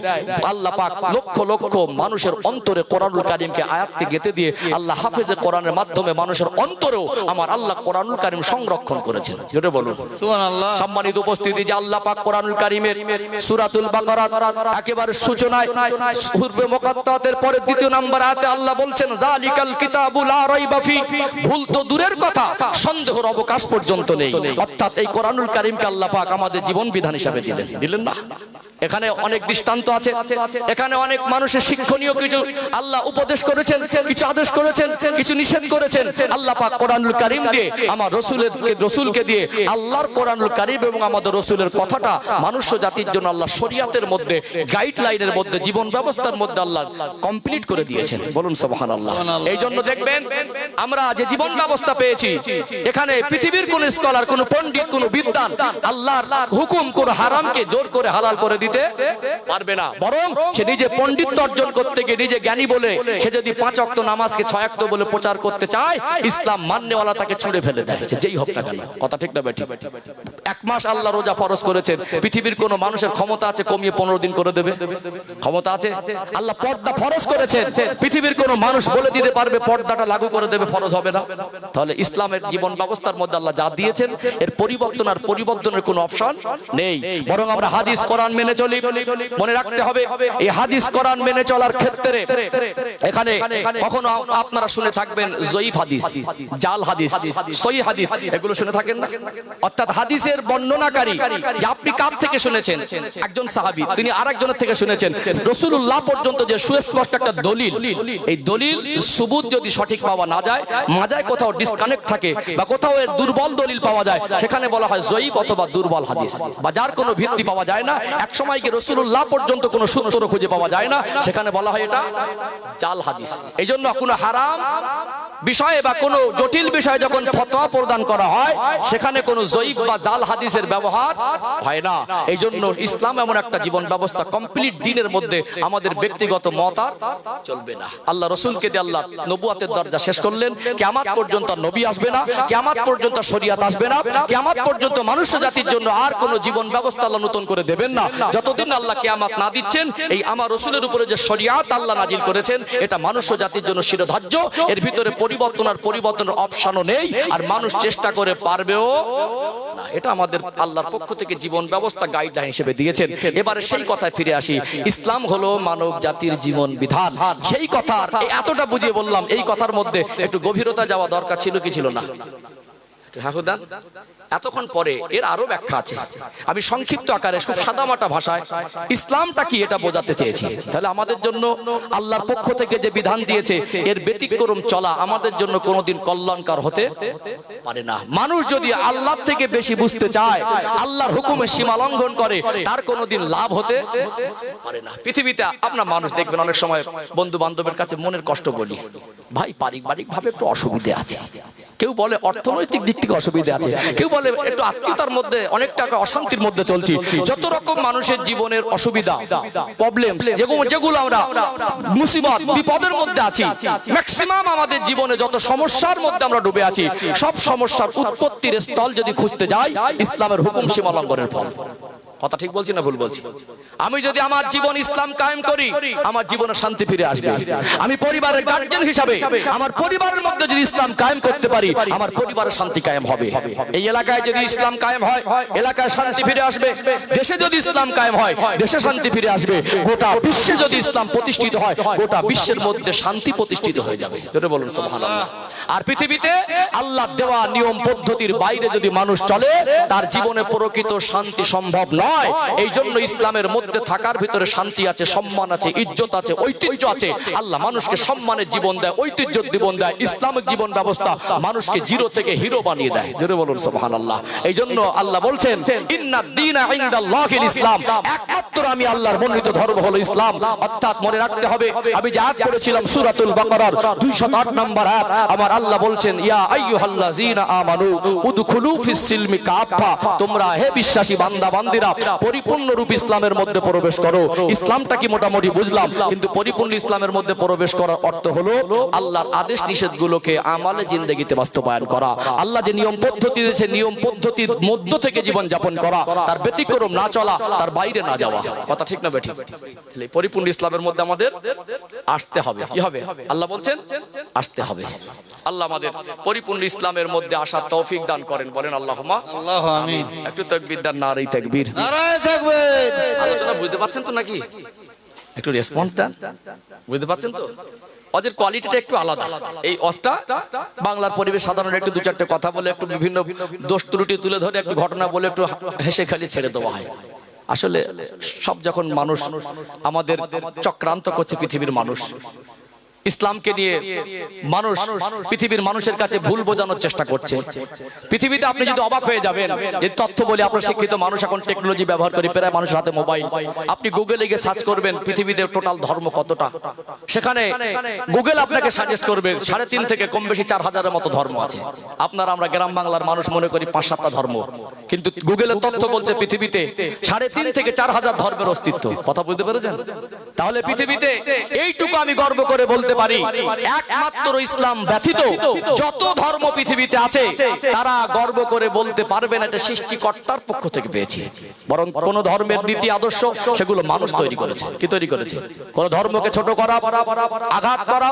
আল্লাহ পাক লক্ষ লক্ষ মানুষের অন্তরে কোরআনুল কারীমকে আয়াতকে গেঁথে দিয়ে আল্লাহ হাফেজে কোরআনের মাধ্যমে মানুষের অন্তরেও আমার আল্লাহ কোরআনুল কারীম সংরক্ষণ করেছেন। জোরে বলুন সুবহানাল্লাহ। সম্মানিত উপস্থিতি, যে আল্লাহ পাক কোরআনুল কারীমের সূরাতুল বাকারার একেবারে সূচনায় পূর্বে মুকাত্তাতের পরে 2 নম্বর আয়াতে আল্লাহ বলছেন যালিকাল কিতাবু লা রাইবা ফি। ভুল তো দূরের কথা, সন্দেহের অবকাশ পর্যন্ত নেই। অর্থাৎ এই কোরআনুল কারীমকে আল্লাহ পাক আমাদের জীবন বিধান হিসেবে দিলেন না? এখানে অনেক দৃষ্টান্ত আছে, এখানে অনেক মানুষের শিক্ষণীয় কিছু আল্লাহ উপদেশ করেছেন, কিছু আদেশ করেছেন, কিছু নিষেধ করেছেন। আল্লাহ পাক কোরআনুল কারীম দিয়ে আমার রসুলকে দিয়ে আল্লাহর কোরআনুল কারীম এবং আমাদের রসুলের কথাটা মানুষ্য জাতির জন্য আল্লাহ শরিয়াতের মধ্যে, গাইডলাইনের মধ্যে, জীবন ব্যবস্থার মধ্যে আল্লাহ কমপ্লিট করে দিয়েছেন। বলুন সুবহানাল্লাহ। এই জন্য দেখবেন আমরা যে জীবন ব্যবস্থা পেয়েছি, এখানে পৃথিবীর কোন স্কলার, কোন পণ্ডিত, কোন বিদ্বান আল্লাহর হুকুম, কোন হারামকে জোর করে হালাল করে দিতে পারবে না। বরং সে নিজে পণ্ডিত্য অর্জন করতে গিয়ে নিজে জ্ঞানী বলে সে যদি 5 ওয়াক্ত নামাজকে 6 ওয়াক্ত বলে প্রচার করতে চায়, ইসলাম মাননেওয়ালা তাকে ছুঁড়ে ফেলে দেয়, যেই হোক না কেন। কথা ঠিক না বেঠিক? 1 মাস আল্লাহ রোজা ফরজ করেছেন। পৃথিবীর কোন মানুষের ক্ষমতা আছে কমিয়ে 15 দিন করে দেবে? ক্ষমতা আছে? আল্লাহ পর্দা ফরজ করেছেন, পৃথিবীর কোন মানুষ বলে দিতে পারবে পর্দাটা লাগু করে দেবে, ফরজ হবে না? তাহলে ইসলামের জীবন ব্যবস্থার মধ্যে আল্লাহ যা দিয়েছেন এর পরিবর্তন আর পরিবর্তনের কোনো অপশন নেই। বরং আমরা হাদিস কোরআন মেনে চলি। মনে রাখতে হবে এই হাদিস কোরআন মেনে চলার ক্ষেত্রে এখানে কখনো আপনারা শুনে থাকবেন জয়ীফ হাদিস, জাল হাদিস, সহিহ হাদিস, এগুলো শুনে থাকেন না? অর্থাৎ হাদিসের বর্ণনাকারী যে আপনি কার থেকে শুনেছেন, একজন সাহাবী তিনি আরেকজনের থেকে শুনেছেন, রাসূলুল্লাহ পর্যন্ত যে সুস্পষ্ট একটা দলিল, এই দলিল সুবুত যদি সঠিক পাওয়া না যায়, মাজায় কোথাও ডিসকানেক্ট থাকে বা কোথাও এর দুর্বল দলিল পাওয়া যায়, সেখানে বলা হয় জয়ীফ অথবা দুর্বল হাদিস, বা যার কোনো ভিত্তি পাওয়া যায় না। এক সময় সময় গিয়ে রাসূলুল্লাহ পর্যন্ত কোনো সূত্র খুঁজে পাওয়া যায় না, সেখানে বলা হয় এটা জাল হাদিস। এই জন্য কোনো হারাম বিষয়ে বা কোনো জটিল বিষয়ে যখন ফতোয়া প্রদান করা হয়, সেখানে কোনো জয়ীফ বা জাল হাদিসের ব্যবহার হয় না। এই জন্য ইসলাম এমন একটা জীবন ব্যবস্থা, কমপ্লিট দিনের মধ্যে আমাদের ব্যক্তিগত মত আর চলবে না। আল্লাহ রসুলকে দিয়ে আল্লাহ নবুয়াতের দরজা শেষ করলেন, কিয়ামত পর্যন্ত নবী আসবে না, কিয়ামত পর্যন্ত শরিয়াত আসবে না, কিয়ামত পর্যন্ত মানুষ জাতির জন্য আর কোনো জীবন ব্যবস্থা আল্লাহ নতুন করে দেবেন না। যতদিন আল্লাহ কিয়ামত না দিচ্ছেন, এই আমার রসুলের উপরে যে শরিয়াত আল্লাহ নাজিল করেছেন, এটা মানুষ জাতির জন্য শিরোধার্য। এর ভিতরে পরিবর্তনের অপশনও নেই, আর মানুষ চেষ্টা করে পারবেও না। এটা আমাদের আল্লাহর পক্ষ থেকে জীবন ব্যবস্থা গাইডলাইন হিসেবে দিয়েছেন। এবারে সেই কথায় ফিরে আসি, ইসলাম হলো মানব জাতির জীবন বিধান। সেই কথার এতটা বুঝিয়ে বললাম, এই কথার মধ্যে একটু গভীরতা যাওয়া দরকার ছিল কি ছিল না? এতক্ষণ পরে এর আরো ব্যাখ্যা আছে, আমি সংক্ষিপ্ত আকারে খুব সাদামাটা ভাষায় ইসলামটা কি এটা বোঝাতে চেয়েছি। তাহলে আমাদের জন্য আল্লাহর পক্ষ থেকে যে বিধান দিয়েছে, এর ব্যতিক্রম চলা আমাদের জন্য কোনোদিন কল্যাণকর হতে পারে না। মানুষ যদি আল্লাহ থেকে বেশি বুঝতে চায়, আল্লাহর হুকুমের সীমা লঙ্ঘন করে, তার কোনোদিন লাভ হতে পারে না। পৃথিবীতে আপনার মানুষ দেখবেন অনেক সময় বন্ধু বান্ধবের কাছে মনের কষ্ট বলি, ভাই পারিবারিক ভাবে একটু অসুবিধে আছে, কেউ বলে অর্থনৈতিক দিক থেকে অসুবিধা আছে, কেউ বলে একটু আত্মীয়তার মধ্যে অনেক টাকা অশান্তির মধ্যে চলছি। যত রকম মানুষের জীবনের অসুবিধা, প্রবলেম, যেগুলো আমরা মুসিবত বিপদের মধ্যে আছি, ম্যাক্সিমাম আমাদের জীবনে যত সমস্যার মধ্যে আমরা ডুবে আছি, সব সমস্যার উৎপত্তির স্থল যদি খুঁজতে যাই, ইসলামের হুকুম সীমা লঙ্ঘনের ফল। কথা ঠিক বলছি না ভুল বলছি? আমি যদি আমার জীবন ইসলাম কায়েম করি, আমার জীবনে শান্তি ফিরে আসবে। আমি পরিবারের গার্জিয়ান হিসাবে আমার পরিবারের মধ্যে যদি ইসলাম কায়েম করতে পারি, আমার পরিবারের শান্তি কায়েম হবে। এই এলাকায় যদি ইসলাম কায়েম হয়, এলাকায় শান্তি ফিরে আসবে। দেশে যদি ইসলাম কায়েম হয়, দেশে শান্তি ফিরে আসবে। গোটা বিশ্বে যদি ইসলাম প্রতিষ্ঠিত হয়, গোটা বিশ্বের মধ্যে শান্তি প্রতিষ্ঠিত হয়ে যাবে। জোরে বলুন সুবহানাল্লাহ। আর পৃথিবীতে আল্লাহ দেওয়া নিয়ম পদ্ধতির বাইরে যদি মানুষ চলে, তার জীবনে প্রকৃত শান্তি সম্ভব নয়। এই জন্য ইসলামের মধ্যে থাকার ভিতরে শান্তি আছে, সম্মান আছে, ইজ্জত আছে, ঐতিহ্য আছে। আল্লাহ মানুষকে সম্মানের জীবন দেয়, ঐতিহ্যের জীবন দেয়। ইসলামিক জীবন ব্যবস্থা মানুষকে জিরো থেকে হিরো বানিয়ে দেয়। জোরে বলুন সুবহানাল্লাহ। এই জন্য আল্লাহ বলছেন, ইন্নাদ দীনা ইনদাল্লাহিল ইসলাম, একমাত্র আমি আল্লাহর মনোনীত ধর্ম হলো ইসলাম। অর্থাৎ মনে রাখতে হবে, আমি যে আয়াত পড়েছিলাম সূরাতুল বাকারার 208 নম্বর আয়াত, আমার আল্লাহ বলছেন, ইয়া আইয়ুহাল্লাযীনা আমানু উদখুলু ফিস সিলমি কাফা, তোমরা হে বিশ্বাসী বান্দা বান্দিরা পরিপূর্ণ রূপ ইসলামের মধ্যে প্রবেশ করো। ইসলামটা কি মোটামুটি বুঝলাম, কিন্তু পরিপূর্ণ ইসলামের মধ্যে প্রবেশ করার অর্থ হলো আল্লাহর আদেশ নিষেধগুলোকে আমলে জিন্দেগিতে বাস্তবায়ন করা। আল্লাহ যে নিয়ম পদ্ধতি দিয়েছে, নিয়ম পদ্ধতির মধ্য থেকে জীবন যাপন করা, তার ব্যতিক্রম না চলা, তার বাইরে না যাওয়া। কথা ঠিক না বেঠিক? পরিপূর্ণ ইসলামের মধ্যে আমাদের আসতে হবে। কি হবে? আল্লাহ বলছেন আসতে হবে। আল্লাহ আমাদের পরিপূর্ণ ইসলামের মধ্যে আসার তৌফিক দান করেন। বলেন আল্লাহুম্মা আমিন। একটু তাকবীর দেন, নারে তাকবীর। নারায়ে তাকবীর। আলোচনা বুঝতে পারছেন তো নাকি? একটু রেসপন্স দেন, বুঝতে পারছেন তো? ওদের কোয়ালিটিটা একটু আলাদা। এই অস্টা বাংলার পরিবেশ সাধারণ একটু দু চারটে কথা বলে, একটু বিভিন্ন দোষ ত্রুটি তুলে ধরে, একটু ঘটনা বলে, একটু হেসে খালি ছেড়ে দেওয়া হয়। আসলে সব যখন মানুষ আমাদের চক্রান্ত করছে, পৃথিবীর মানুষ ইসলামকে নিয়ে মানুষ পৃথিবীর মানুষের কাছে ভুল বোঝানোর চেষ্টা করছে। পৃথিবীতে আপনি যদি অবাক হয়ে যাবেন, এই তথ্য বলে আপনার শিক্ষিত মানুষ এখন টেকনোলজি ব্যবহার করে, প্রায় মানুষের হাতে মোবাইল। আপনি গুগলে গিয়ে সার্চ করবেন পৃথিবীতে টোটাল ধর্ম কতটা, সেখানে গুগল আপনাকে সাজেস্ট করবে 3.5 থেকে কম বেশি 4,000-এর মতো ধর্ম আছে। আপনারা আমরা গ্রাম বাংলার মানুষ মনে করি 5-7টা ধর্ম, কিন্তু গুগলের তথ্য বলছে পৃথিবীতে 3.5 থেকে 4,000 ধর্মের অস্তিত্ব। কথা বলতে পেরেছেন? তাহলে পৃথিবীতে এইটুকু আমি গর্ব করে বলতে পারি, একমাত্র ইসলাম ব্যতীত যত ধর্ম পৃথিবীতে আছে, তারা গর্ব করে বলতে পারবে না এটা সৃষ্টিকর্তার পক্ষ থেকে পেয়েছি। বরং কোন ধর্মের নীতি আদর্শ সেগুলো মানুষ তৈরি করেছে। কি তৈরি করেছে? কোন ধর্মকে ছোট করা, আঘাত করা,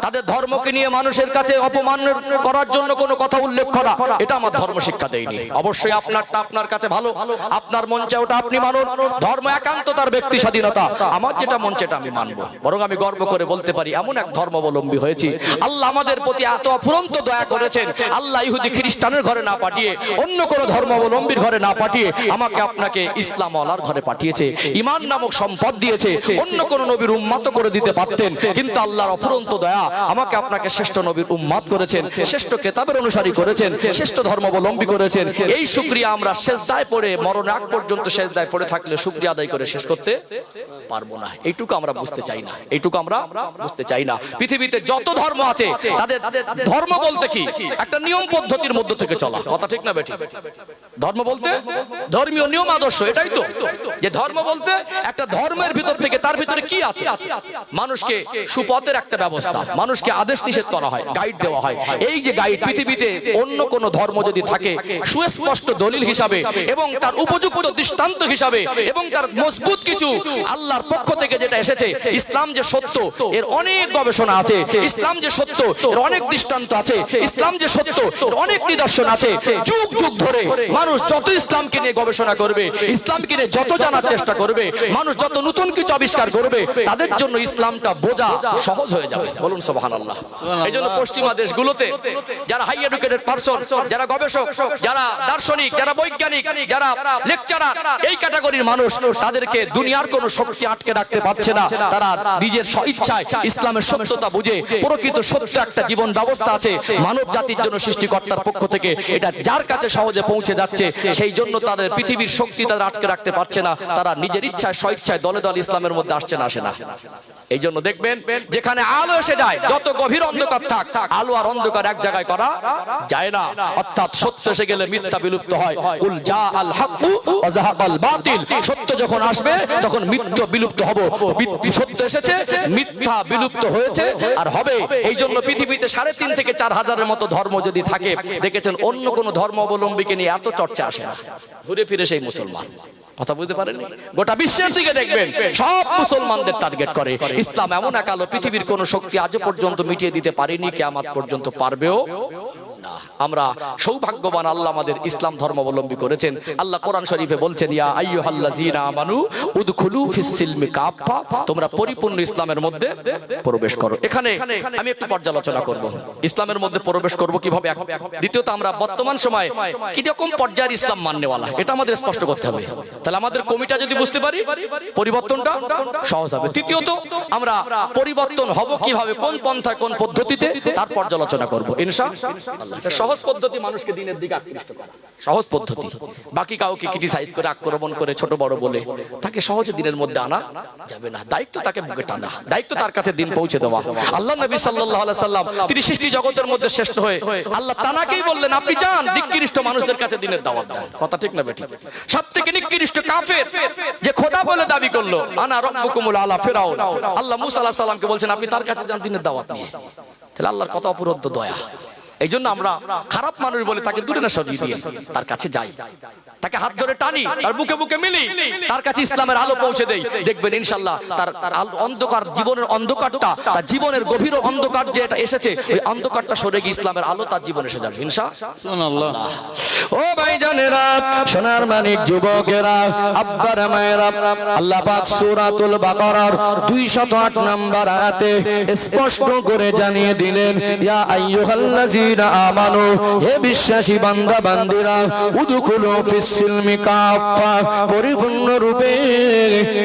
তাদের ধর্মকে নিয়ে মানুষের কাছে অপমান করার জন্য কোনো কথা উল্লেখ করা, এটা আমার ধর্ম শিক্ষা দেয়নি। অবশ্যই আপনারটা আপনার কাছে ভালো, আপনার মন চায় ওটা আপনি মানুন। ধর্ম একান্ত তার ব্যক্তি স্বাধীনতা, আমার যেটা মন চায় আমি মানবো। বরং আমি গর্ব করে বলতে পারি, এমন এক ধর্মাবলম্বী হয়েছি। আল্লাহ আমাদের প্রতি এত অফুরন্ত দয়া করেছেন, আল্লাহ ইহুদি খ্রিস্টানের ঘরে না পাঠিয়ে, অন্য কোনো ধর্মাবলম্বীর ঘরে না পাঠিয়ে আমাকে আপনাকে ইসলাম ওয়ালার ঘরে পাঠিয়েছে। ঈমান নামক সম্পদ দিয়েছে, অন্য কোন নবীর উম্মত করে দিতে পারতেন, কিন্তু আল্লাহর অফুরন্ত দয়া আমাকে আপনাকে শ্রেষ্ঠ নবীর উম্মত করেছেন, শ্রেষ্ঠ কিতাবের অনুসারী করেছেন, শ্রেষ্ঠ ধর্মাবলম্বী করেছেন। এই শুকরিয়া আমরা সেজদায় পড়ে মরণ আগ পর্যন্ত সেজদায় পড়ে থাকলে শুকরিয়া আদায় করে শেষ করতে পারবো না। এইটুকু আমরা বুঝতে চাই না, এইটুকু আমরা বুঝতে চাই না। পৃথিবীতে যত ধর্ম আছে তাদের ধর্ম বলতে কি? একটা নিয়ম পদ্ধতির মধ্য থেকে চলা, কথা ঠিক না বেঠিক? ধর্ম বলতে ধর্মীয় নিয়ম আদর্শ, এটাই তো। যে ধর্ম বলতে একটা ধর্মের ভিতর থেকে তার ভিতরে কি আছে? মানুষকে সুপথের একটা ব্যবস্থা, মানুষকে আদেশ নিষেধ করা হয়, গাইড দেওয়া হয়। এই যে গাইড পৃথিবীতে অন্য কোন ধর্ম যদি থাকে সুস্পষ্ট দলিল হিসাবে এবং তার উপযুক্ত দৃষ্টান্ত হিসাবে এবং তার মজবুত কিছু আল্লাহর পক্ষ থেকে যেটা এসেছে, ইসলাম যে সত্য এর অনেক গবেষণা আছে, ইসলাম যে সত্য এর অনেক দৃষ্টান্ত আছে, ইসলাম যে সত্য এর অনেক নিদর্শন আছে। যুগ যুগ ধরে মানুষ যত ইসলামকে নিয়ে গবেষণা করবে, ইসলামকে নিয়ে যত জানার চেষ্টা করবে, মানুষ যত নতুন কিছু আবিষ্কার করবে, তাদের জন্য ইসলামটা বোঝা সহজ হয়ে যাবে। বলুন সুবহানাল্লাহ। এই জন্য পশ্চিমা দেশগুলোতে যারা হাই এডুকেটেড পারসন, যারা গবেষক, যারা দার্শনিক, যারা বৈজ্ঞানিক, যারা লেকচারার, এই ক্যাটাগরির মানুষ, তাদেরকে দুনিয়ার কোন শক্তি আটকে রাখতে পারছে না। তারা নিজের স্বইচ্ছায় ইসলামের সত্যতা বুঝে, প্রকৃত সত্য একটা জীবন ব্যবস্থা আছে মানব জাতির জন্য সৃষ্টিকর্তার পক্ষ থেকে, এটা যার কাছে সহজে পৌঁছে যাচ্ছে, সেই জন্য তাদের পৃথিবীর শক্তি তারা আটকে রাখতে পারছে না। তারা নিজের ইচ্ছায় স্বইচ্ছায় দলে দলে ইসলামের মধ্যে আসছে না, আসে না। এই জন্য দেখবেন যেখানে আলো এসে যায়, যত গভীর অন্ধকার থাক, আলো আর অন্ধকার এক জায়গায় করা যায় না। অর্থাৎ সত্য এসে গেলে মিথ্যা বিলুপ্ত হয়। কুল জা আল হাক্কু ওয়া যাহাকাল বাতিল। সত্য যখন আসবে তখন মিথ্যা বিলুপ্ত হবে। সত্য এসেছে, মিথ্যা বিলুপ্ত হয়েছে আর হবে। এই জন্য পৃথিবীতে 3.5 থেকে 4 হাজারের মতো ধর্ম যদি থাকে, দেখেছেন অন্য কোন ধর্ম অবলম্বীকে নিয়ে এত চর্চা আসে না। ঘুরে ফিরে সেই মুসলমান। কথা বুঝতে পারেননি? গোটা বিশ্বের দিকে দেখবেন সব মুসলমানদের টার্গেট করে। ইসলাম এমন এক আলো পৃথিবীর কোন শক্তি আজও পর্যন্ত মিটিয়ে দিতে পারেনি, কিয়ামত পর্যন্ত পারবেও না। আমরা সৌভাগ্যবান, আল্লাহ আমাদের ইসলাম ধর্মাবলম্বী করেছেন। আল্লাহ কোরআন শরীফে বলছেন, ইয়া আইয়ুহাল্লাযীনা আমানু উদখুলু ফিস-সিলমি কাফা, তোমরা পরিপূর্ণ ইসলামের মধ্যে প্রবেশ করো। এখানে আমি একটু পর্যালোচনা করব, ইসলামের মধ্যে প্রবেশ করব কিভাবে। দ্বিতীয়ত, আমরা বর্তমান সময়ে কি রকম পর্যায়ের ইসলাম মাননেওয়ালা, এটা আমাদের স্পষ্ট করতে হবে। তাহলে আমাদের কমিটা যদি বুঝতে পারি, পরিবর্তনটা সহজ হবে। তৃতীয়ত, আমরা পরিবর্তন হব কিভাবে, কোন পন্থায়, কোন পদ্ধতিতে, তার পর্যালোচনা করব ইনশাআল্লাহ। সহজ পদ্ধতি মানুষকে দিনের দিকে আকৃষ্ট করা, সহজ পদ্ধতি। বাকি কাউকে ক্রিটিসাইজ করে, আক্রমণ করে, ছোট বড় বলে তাকে সহজে দিনের মধ্যে আনা যাবে না। দায়িত্ব তাকে বুকে টানা, দায়িত্ব তার কাছে দিন পৌঁছে দেওয়া। আল্লাহ নবী সাল্লাল্লাহু আলাইহি সাল্লাম, তিনি সৃষ্টি জগতের মধ্যে শ্রেষ্ঠ হয়ে আল্লাহ তানাকেই বললেন, আপনি যান নিকৃষ্ট মানুষদের কাছে দিনের দাওয়াত দেন। কথা ঠিক না বেঠিক? সবথেকে নিকৃষ্ট কাফের যে খোদা বলে দাবি করলো, আনা রাব্বুকুমুল আলা ফিরাউন, আল্লাহ মুসা আলাইহিস সালামকে বলছেন, আপনি তার কাছে যান দিনের দাওয়াত নিয়ে। তাহলে আল্লাহর কত অপরন্ত দয়া। এই জন্য আমরা খারাপ মানুষ বলে তাকে দূরে না সরিয়ে দিয়ে তার কাছে যাই, তাকে হাত ধরে টানি, তার বুকে বুকে মিলি, তার কাছে ইসলামের আলো পৌঁছে দেই। দেখবেন ইনশাআল্লাহ তার অন্ধকার, জীবনের অন্ধকারটা, তার জীবনের গভীর অন্ধকার যে এটা এসেছে, ওই অন্ধকারটা সরে গিয়ে ইসলামের আলো তার জীবনে এসে যাবে ইনশাআল্লাহ। ও ভাইজানেরা, সোনার মানিক যুবকেরা, আব্বারা মায়েরা, আল্লাহ পাক সূরাতুল বাকারার 208 নম্বর আয়াতে স্পষ্ট করে জানিয়ে দিলেন, ইয়া আইয়ুহাল্লাযীনা আমানু, হে বিশ্বাসী বান্দা বান্দীরা, উদখুলু ফিস-সিলমি কাফা, পরিপূর্ণ রূপে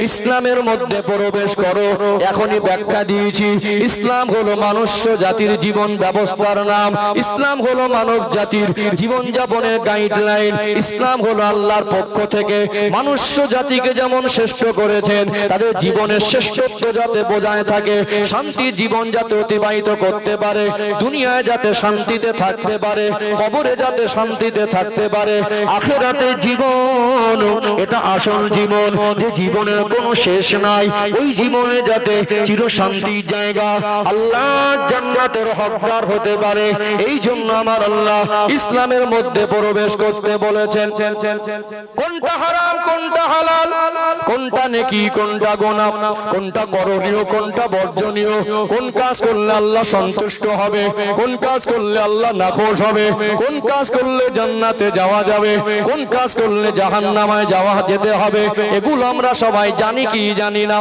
ইসলামের মধ্যে প্রবেশ করো। এখনই ব্যাখ্যা দিয়েছি, ইসলাম হলো মনুষ্য জাতির জীবন ব্যবস্থার নাম, ইসলাম হলো মানব জাতির জীবন যাপনের গাইডলাইন, ইসলাম হলো আল্লাহর পক্ষ থেকে মনুষ্য জাতিকে যেমন শ্রেষ্ঠ করেছেন, তাদের জীবনের শ্রেষ্ঠত্ব যাতে বজায় থাকে, শান্তি জীবন যাতে অতিবাহিত করতে পারে, দুনিয়ায় যাতে শান্তিতে থাকতে পারে, কবরে যাতে শান্তিতে থাকতে পারে, আখিরাতে জীবন এটা আসল জীবন, যে জীবনের কোনো শেষ নাই, ওই জীবনে যাতে চির শান্তির জায়গা, আল্লাহর জান্নাতের হকদার হতে পারে। এই জন্য আমার আল্লাহ ইসলামের মধ্যে প্রবেশ করতে বলেছেন। কোনটা হারাম, কোনটা হালাল, কোনটা নেকি, কোনটা গুনাহ, কোনটা করণীয়, কোনটা বর্জনীয়, কোন কাজ করলে আল্লাহ সন্তুষ্ট হবে, কোন কাজ করলে আল্লাহ নাখোশ হবে, কোন কাজ করলে জান্নাতে যাওয়া যাবে, কোন কাজ করলে জাহান্নামায় যাওয়া যেতে হবে, এগুলো আমরা সবাই জানি কি জানি না?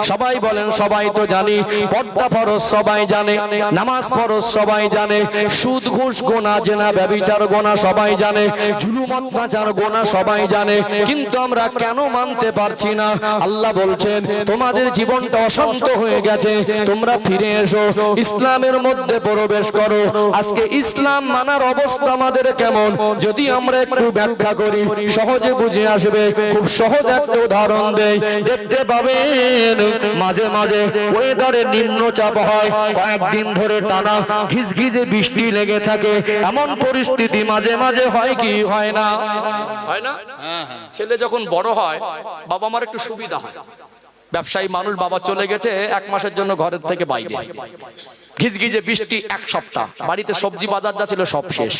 সবাই বলেন সবাই তো জানি। পর্দা ফরজ সবাই জানে, নামাজ ফরজ সবাই জানে, সুদ ঘুষ গোনা জেনা ব্যভিচার গোনা সবাই জানে, জুলুম অত্যাচার গোনা সবাই জানে, কিন্তু আমরা কেন মানতে পারছি না? আল্লাহ বলছেন তোমাদের জীবনটা অশান্ত হয়ে গেছে, তোমরা ফিরে এসো, ইসলামের মধ্যে প্রবেশ করো। আজকে ইসলাম মানার অবস্থা আমাদের কেমন যদি আমরা একটু ব্যাখ্যা করি, সহজে বুঝে আসবে। খুব সহজ একটা উদাহরণ দেই, দেখতে পাবেন মাঝে মাঝে ওয়েদারে নিম্নচাপ হয়, কয়েকদিন ধরে টানা ঘিসঘিসে বৃষ্টি লেগে থাকে, এমন পরিস্থিতি মাঝে মাঝে হয় কি হয় না? হয় না? ছেলে যখন বড় হয় বাবা মার একটু সুবিধা হয়। ব্যবসায়ী মানুষ, বাবা চলে গেছে 1 মাসের জন্য ঘরের থেকে বাইরে, ঘিজঘিজে বৃষ্টি 1 সপ্তাহ, বাড়িতে সবজি বাজার যা ছিল সব শেষ।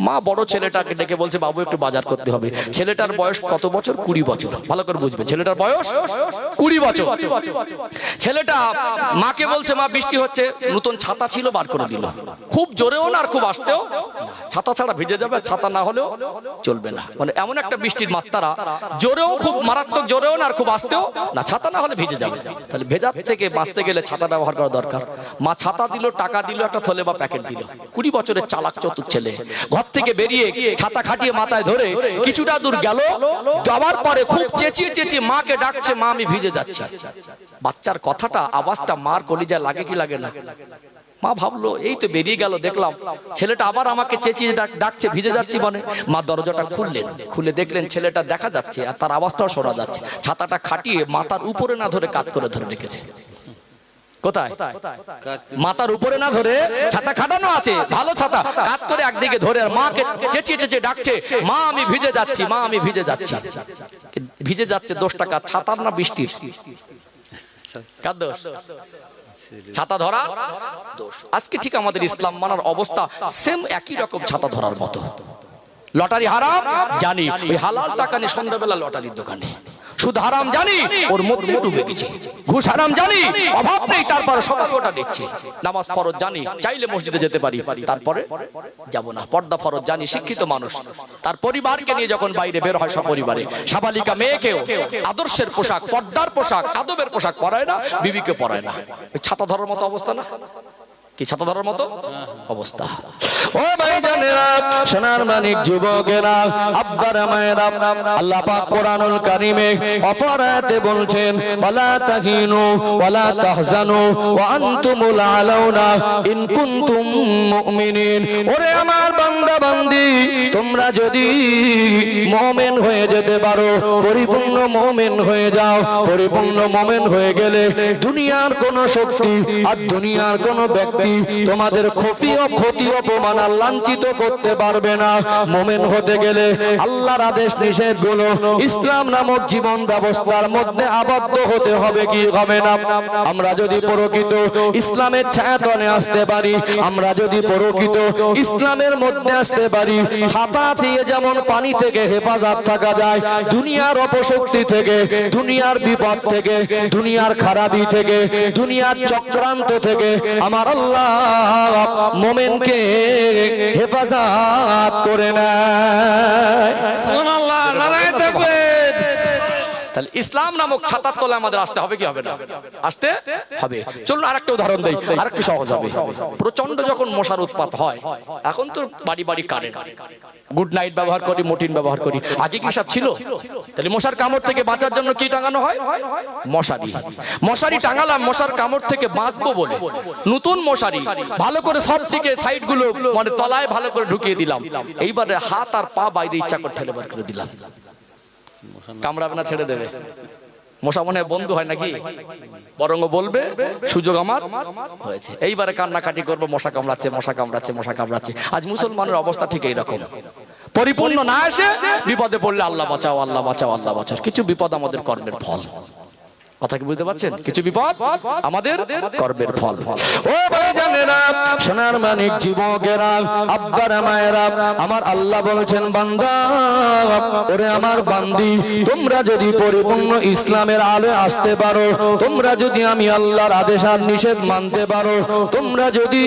মা বড় ছেলেটাকে ডেকে বলছে বাবু একটু বাজার করতে হবে। ছেলেটার বয়স কত বছর? 20 বছর। ভালো করে বুঝবেন, ছেলেটার বয়স 20 বছর। ছেলেটা মাকে বলছে মা বৃষ্টি হচ্ছে, নতুন ছাতা ছিল বার করে দিল, খুব জোরেও না আর খুব আস্তেও। ছাতা ছাড়া ভিজে যাবে, ছাতা না হলেও চলবে না, মানে এমন একটা বৃষ্টির মাত্রা, জোরেও খুব মারাত্মক জোরেও না আর খুব আস্তেও না, ছাতা না হলে ভিজে যাবে। তাহলে ভেজার থেকে বাঁচতে গেলে ছাতা ব্যবহার করা দরকার। মা ছাতা দিল, টাকা দিল, একটা থলে বা প্যাকেট দিল। 20 বছরের চালাক চতুর ছেলে ঘর থেকে বেরিয়ে ছাতা খাটিয়ে মাথায় ধরে কিছুটা দূর গেল, যাওয়ার পরে খুব চেঁচিয়ে চেঁচিয়ে মাকে ডাকছে, মা আমি ভিজে যাচ্ছি। বাচ্চার কথাটা, আওয়াজটা মার কলিজায় লাগে কি লাগে না? মা ভাবলো এই তো বেরিয়ে গেল, দেখলাম ছেলেটা আবার আমাকে চেঁচিয়ে ডাকছে, ভিজে যাচ্ছি মানে। মা দরজাটা খুললেন, খুলে দেখলেন ছেলেটা দেখা যাচ্ছে আর তার আওয়াজটাও শোনা যাচ্ছে। ছাতাটা খাটিয়ে মাথার উপরে না ধরে কাত করে ধরে রেখেছে। কোথায়? মাথার উপরে না ধরে, ছাতা খাটানো আছে, ভালো ছাতা, কাত করে একদিকে ধরে আর মাকে চেঁচিয়ে চেঁচিয়ে ডাকছে, মা আমি ভিজে যাচ্ছি, মা আমি ভিজে যাচ্ছি। ভিজে যাচ্ছে, দোষটা কার? ছাতার না বৃষ্টির? কার দোষ? ছাতা ধরা দোষ। আজকে ঠিক আমাদের ইসলাম মানার অবস্থা সেম একই রকম, ছাতা ধরার মতো। লটারি হারাম জানি, ওই হালাল টাকা নিয়ে সন্ধ্যাবেলা লটারির দোকানে। সুদ হারাম জানি, ওর মধ্যে ডুবে গেছি। ঘুষ হারাম জানি, অভাব নেই, তারপরে সবাই ওটা দেখছে। নামাজ ফরজ জানি, চাইলে মসজিদে যেতে পারি, তারপরে যাব না। পর্দা ফরজ জানি, শিক্ষিত মানুষ তার পরিবারকে নিয়ে যখন বাইরে বের হয়, সব পরিবারে সাবালিকা মেয়েকেও আদর্শের পোশাক, পর্দার পোশাক, আদবের পোশাক পরায় না, বিবিকে পরায় না। ওই ছাতা ধরার মতো অবস্থা না? কি ছাতা ধরার মতো অবস্থা? ও ভাইজানেরা, সোনার মানিক যুবকেরা, আব্বারা মায়েরা, আল্লাহ পাক কোরআনুল কারীমে অপরাতে বলছেন ওয়ালা তাহিনু ওয়ালা তাহজানু ওয়া আনতুমুল আলাউনা ইন কুনতুম মুমিনিন। ওরে আমার বান্দা বান্দি, তোমরা যদি মুমিন হয়ে যেতে পারো, পরিপূর্ণ মুমিন হয়ে যাও, পরিপূর্ণ মুমিন হয়ে গেলে দুনিয়ার কোন শক্তি আর দুনিয়ার কোন ব্যক্তি তোমাদের ক্ষতি ও ক্ষতি অপমান আর লাঞ্ছিত করতে পারবে না। মুমিন হতে গেলে আল্লাহর আদেশ নিষেধ গুলো ইসলাম নামক জীবন ব্যবস্থার মধ্যে আবদ্ধ হতে হবে কি হবে না? আমরা যদি প্রকৃত ইসলামের ছায়াতলে আসতে পারি, আমরা যদি প্রকৃত ইসলামের মধ্যে আসতে পারি, ছাতা দিয়ে যেমন পানি থেকে হেফাজত থাকা যায়, দুনিয়ার অপশক্তি থেকে, দুনিয়ার বিপদ থেকে, দুনিয়ার খারাপি থেকে, দুনিয়ার চক্রান্ত থেকে আমার আল্লাহ মুমিনকে হেফাজত করে নেয়। সুবহানাল্লাহ, নারায়ে তাকবীর। তাহলে ইসলাম নামক ছাতার তলে আমাদের আসতে হবে কি হবে না? আসতে হবে। চলুন আরেকটা উদাহরণ দেই, আরেকটু সহজ হবে। প্রচন্ড যখন মশার উৎপাত হয়, এখন তো বাড়ি বাড়ি কারেন্ট, গুড নাইট ব্যবহার করি, মোটিন ব্যবহার করি। আগে কি সব ছিল? তাহলে মশার কামড় থেকে বাঁচার জন্য কি টাঙানো হয়? মশারি। মশারি টাঙালাম মশার কামড় থেকে বাঁচবো বলে, নতুন মশারি ভালো করে সব দিকে সাইড গুলো মানে তলায় ভালো করে ঢুকিয়ে দিলাম। এইবারে হাত আর পা বাইরে ইচ্ছা করে ঠেলে বার করে দিলাম, কামড়াবে না, ছেড়ে দেবে। মশা মনে বন্ধু হয় নাকি? বরং বলবে সুযোগ আমার হয়েছে। এইবারে কান্নাকাটি করবো, মশা কামড়াচ্ছে, মশা কামড়াচ্ছে, মশা কামড়াচ্ছে। আজ মুসলমানের অবস্থা ঠিক এইরকম। পরিপূর্ণ না এসে বিপদে পড়লে আল্লাহ বাঁচাও, আল্লাহ বাঁচাও, আল্লাহ বাঁচাও। কিছু বিপদ আমাদের কর্মের ফল। কথা কি বুঝতে পারছেন? কিছু বিপদ আমাদের কর্মের ফল। ও ভাইজানেরা, সোনার মানিক যুবকেরা, আব্বারা মায়েরা, আমার আল্লাহ বলছেন বান্দা, ওরে আমার বান্দি, তোমরা যদি পরিপূর্ণ ইসলামের আলোয় আসতে পারো, তোমরা যদি আমি আল্লাহর আদেশ আর নিষেধ মানতে পারো, তোমরা যদি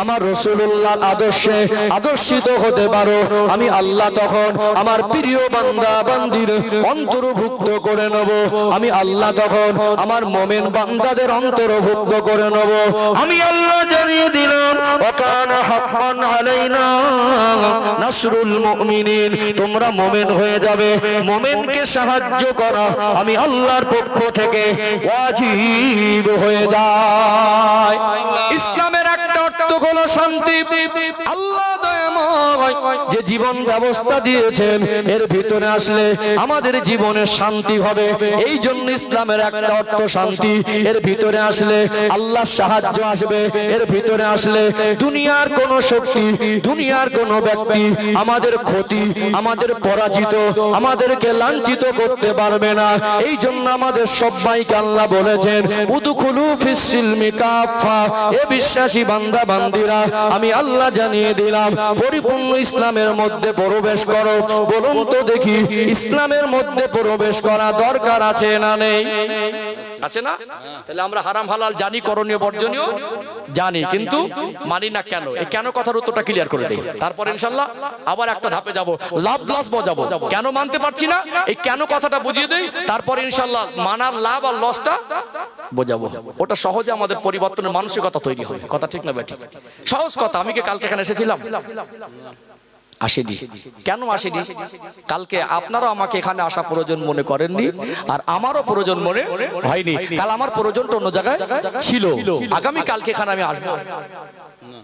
আমার রাসূলুল্লাহর আদর্শে আদর্শিত হতে পারো, আমি আল্লাহ তখন আমার প্রিয় বান্দা বান্দির অন্তর্ভুক্ত করে নেব। আমি আল্লাহ তখন আমার মুমিন বান্দাদের অন্তর্ভুক্ত করে নেব। আমি আল্লাহ জানিয়ে দিলাম, ওয়াকানা হাক্কান আলাইনা নাসরুল মুমিনিন, তোমরা মুমিন হয়ে যাবে। মুমিনকে সাহায্য করা আমি আল্লাহর পক্ষ থেকে ওয়াজিব হয়ে যায়। ইসলামের একটা অর্থ হলো শান্তি। আল্লাহ দয়াময় যে জীবন ব্যবস্থা দিয়েছেন, এর ভিতরে আসলে আমাদের জীবনে শান্তি হবে। এই জন্য ইসলামের একটা অর্থ শান্তি। এর ভিতরে আসলে আল্লাহর সাহায্য আসবে। এর ভিতরে আসলে দুনিয়ার কোন শক্তি, দুনিয়ার কোন ব্যক্তি আমাদের ক্ষতি, আমাদের পরাজিত, আমাদেরকে লাঞ্ছিত করতে পারবে না। এই জন্য আমাদের সবাইকে আল্লাহ বলেছেন, উদখুলু ফিস সিলমি কাফা, এ বিশ্বাসী বান্দা বান্দিরা, আমি আল্লাহ জানিয়ে দিলাম, পরিপূর্ণ ইসলামের মধ্যে প্রবেশ করো। বলুন তো দেখি, ইসলামের মধ্যে প্রবেশ করা দরকার আছে না নেই? আছে না? তাহলে আমরা হারাম হালাল জানি, করণীয় বর্জনীয় জানি, কিন্তু মানি না কেন? এই কেন কথার উত্তরটা ক্লিয়ার করে দেই, তারপর ইনশাআল্লাহ আবার একটা ধাপে যাব, লাভ লস বোঝাবো। কেন মানতে পারছি না, এই কেন কথাটা বুঝিয়ে দেই, তারপর ইনশাআল্লাহ মানার লাভ আর লসটা বোঝাবো। ওটা সহজে আমাদের পরিবর্তনের মানসিকতা তৈরি হবে। কথা ঠিক না ব্যাঠিক? সহজ কথা। আমি কি কালকে এখানে এসেছিলাম? আসেনি। কেন আসেনি? কালকে আপনারা আমাকে এখানে আসা প্রয়োজন মনে করেননি, আর আমারও প্রয়োজন মনে হয়নি। কাল আমার প্রয়োজনটা অন্য জায়গায় ছিল। আগামী কালকে এখানে আমি আসবো।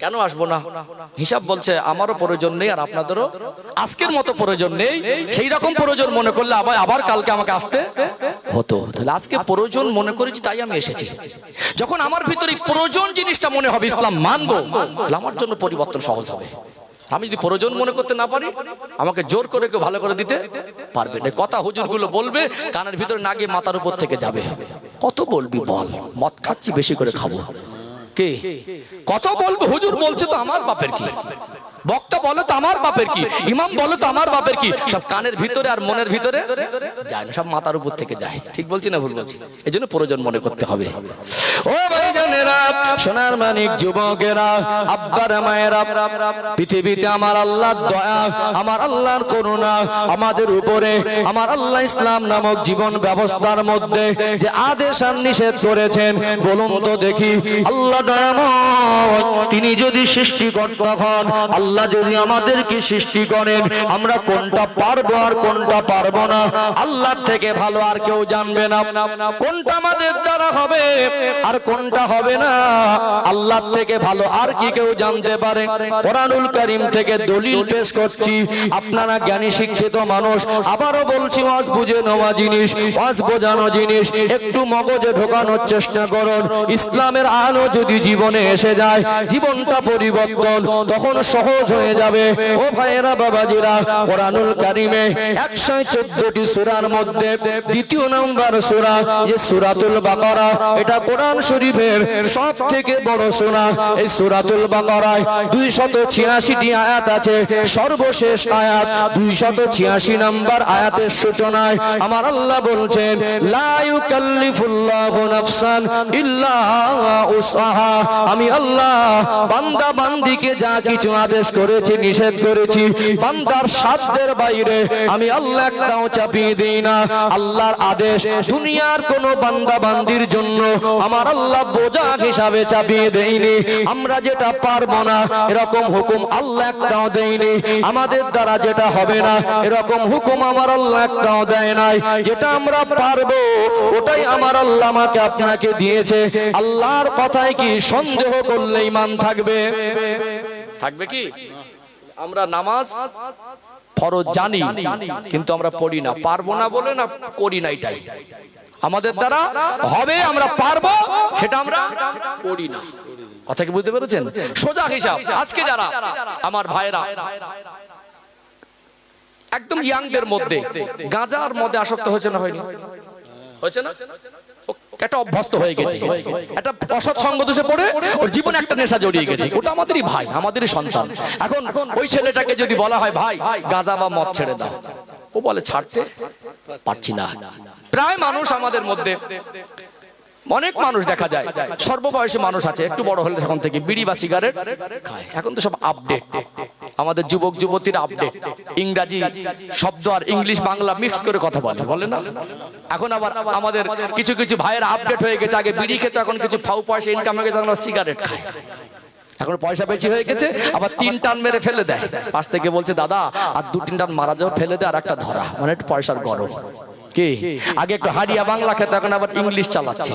কেন আসবো না? হিসাব বলছে আমারও প্রয়োজন নেই, আর আপনাদেরও আজকের মতো প্রয়োজন নেই। সেই রকম প্রয়োজন মনে করলে আবার কালকে আমাকে আসতে হতো। তাহলে আজকে প্রয়োজন মনে করেছি, তাই আমি এসেছি। যখন আমার ভিতরে প্রয়োজন জিনিসটা মনে হবে, ইসলাম মানবো, আমার জন্য পরিবর্তন সহজ হবে। আমি যদি প্রয়োজন মনে করতে না পারি, আমাকে জোর করে কেউ ভালো করে দিতে পারবে না। কথা হুজুরগুলো বলবে, কানের ভিতরে না গিয়ে মাথার উপর থেকে যাবে। কত বলবি বল, মদ খাচ্ছি বেশি করে খাবো, কে কত বলবে? হুজুর বলছে তো আমার বাপের কি, বক্তা বলে তো আমার বাপের কি, ইমাম বলে তো আমার বাপের কি, সব কানের ভিতরে আর মনের ভিতরে যায় না, সব মাথার উপর থেকে যায়। ঠিক বলছি না ভুল বলছি? এই জন্য প্রয়োজন মনে করতে হবে। ও ভাইজানেরা, সোনার মানিক যুবকেরা, আব্বারা মায়েরা, পৃথিবীতে আমার আল্লাহর দয়া, আমার আল্লাহর করুণা আমাদের উপরে, আমার আল্লাহ ইসলাম নামক জীবন ব্যবস্থার মধ্যে যে আদেশ আর নিষেধ করেছেন, বলুন তো দেখি, আল্লাহ দয়াময় তিনি যদি সৃষ্টিকর্তা হন, আল্লাহ যদি আমাদেরকে সৃষ্টি করেন, আমরা কোনটা পারবো আর কোনটা পারবো না আল্লাহর থেকে ভালো আর কেউ জানবে না। কোনটা আমাদের দ্বারা হবে আর কোনটা হবে না আল্লাহর থেকে ভালো আর কি কেউ জানতে পারে? কোরআনুল কারীম থেকে দলিল পেশ করছি। আপনারা জ্ঞানী শিক্ষিত মানুষ, আবারও বলছি, ওয়াজ বুঝে নেওয়া জিনিস, ওয়াজ বোঝানো জিনিস, একটু মগজে ঢোকানোর চেষ্টা করুন। ইসলামের আলো যদি জীবনে এসে যায়, জীবনটা পরিবর্তন তখন সহজ হয়ে যাবে। ও ভাইয়েরা, বাবাজিরা, কোরআনুল কারীমে 114টি সূরার মধ্যে দ্বিতীয় নম্বর সূরা যে সূরাতুল বাকারা, এটা কোরআন শরীফের সবথেকে বড় সূরা। এই সূরাতুল বাকারায় 286টি আয়াত আছে। সর্বশেষ আয়াত 286 নম্বর আয়াতের সূচনায় আমার আল্লাহ বলছেন, লা ইউকাল্লিফুল্লাহু নাফসান ইল্লা উসআহা। আমি আল্লাহ বান্দা বান্দিকে যা কিছু আদেশ করেছি, নিষেধ করেছি, বান্দার সাধ্যের বাইরে আমি আল্লাহ একটাও চাপিয়ে দেই না। আল্লাহর আদেশ দুনিয়ার কোন বান্দা বান্দির জন্য আমার আল্লাহ বোঝা হিসাবে চাপিয়ে দেইনি। আমরা যেটা পারবো না এরকম হুকুম আল্লাহ একটাও দেয়নি। আমাদের দ্বারা যেটা হবে না এরকম হুকুম আমার আল্লাহ একটাও দেয় নাই। যেটা আমরা পারবো ওটাই আমার আল্লাহ আমাকে আপনাকে দিয়েছে। আল্লাহর কথায় কি সন্দেহ করলে ঈমান থাকবে? থাকবে কি? আমরা নামাজ ফরজ জানি, কিন্তু আমরা পড়ি না, পারবো না বলে না করি না। এটাই আমাদের দ্বারা হবে, আমরা পারবো, সেটা আমরা করি না। কথা কি বুঝতে পেরেছেন? সোজা হিসাব। আজকে যারা আমার ভাইরা একদম ইয়াংদের মধ্যে গাঁজার মধ্যে আসক্ত হয়েছে না হয়নি? হয়েছে না? একটা অভ্যস্ত হয়ে গেছে, একটা অসৎ সঙ্গ দোষে পড়ে ওর জীবনে একটা নেশা জড়িয়ে গেছে। ওটা আমাদেরই ভাই, আমাদেরই সন্তান। এখন ওই ছেলেটাকে যদি বলা হয় ভাই গাঁজা বা মদ ছেড়ে দাও, ও বলে ছাড়তে পারছি না। প্রায় মানুষ আমাদের মধ্যে, অনেক মানুষ দেখা যায় সর্ববয়সী মানুষ আছে, একটু বড় হলে তখন থেকে বিড়ি বা সিগারেট খায়। এখন তো সব আপডেট, আমাদের যুবক যুবতীরা আপডেট, ইংরাজি শব্দ আর ইংলিশ বাংলা মিক্স করে কথা বলে, বলে না? এখন আবার আমাদের কিছু কিছু ভাইয়েরা আপডেট হয়ে গেছে, আগে বিড়ি খেতে, এখন কিছু ফাউ পয়সা ইনকাম হয়ে গেছে, এখন সিগারেট খায়। এখন পয়সা বেশি হয়ে গেছে, আবার 3 টান মেরে ফেলে দেয়। পাশ থেকে বলছে দাদা আর 2-3 টান মারা যাও, ফেলে দেয় আর একটা ধরা, মানে একটু পয়সার গরম। কি আগে একটু হারিয়া বাংলা খেতে, এখন আবার ইংলিশ চালাচ্ছে।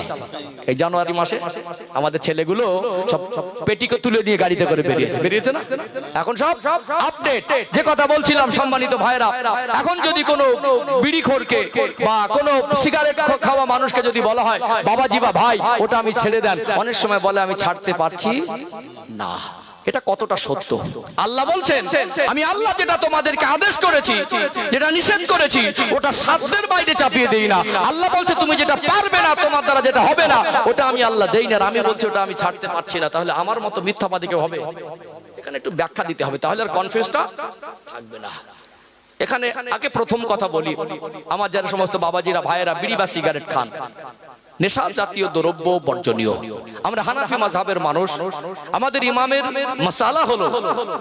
এই জানুয়ারি মাসে আমাদের ছেলেগুলো সব পেটিকে তুলে নিয়ে গাড়িতে করে বেরিয়েছে না? এখন সব আপডেট। যে কথা বলছিলাম সম্মানিত ভাইরা, এখন যদি কোনো বিড়িখোরকে বা কোনো সিগারেট খাওয়া মানুষকে যদি বলা হয় বাবাজি বা ভাই ওটা আমি ছেড়ে দেন, অনেক সময় বলে আমি ছাড়তে পারছি না। এটা কতটা সত্য? আল্লাহ বলছেন আমি আল্লাহ যেটা তোমাদেরকে আদেশ করেছি, যেটা নিষেধ করেছি, ওটা সাধ্যের বাইরে চাপিয়ে দেই না। আল্লাহ বলছে তুমি যেটা পারবে না, তোমার দ্বারা যেটা হবে না, ওটা আমি আল্লাহ দেই না। আর আমি বলছি ওটা আমি ছাড়তে পারছি না। তাহলে আমার মতো মিথ্যাবাদী কেউ হবে? এখানে একটু ব্যাখ্যা দিতে হবে, তাহলে আর কনফিউজটা থাকবে না। এখানে আগে প্রথম কথা বলি, আমার যারা সমস্ত বাবাজিরা ভাইয়েরা বিড়ি বা সিগারেট খান, নেশা জাতীয় দ্রব্য বর্জনীয়। আমরা হানাফি মাযহাবের মানুষ, আমাদের ইমামের মাসালা হলো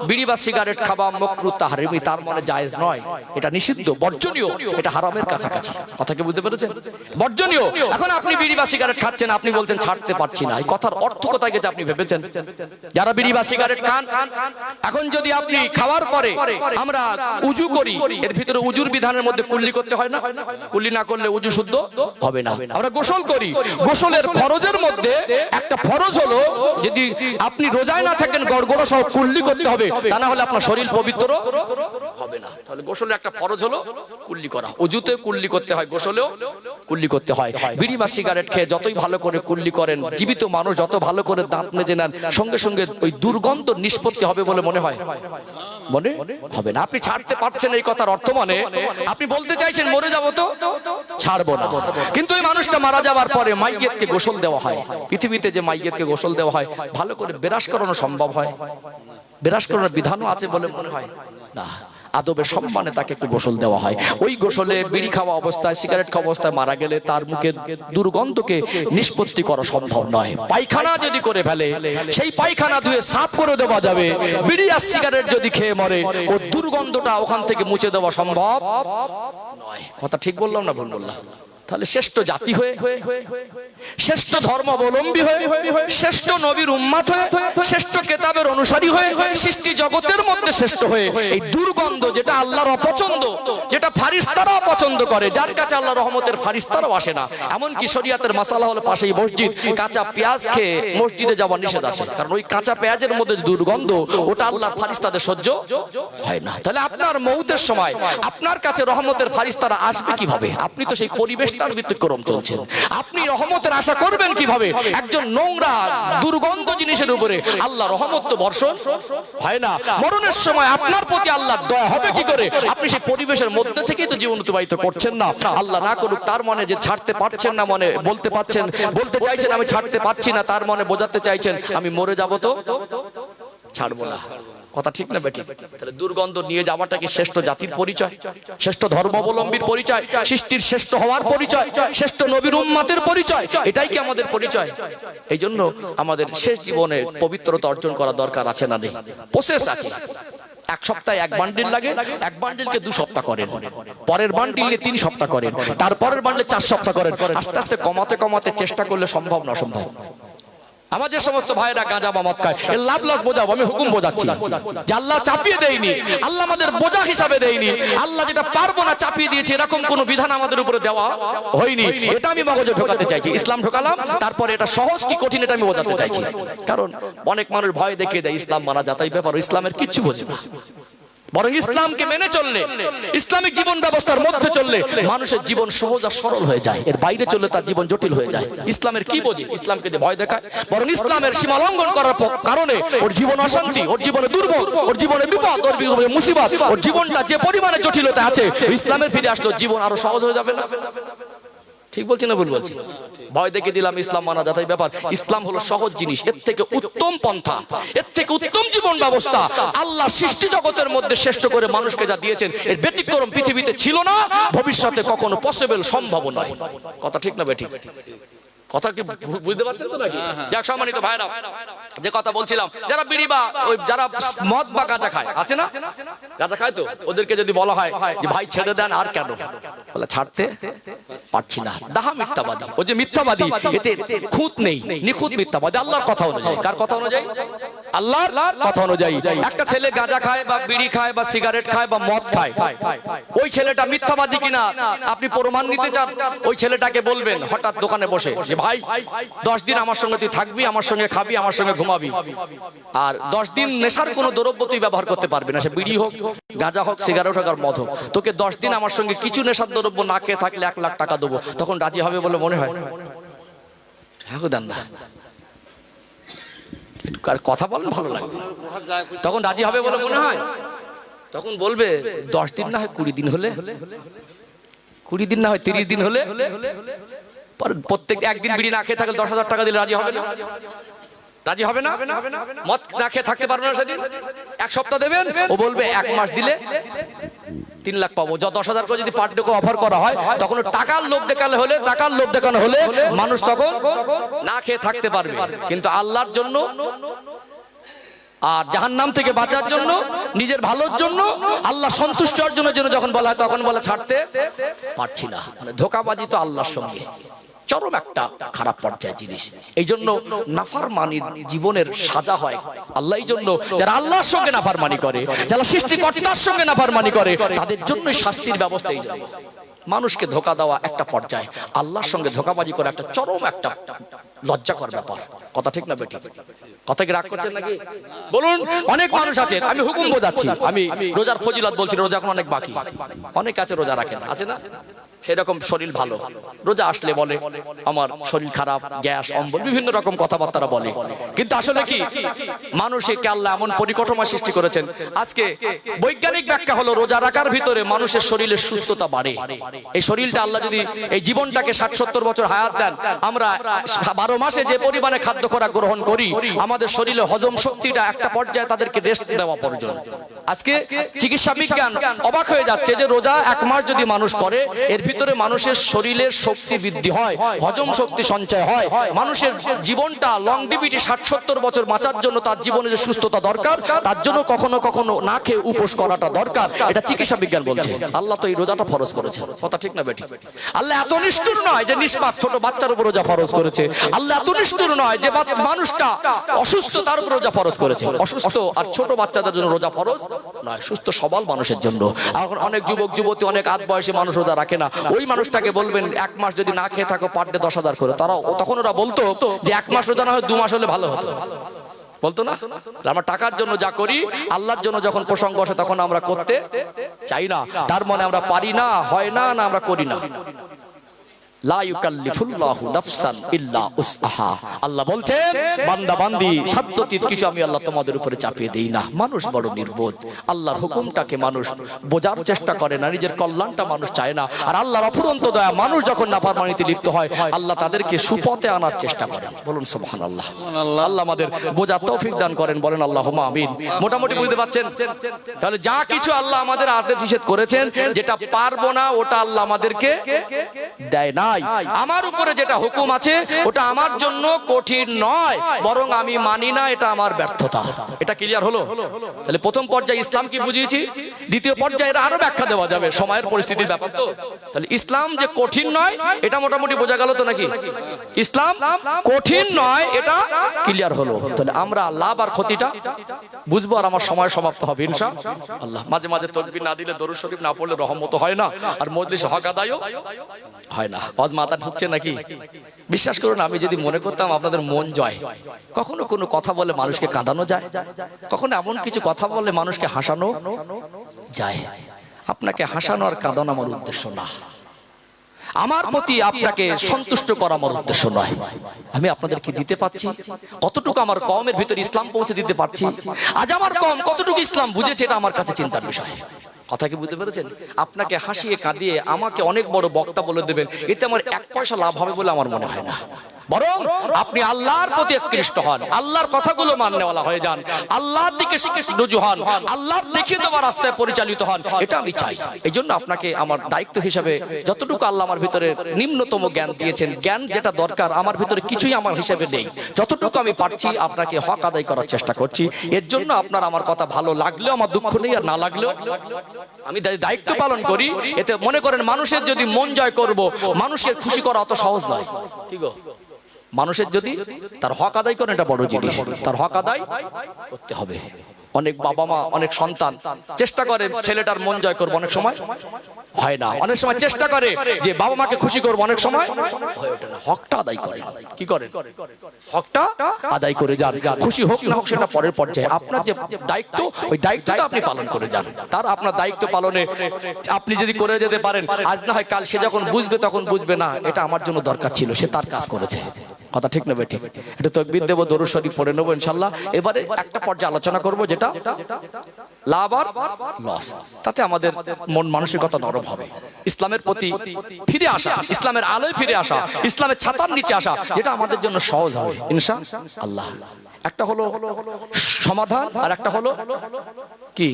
বিড়ি বা সিগারেট খাওয়া মাকরুহ তাহরিমি, তার মানে জায়েজ নয়, এটা নিষিদ্ধ, বর্জনীয়, এটা হারামের কাছাকাছি। কথা কি বুঝতে পেরেছেন? বর্জনীয়। এখন আপনি বিড়ি বা সিগারেট খাচ্ছেন, আপনি বলছেন ছাড়তে পারছি না, এই কথার অর্থ কোথায় গেছে আপনি ভেবেছেন? যারা বিড়ি বা সিগারেট খান, এখন যদি আপনি খাওয়ার পরে আমরা উজু করি, এর ভিতরে উজুর বিধানের মধ্যে কুল্লি করতে হয় না? কুল্লি না করলে উজু শুদ্ধ হবে না। আমরা গোসল করি, গোসলের ফরজের মধ্যে একটা ফরজ হলো যদি আপনি রোজায় না থাকেন গড়গড়া সহ কুল্লি করতে হবে, তা না হলে আপনার শরীর পবিত্র হবে না। তাহলে গোসলের একটা ফরজ হলো কুল্লি করা। ওযুতে কুল্লি করতে হয়, গোসলেও কুল্লি করতে হয়। বিড়ি বা সিগারেট খেয়ে যতই ভালো করে কুল্লি করেন, জীবিত মানুষ যত ভালো করে দাঁত মেজে নেন, সঙ্গে সঙ্গে ওই দুর্গন্ধ নিষ্পত্তি হবে বলে মনে হয়? মনে হবে না। আপনি ছাড়তে পারছেন, এই কথার অর্থ মানে আপনি বলতে চাইছেন মরে যাবো তো ছাড়বো না। কিন্তু এই মানুষটা মারা যাওয়ার পরে মাইয়িতকে গোসল দেওয়া হয়। পৃথিবীতে যে মাইয়িতকে গোসল দেওয়া হয়, ভালো করে বেরাস করানো সম্ভব হয়? বেরাস করানোর বিধানও আছে বলে মনে হয় না। আদবে সম্মানে তাকে একটু গোসল দেওয়া হয়। ওই গোসলে বিড়ি খাওয়া অবস্থায়, সিগারেট খাওয়া অবস্থায় মারা গেলে তার মুখে দুর্গন্ধকে নিষ্পত্তি করা সম্ভব নয়। পায়খানা যদি করে ফেলে, সেই পায়খানা ধুয়ে সাফ করে দেওয়া যাবে। বিড়ি আর সিগারেট যদি খেয়ে মরে, ও দুর্গন্ধটা ওখান থেকে মুছে দেওয়া সম্ভব নয়। কথা ঠিক বললাম না ভুল বললাম? তাহলে শ্রেষ্ঠ জাতি হয়ে, শ্রেষ্ঠ ধর্মাবলম্বী হয়ে, শ্রেষ্ঠ নবীর উম্মত হয়ে, শ্রেষ্ঠ কিতাবের অনুসারী হয়ে, সৃষ্টি জগতের মধ্যে শ্রেষ্ঠ হয়ে এই দুর্গন্ধ যেটা আল্লাহর অপছন্দ, যেটা ফারিস্তারাও পছন্দ করে, যার কাছে আল্লাহর রহমতের ফারিস্তারাও আসে না, এমনকি শরীয়তের মাসালা হলো পাশেই মসজিদ, কাঁচা পেঁয়াজ খেয়ে মসজিদে যাওয়া নিষেধ আছে। কারণ ওই কাঁচা পেঁয়াজের মধ্যে দুর্গন্ধ, ওটা আল্লাহর ফারিস্তাদের সহ্য হয় না। তাহলে আপনার মউতের সময় আপনার কাছে রহমতের ফারিস্তারা আসবে কিভাবে? আপনি তো সেই পরিবেশ ব্যতিক্রম চলছেন। আপনি রহমতের আশা করবেন কিভাবে? একজন নোংরা দুর্গন্ধ জিনিসের উপরে আল্লাহ রহমত তো বর্ষণ হয় না। মরণের সময় আপনার প্রতি আল্লাহ দয়া হবে কি করে? আপনি সেই পরিবেশের মধ্যে থেকেই তো জীবন অতিবাহিত করছেন না। আল্লাহ না করুক তার মনে যে ছাড়তে পারছেন না, মনে বলতে চাইছেন আমি ছাড়তে পারছি না, তার মনে বোঝাতে চাইছেন আমি মরে যাব তো ছাড়বো না। কথা ঠিক না বেটি? তাহলে দুর্গন্ধ নিয়ে যাওয়াটা কি শ্রেষ্ঠ জাতির পরিচয়, শ্রেষ্ঠ ধর্মাবলম্বীর পরিচয়, সৃষ্টির শ্রেষ্ঠ হওয়ার পরিচয়, শ্রেষ্ঠ নবীর উম্মতের পরিচয়? এটাই কি আমাদের পরিচয়? এই জন্য আমাদের শেষ জীবনে পবিত্রতা অর্জন করা দরকার আছে না? নেই? প্রসেস আছে। এক সপ্তাহে 1 বান্ডিল লাগে, 1 বান্ডিলকে 2 সপ্তাহ করেন, পরের বান্ডিলে 3 সপ্তাহ করেন, তারপরের বান্ডিলে 4 সপ্তাহ করেন। আস্তে আস্তে কমাতে কমাতে চেষ্টা করলে সম্ভব না অসম্ভব। আমার যে সমস্ত ভাইরা গাঁজা বা মদ খায়, এর লাভ লস বোঝাবো, আমি হুকুম বোঝাচ্ছি। যে আল্লাহ চাপিয়ে দেয়নি, আল্লাহ আমাদের বোঝা হিসাবে দেয়নি, আল্লাহ যেটা পারবো না চাপিয়ে দিয়েছে, এরকম কোন বিধান আমাদের উপরে দেওয়া হয়নি। এটা আমি মগজে ঢোকাতে চাইছি। ইসলাম ঢোকালাম, তারপরে এটা সহজ কি কঠিন এটা আমি বোঝাতে চাইছি। কারণ অনেক মানুষ ভয় দেখিয়ে দেয় ইসলাম মানা যাতাই ব্যাপার, ইসলামের কিচ্ছু বোঝে না। বরং ইসলামকে মেনে চললে, ইসলামিক জীবন ব্যবস্থার মধ্যে চললে মানুষের জীবন সহজ আর সরল হয়ে যায়। এর বাইরে চললে তার জীবন জটিল হয়ে যায়। ইসলামের কি বোঝে? ইসলামকে যে ভয় দেখায়, বরং ইসলামের সীমা লঙ্ঘন করার কারণে ওর জীবন অশান্তি, ওর জীবনে দুর্ভোগ, ওর জীবনে বিপদ, ওর জীবনে মুসিবত, ওর জীবনটা যে পরিমাণে জটিলতা আছে, ইসলামের ফিরে আসলো জীবন আরো সহজ হয়ে যাবে না? ঠিক বলছি না ভুল বলছি? ভয় দেখে দিলাম ইসলাম মানা যাতাই ব্যাপার। ইসলাম হলো সহজ জিনিস, এর থেকে উত্তম পন্থা, এর থেকে উত্তম জীবন ব্যবস্থা আল্লাহ সৃষ্টি জগতের মধ্যে শ্রেষ্ঠ করে মানুষকে যা দিয়েছেন, এর ব্যতিক্রম পৃথিবীতে ছিল না, ভবিষ্যতে কখনো পসিবল, সম্ভব নয়। কথা ঠিক না বেঠিক? কথা কি বুঝতে পারছেন তো নাকি? যাক সম্মানিত ভাইরা, যে কথা বলছিলাম, যারা বিড়ি বা ওই যারা মদ বা গাঁজা খায়, আছে না? গাঁজা খায় তো, ওদেরকে যদি বলা হয় যে ভাই ছেড়ে দেন, আর কেন? বলে ছাড়তে পারছি না। দাহা মিথ্যাবাদী। ও যে মিথ্যাবাদী, এতে খুঁত নেই, নিখুঁত মিথ্যাবাদী। আল্লাহর কথা অনুযায়ী। কার কথা অনুযায়ী? আল্লাহর কথা অনুযায়ী। একটা ছেলে গাঁজা খায় বা বিড়ি খায় বা সিগারেট খায় বা মদ খায়, ওই ছেলেটা মিথ্যাবাদী কিনা আপনি প্রমাণ নিতে চান, ওই ছেলেটাকে বলবেন হঠাৎ দোকানে বসে যে ভাই 10 দিন আমার সঙ্গে তুই থাকবি, আমার সঙ্গে খাবি, আমার সঙ্গে ঘুমাবি, আর 10 দিন নেশার কোনো দ্রব্য তুই ব্যবহার করতে পারবি না, সে বিড়ি হোক, গাঁজা হোক, সিগারেট হোক আর মদ হোক। তোকে 10 দিন আমার সঙ্গে কিছু নেশার দ্রব্য না খেয়ে থাকলে 1 লাখ টাকা দেবো। তখন রাজি হবে বলে মনে হয়? হ্যাঁ দেন না, কথা বলেন ভালো লাগে। তখন রাজি হবে বলে মনে হয়? তখন বলবে 10 দিন না হয় 20 দিন হলে, 20 দিন না হয় 30 দিন হলে, প্রত্যেক একদিন বিড়ি না খেয়ে থাকলে 10,000 টাকা দিলে রাজি হবে না? রাজি হবে না? মদ না খেয়ে থাকতে পারবে না সেদিন, 1 সপ্তাহ দেবেন, ও বলবে 1 মাস দিলে 3 লাখ পাবো। 10,000 করে যদি পার ডে অফার করা হয়, তখন টাকার লোভ দেখানো হলে, টাকার লোভ দেখানো হলে মানুষ তখন না খেয়ে থাকতে পারবে। কিন্তু আল্লাহর জন্য আর জাহান্নাম থেকে বাঁচার জন্য, নিজের ভালোর জন্য, আল্লাহ সন্তুষ্টি অর্জনের জন্য যখন বলা হয়, তখন বলে ছাড়তে পারছি না। মানে ধোঁকাবাজি তো আল্লাহর সঙ্গে চরম একটা খারাপ পর্যায়ের জিনিস। এই জন্য নাফরমানির জীবনের সাজা হয় আল্লাহ। এই জন্য যারা আল্লাহর সঙ্গে নাফরমানি করে, যারা সৃষ্টিকর্তার সঙ্গে নাফরমানি করে, তাদের জন্য শাস্তির ব্যবস্থা। এই জন্য মানুষকে ধোঁকা দেওয়া একটা পর্যায়ে, আল্লাহর সঙ্গে ধোঁকাবাজি করা একটা চরম একটা লজ্জাকর ব্যাপার। কথা ঠিক না বেটি? কথা কি রাগ করছেন নাকি? বলুন। অনেক মানুষ আছে, আমি হুকুম বোঝাচ্ছি, আমি রোজার ফজিলত বলছি, রোজা এখন অনেক বাকি, অনেক আছে রোজা রাখে না, আছে না? সেরকম শরীর ভালো, রোজা আসলে বলে আমার শরীর খারাপ, গ্যাস, অম্বল, বিভিন্ন রকম কথাবার্তা বলে। কিন্তু আসলে কি, মানুষকে আল্লাহ এমন পরিকাঠামো সৃষ্টি করেছেন, আজকে বৈজ্ঞানিক ব্যাখ্যা হলো রোজা রাখার ভিতরে মানুষের শরীরের সুস্থতা বাড়ে। এই শরীরটা আল্লাহ যদি এই জীবনটাকে 60-70 বছর হায়াত দেন, আমরা 12 মাসে যে পরিমাণে খাদ্য খোরাক গ্রহণ করি, আমাদের শরীরে হজম শক্তিটা একটা পর্যায়ে তাদেরকে রেস্ট দেওয়া প্রয়োজন। আজকে চিকিৎসা বিজ্ঞান অবাক হয়ে যাচ্ছে যে রোজা 1 মাস যদি মানুষ করে, এর ভিতরে মানুষের শরীরের শক্তি বৃদ্ধি হয়, হজম শক্তি সঞ্চয় হয়, মানুষের জীবনটা লংডিভিটি 60-70 বছর বাঁচার জন্য তার জীবনে যে সুস্থতা দরকার, তার জন্য কখনো কখনো না খেয়ে উপোস করাটা দরকার। এটা চিকিৎসা বিজ্ঞান বলছে। আল্লাহ তো এই রোজাটা ফরজ করেছে। কথা ঠিক না বেটি? আল্লাহ এত নিষ্ঠুর নয় যে নিষ্পাপ ছোট বাচ্চার উপর রোজা ফরজ করেছে। আল্লাহ এত নিষ্ঠুর নয় যে মানুষটা অসুস্থ তার উপর রোজা ফরজ করেছে। অসুস্থ আর ছোট বাচ্চাদের জন্য রোজা ফরজ নয়, সুস্থ সবল মানুষের জন্য। এখন অনেক যুবক যুবতী, অনেক আধ বয়সী মানুষ রোজা রাখে না। ওই মানুষটাকে বলবেন 1 মাস যদি না খেয়ে থাকো পার ডে 10,000 করে, তারা তখন ওরা বলতো যে 1 মাস রোজা না হয় 2 মাস হলে ভালো হতো, বলতো না? আমরা টাকার জন্য যা করি, আল্লাহর জন্য যখন প্রসঙ্গ আসে তখন আমরা করতে চাই না। তার মানে আমরা পারি না, হয় না, না আমরা করি না। লা ইউকাল্লিফুল্লাহু নাফসান ইল্লা উসআহা। আল্লাহ বলছেন, বান্দা বান্দি সাধ্যতীত কিছু আমি আল্লাহ তোমাদের উপরে চাপিয়ে দেই না। মানুষ বড় নির্বোধ, আল্লাহর হুকুমটাকে মানুষ বোঝার চেষ্টা করে না, নিজের কল্যাণটা মানুষ চায় না। আর আল্লাহর অফুরন্ত দয়া, মানুষ যখন নাফরমানিতে লিপ্ত হয়, আল্লাহ তাদেরকে সুপথে আনার চেষ্টা করেন। বলুন সুবহানাল্লাহ। আল্লাহ আমাদের বোঝার তৌফিক দান করেন, বলেন আল্লাহুম্মা আমিন। মোটামুটি বুঝতে পারছেন? তাহলে যা কিছু আল্লাহ আমাদের আদেশ নিষেধ করেছেন, যেটা পারবো না ওটা আল্লাহ আমাদেরকে দেয় না। আমার উপরে যেটা হুকুম আছে ওটা আমার জন্য কঠিন নয়, বরং আমি মানি না, এটা আমার ব্যর্থতা। এটা ক্লিয়ার হলো? তাহলে প্রথম পর্যায়ে ইসলাম কি বুঝিয়েছি, দ্বিতীয় পর্যায়ে আরো ব্যাখ্যা দেওয়া যাবে, সময়ের পরিস্থিতির ব্যাপার তো। তাহলে ইসলাম যে কঠিন নয় এটা মোটামুটি বোঝা গেল তো নাকি? ইসলাম কঠিন নয়, এটা ক্লিয়ার হলো। তাহলে আমরা লাভ আর ক্ষতিটা বুঝবো, আর আমার সময় সমাপ্ত হবে ইনশাআল্লাহ। মাঝে মাঝে তাকবীর না দিলে, দরুদ শরীফ না পড়লে রহমত হয় না, আর মজলিস হক আদায়ও হয় না। মাথা ঢুকছে নাকি? বিশ্বাস করুন, আমি যদি মনে করতাম আপনাদের মন জয়, কখনো কোনো কথা বলে মানুষকে কাঁদানো যায়, কখনো এমন কিছু কথা বলে মানুষকে হাসানো যায়। আপনাকে হাসানো আর কাঁদানো আমার উদ্দেশ্য না, আমার প্রতি আপনাকে সন্তুষ্ট করা আমার উদ্দেশ্য নয়। আমি আপনাদেরকে দিতে পারছি কতটুকু আমার কওমের ভিতরে ইসলাম পৌঁছে দিতে পারছি, আজ আমার কওম কতটুকু ইসলাম বুঝেছে, এটা আমার কাছে চিন্তার বিষয়। কথা কি বুঝতে পেরেছেন? আপনাকে হাসিয়ে কাঁদিয়ে আমাকে অনেক বড় বক্তা বলে দেবেন, এতে আমার 1 পয়সা লাভ হবে বলে আমার মনে হয় না। বরং আপনি আল্লাহর প্রতি একনিষ্ঠ হন, আল্লাহর কথাগুলো মাননেওয়ালা হয়ে যান, আল্লাহর দিকে রুজু হন, আল্লাহর দেখিয়ে দেওয়ার রাস্তায় পরিচালিত হন, এটা আমি চাই। এই জন্য আপনাকে আমার দায়িত্ব হিসাবে যতটুকু আল্লাহ আমার ভিতরে নিম্নতম জ্ঞান দিয়েছেন, জ্ঞান যেটা দরকার আমার ভিতরে কিছুই আমার হিসাবে নেই, যতটুকু আমি পারছি আপনাকে হক আদায় করার চেষ্টা করছি। এর জন্য আপনার আমার কথা ভালো লাগলেও আমার দুঃখ নেই, আর না লাগলেও আমি দায়িত্ব পালন করি। এতে মনে করেন মানুষের যদি মন জয় করব, মানুষের খুশি করা অত সহজ নয়। কি গো, মানুষের যদি তার হক আদায় করেন এটা বড় জিনিস, তার হক আদায় করতে হবে। অনেক বাবা মা, অনেক সন্তান চেষ্টা করে ছেলেটার মন জয় করবো, অনেক সময় হয় না। অনেক সময় চেষ্টা করে যে বাবা মাকে খুশি করবো, অনেক সময় হয়ে ওঠে না। হকটা আদায় করে, কি করেন, হকটা আদায় করে যান। খুশি হোক না হোক সেটা পরের পর্যায়ে, আপনার যে দায়িত্ব ওই দায়িত্বটা আপনি পালন করে যান। তার আপনার দায়িত্ব পালনে আপনি যদি করে যেতে পারেন, আজ না হয় কাল সে যখন বুঝবে তখন বুঝবে না এটা আমার জন্য দরকার ছিল, সে তার কাজ করেছে। কথা ঠিক নেবে ঠিক, এটা তাকবীর দেব, দরুদ শরীফ পড়ে নেবো ইনশাআল্লাহ। এবারে একটা পর্যায়ে আলোচনা করব যেটা লাভ আর লস, তাতে আমাদের মন মানসিকতা নরম হবে। ইসলামের প্রতি ফিরে আসা, ইসলামের আলোয় ফিরে আসা, ইসলামের ছাতার নিচে আসা, যেটা আমাদের জন্য সহজ হবে ইনশাআল্লাহ। একটা হলো সমাধান আর একটা হলো কি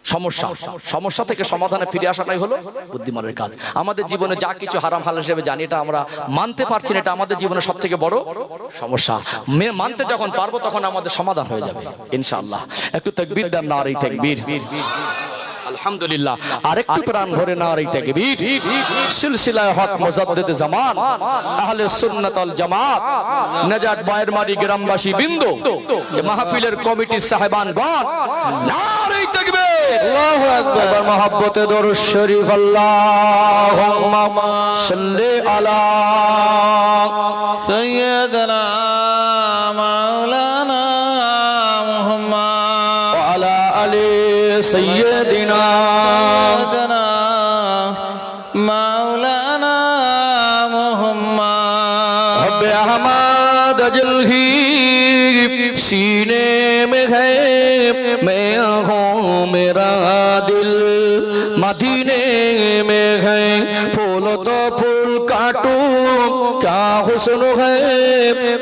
সমস্যা। সমস্যা থেকে সমাধানে ফিরে আসাটাই হলো বুদ্ধিমানের কাজ। আমাদের জীবনে যা কিছু হারাম হালাল হিসেবে জানি এটা আমরা মানতে পারছি না, এটা আমাদের জীবনে সব থেকে বড় সমস্যা। মানতে যখন পারবো তখন আমাদের সমাধান হয়ে যাবে ইনশাআল্লাহ। একটু তাকবীর দেন, নারে তাকবীর, আলহামদুলিল্লাহ। আরেকটু প্রাণ ভরে নারে তাকবীর। সিলসিলায়ে হক মুজাদ্দিদ জামান আহলে সুন্নাত ওয়াল জামাত নাজাত বায়েরমারি গ্রামবাসী বিন্দু, মাহফিলের কমিটির সাহেবানগণ, নারে তাকবীর, আল্লাহু আকবার। এবার মহব্বতে দরুদ শরীফ, আল্লাহুম্মা সাল্লি আলা সাইয়্যিদানা মাওলানা মুহাম্মদ ওয়া আলা আলি সাইয়্যিদিনা সাইয়্যিদানা মাওলানা মুহাম্মদ। हब्बे अहमद अजल ही सीने में है, मैं हूँ मेरा दिल मदीने में है। फूल तो फूल काटू क्या हुस्न है,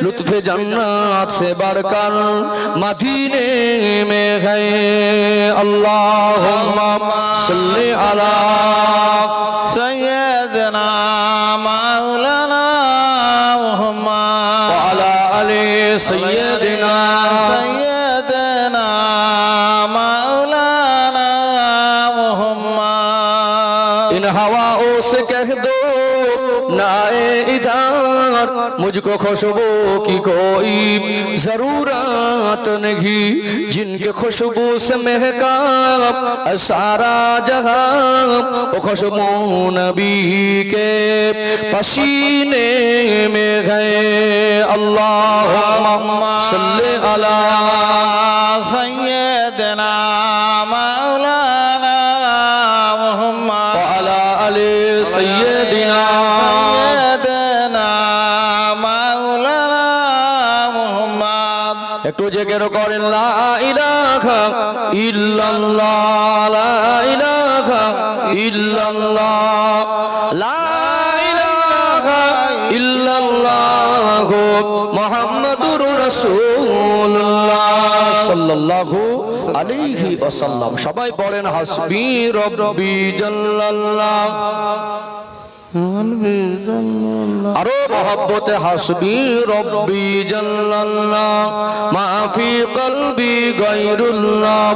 लुत्फ जन्नत से बढ़कर मदीने में है। अल्लाहुम्मा सल्ली अला সাইয়্যিদানা মাওলানা মুহাম্মদ وعلى آل سيدنا সাইয়্যিদানা মাওলানা মুহাম্মদ। इन हवाओं से कह दो नाए इधर, मुझको खुशबू की कोई जरूरत नहीं, जिनके खुशबू से महका सारा जहां, वो खुशबू नबी के पसीने में गए। अल्लाहुम्मा सल्ली अला সাইয়্যিদানা মাওলানা মুহাম্মদ وعلى آل سيدنا সাইয়্যিদানা মাওলানা মুহাম্মদ। একটু জেকের করেন লা ইলাহা ইল্লাল্লাহ, লা ইলাহা ইল্লাল্লাহ, লা ইলাহা ইল্লাল্লাহ মুহাম্মাদুর রাসূলুল্লাহ সাল্লাল্লাহু আলাইহি ওয়াসাল্লাম। সবাই পড়েন হাসবি রব্বি জাল্লাল্লাহ। আরো মহব্বতে হাসবি রব্বি জাল্লাল্লাহ, মাফি কলবি গায়রুল্লাহ,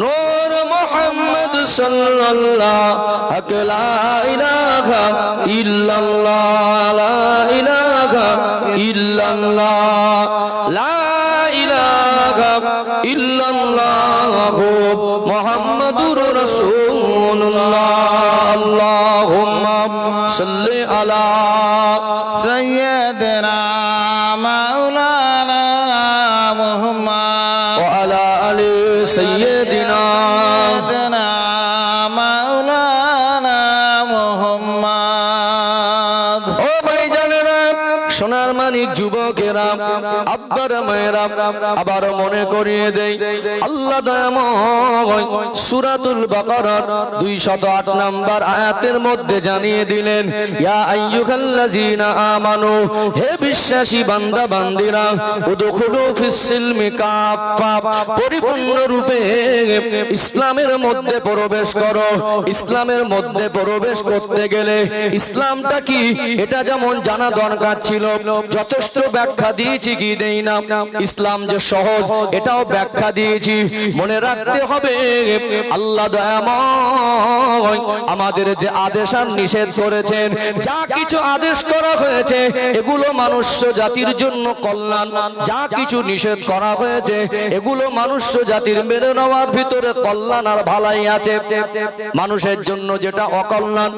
নূর মুহাম্মদ সাল্লাল্লাহ, হক লা ইলাহা ইল্লাল্লাহ, লা ইলাহা ইল্লাল্লাহ, লা ইলাহা ইল্লাল্লাহ মুহাম্মাদুর রাসূলুল্লাহ। আল্লাহুম্মা সাল্লি আলা সাইয়্যিদানা মাওলানা মুহাম্মদ ওয়া আলা আলি সাইয়্যিদিনা। সাইয়্যিদানা মাওলানা মুহাম্মদ। ও ভাইজানেরা, সোনার মানিক যুবকেরা, আব্বারা মায়েরা, আবার মনে করিয়ে দেই আল্লাহ দয়াময় সূরাতুল বাকারার 208 নম্বর আয়াতের মধ্যে জানিয়ে দিলেন, ইয়া আইয়ুহাল্লাযীনা আমানু, হে বিশ্বাসী বান্দা বান্দিরা, উদখুলু ফিস সিলমি কাফা, পরিপূর্ণ রূপে ইসলামের মধ্যে প্রবেশ করো। ইসলামের মধ্যে প্রবেশ করতে গেলে ইসলামটা কি এটা যেমন জানা দরকার ছিল, যথেষ্ট ব্যাখ্যা দিয়েছি কি দেই না? ইসলাম যে সহজ এটাও ব্যাখ্যা দিয়েছি। মনে রাখতে হবে আল্লাহ দয়াময় আমাদের যে আদেশ আর নিষেধ করেছেন, যা কিছু আদেশ করা হয়েছে এগুলো মনুষ্য জাতির জন্য কল্যাণ, যা কিছু নিষেধ করা হয়েছে এগুলো মনুষ্য জাতির মেনে নেওয়ার ভিতরে কল্যাণ আর ভালাই আছে। মানুষের জন্য যেটা অকল্যাণ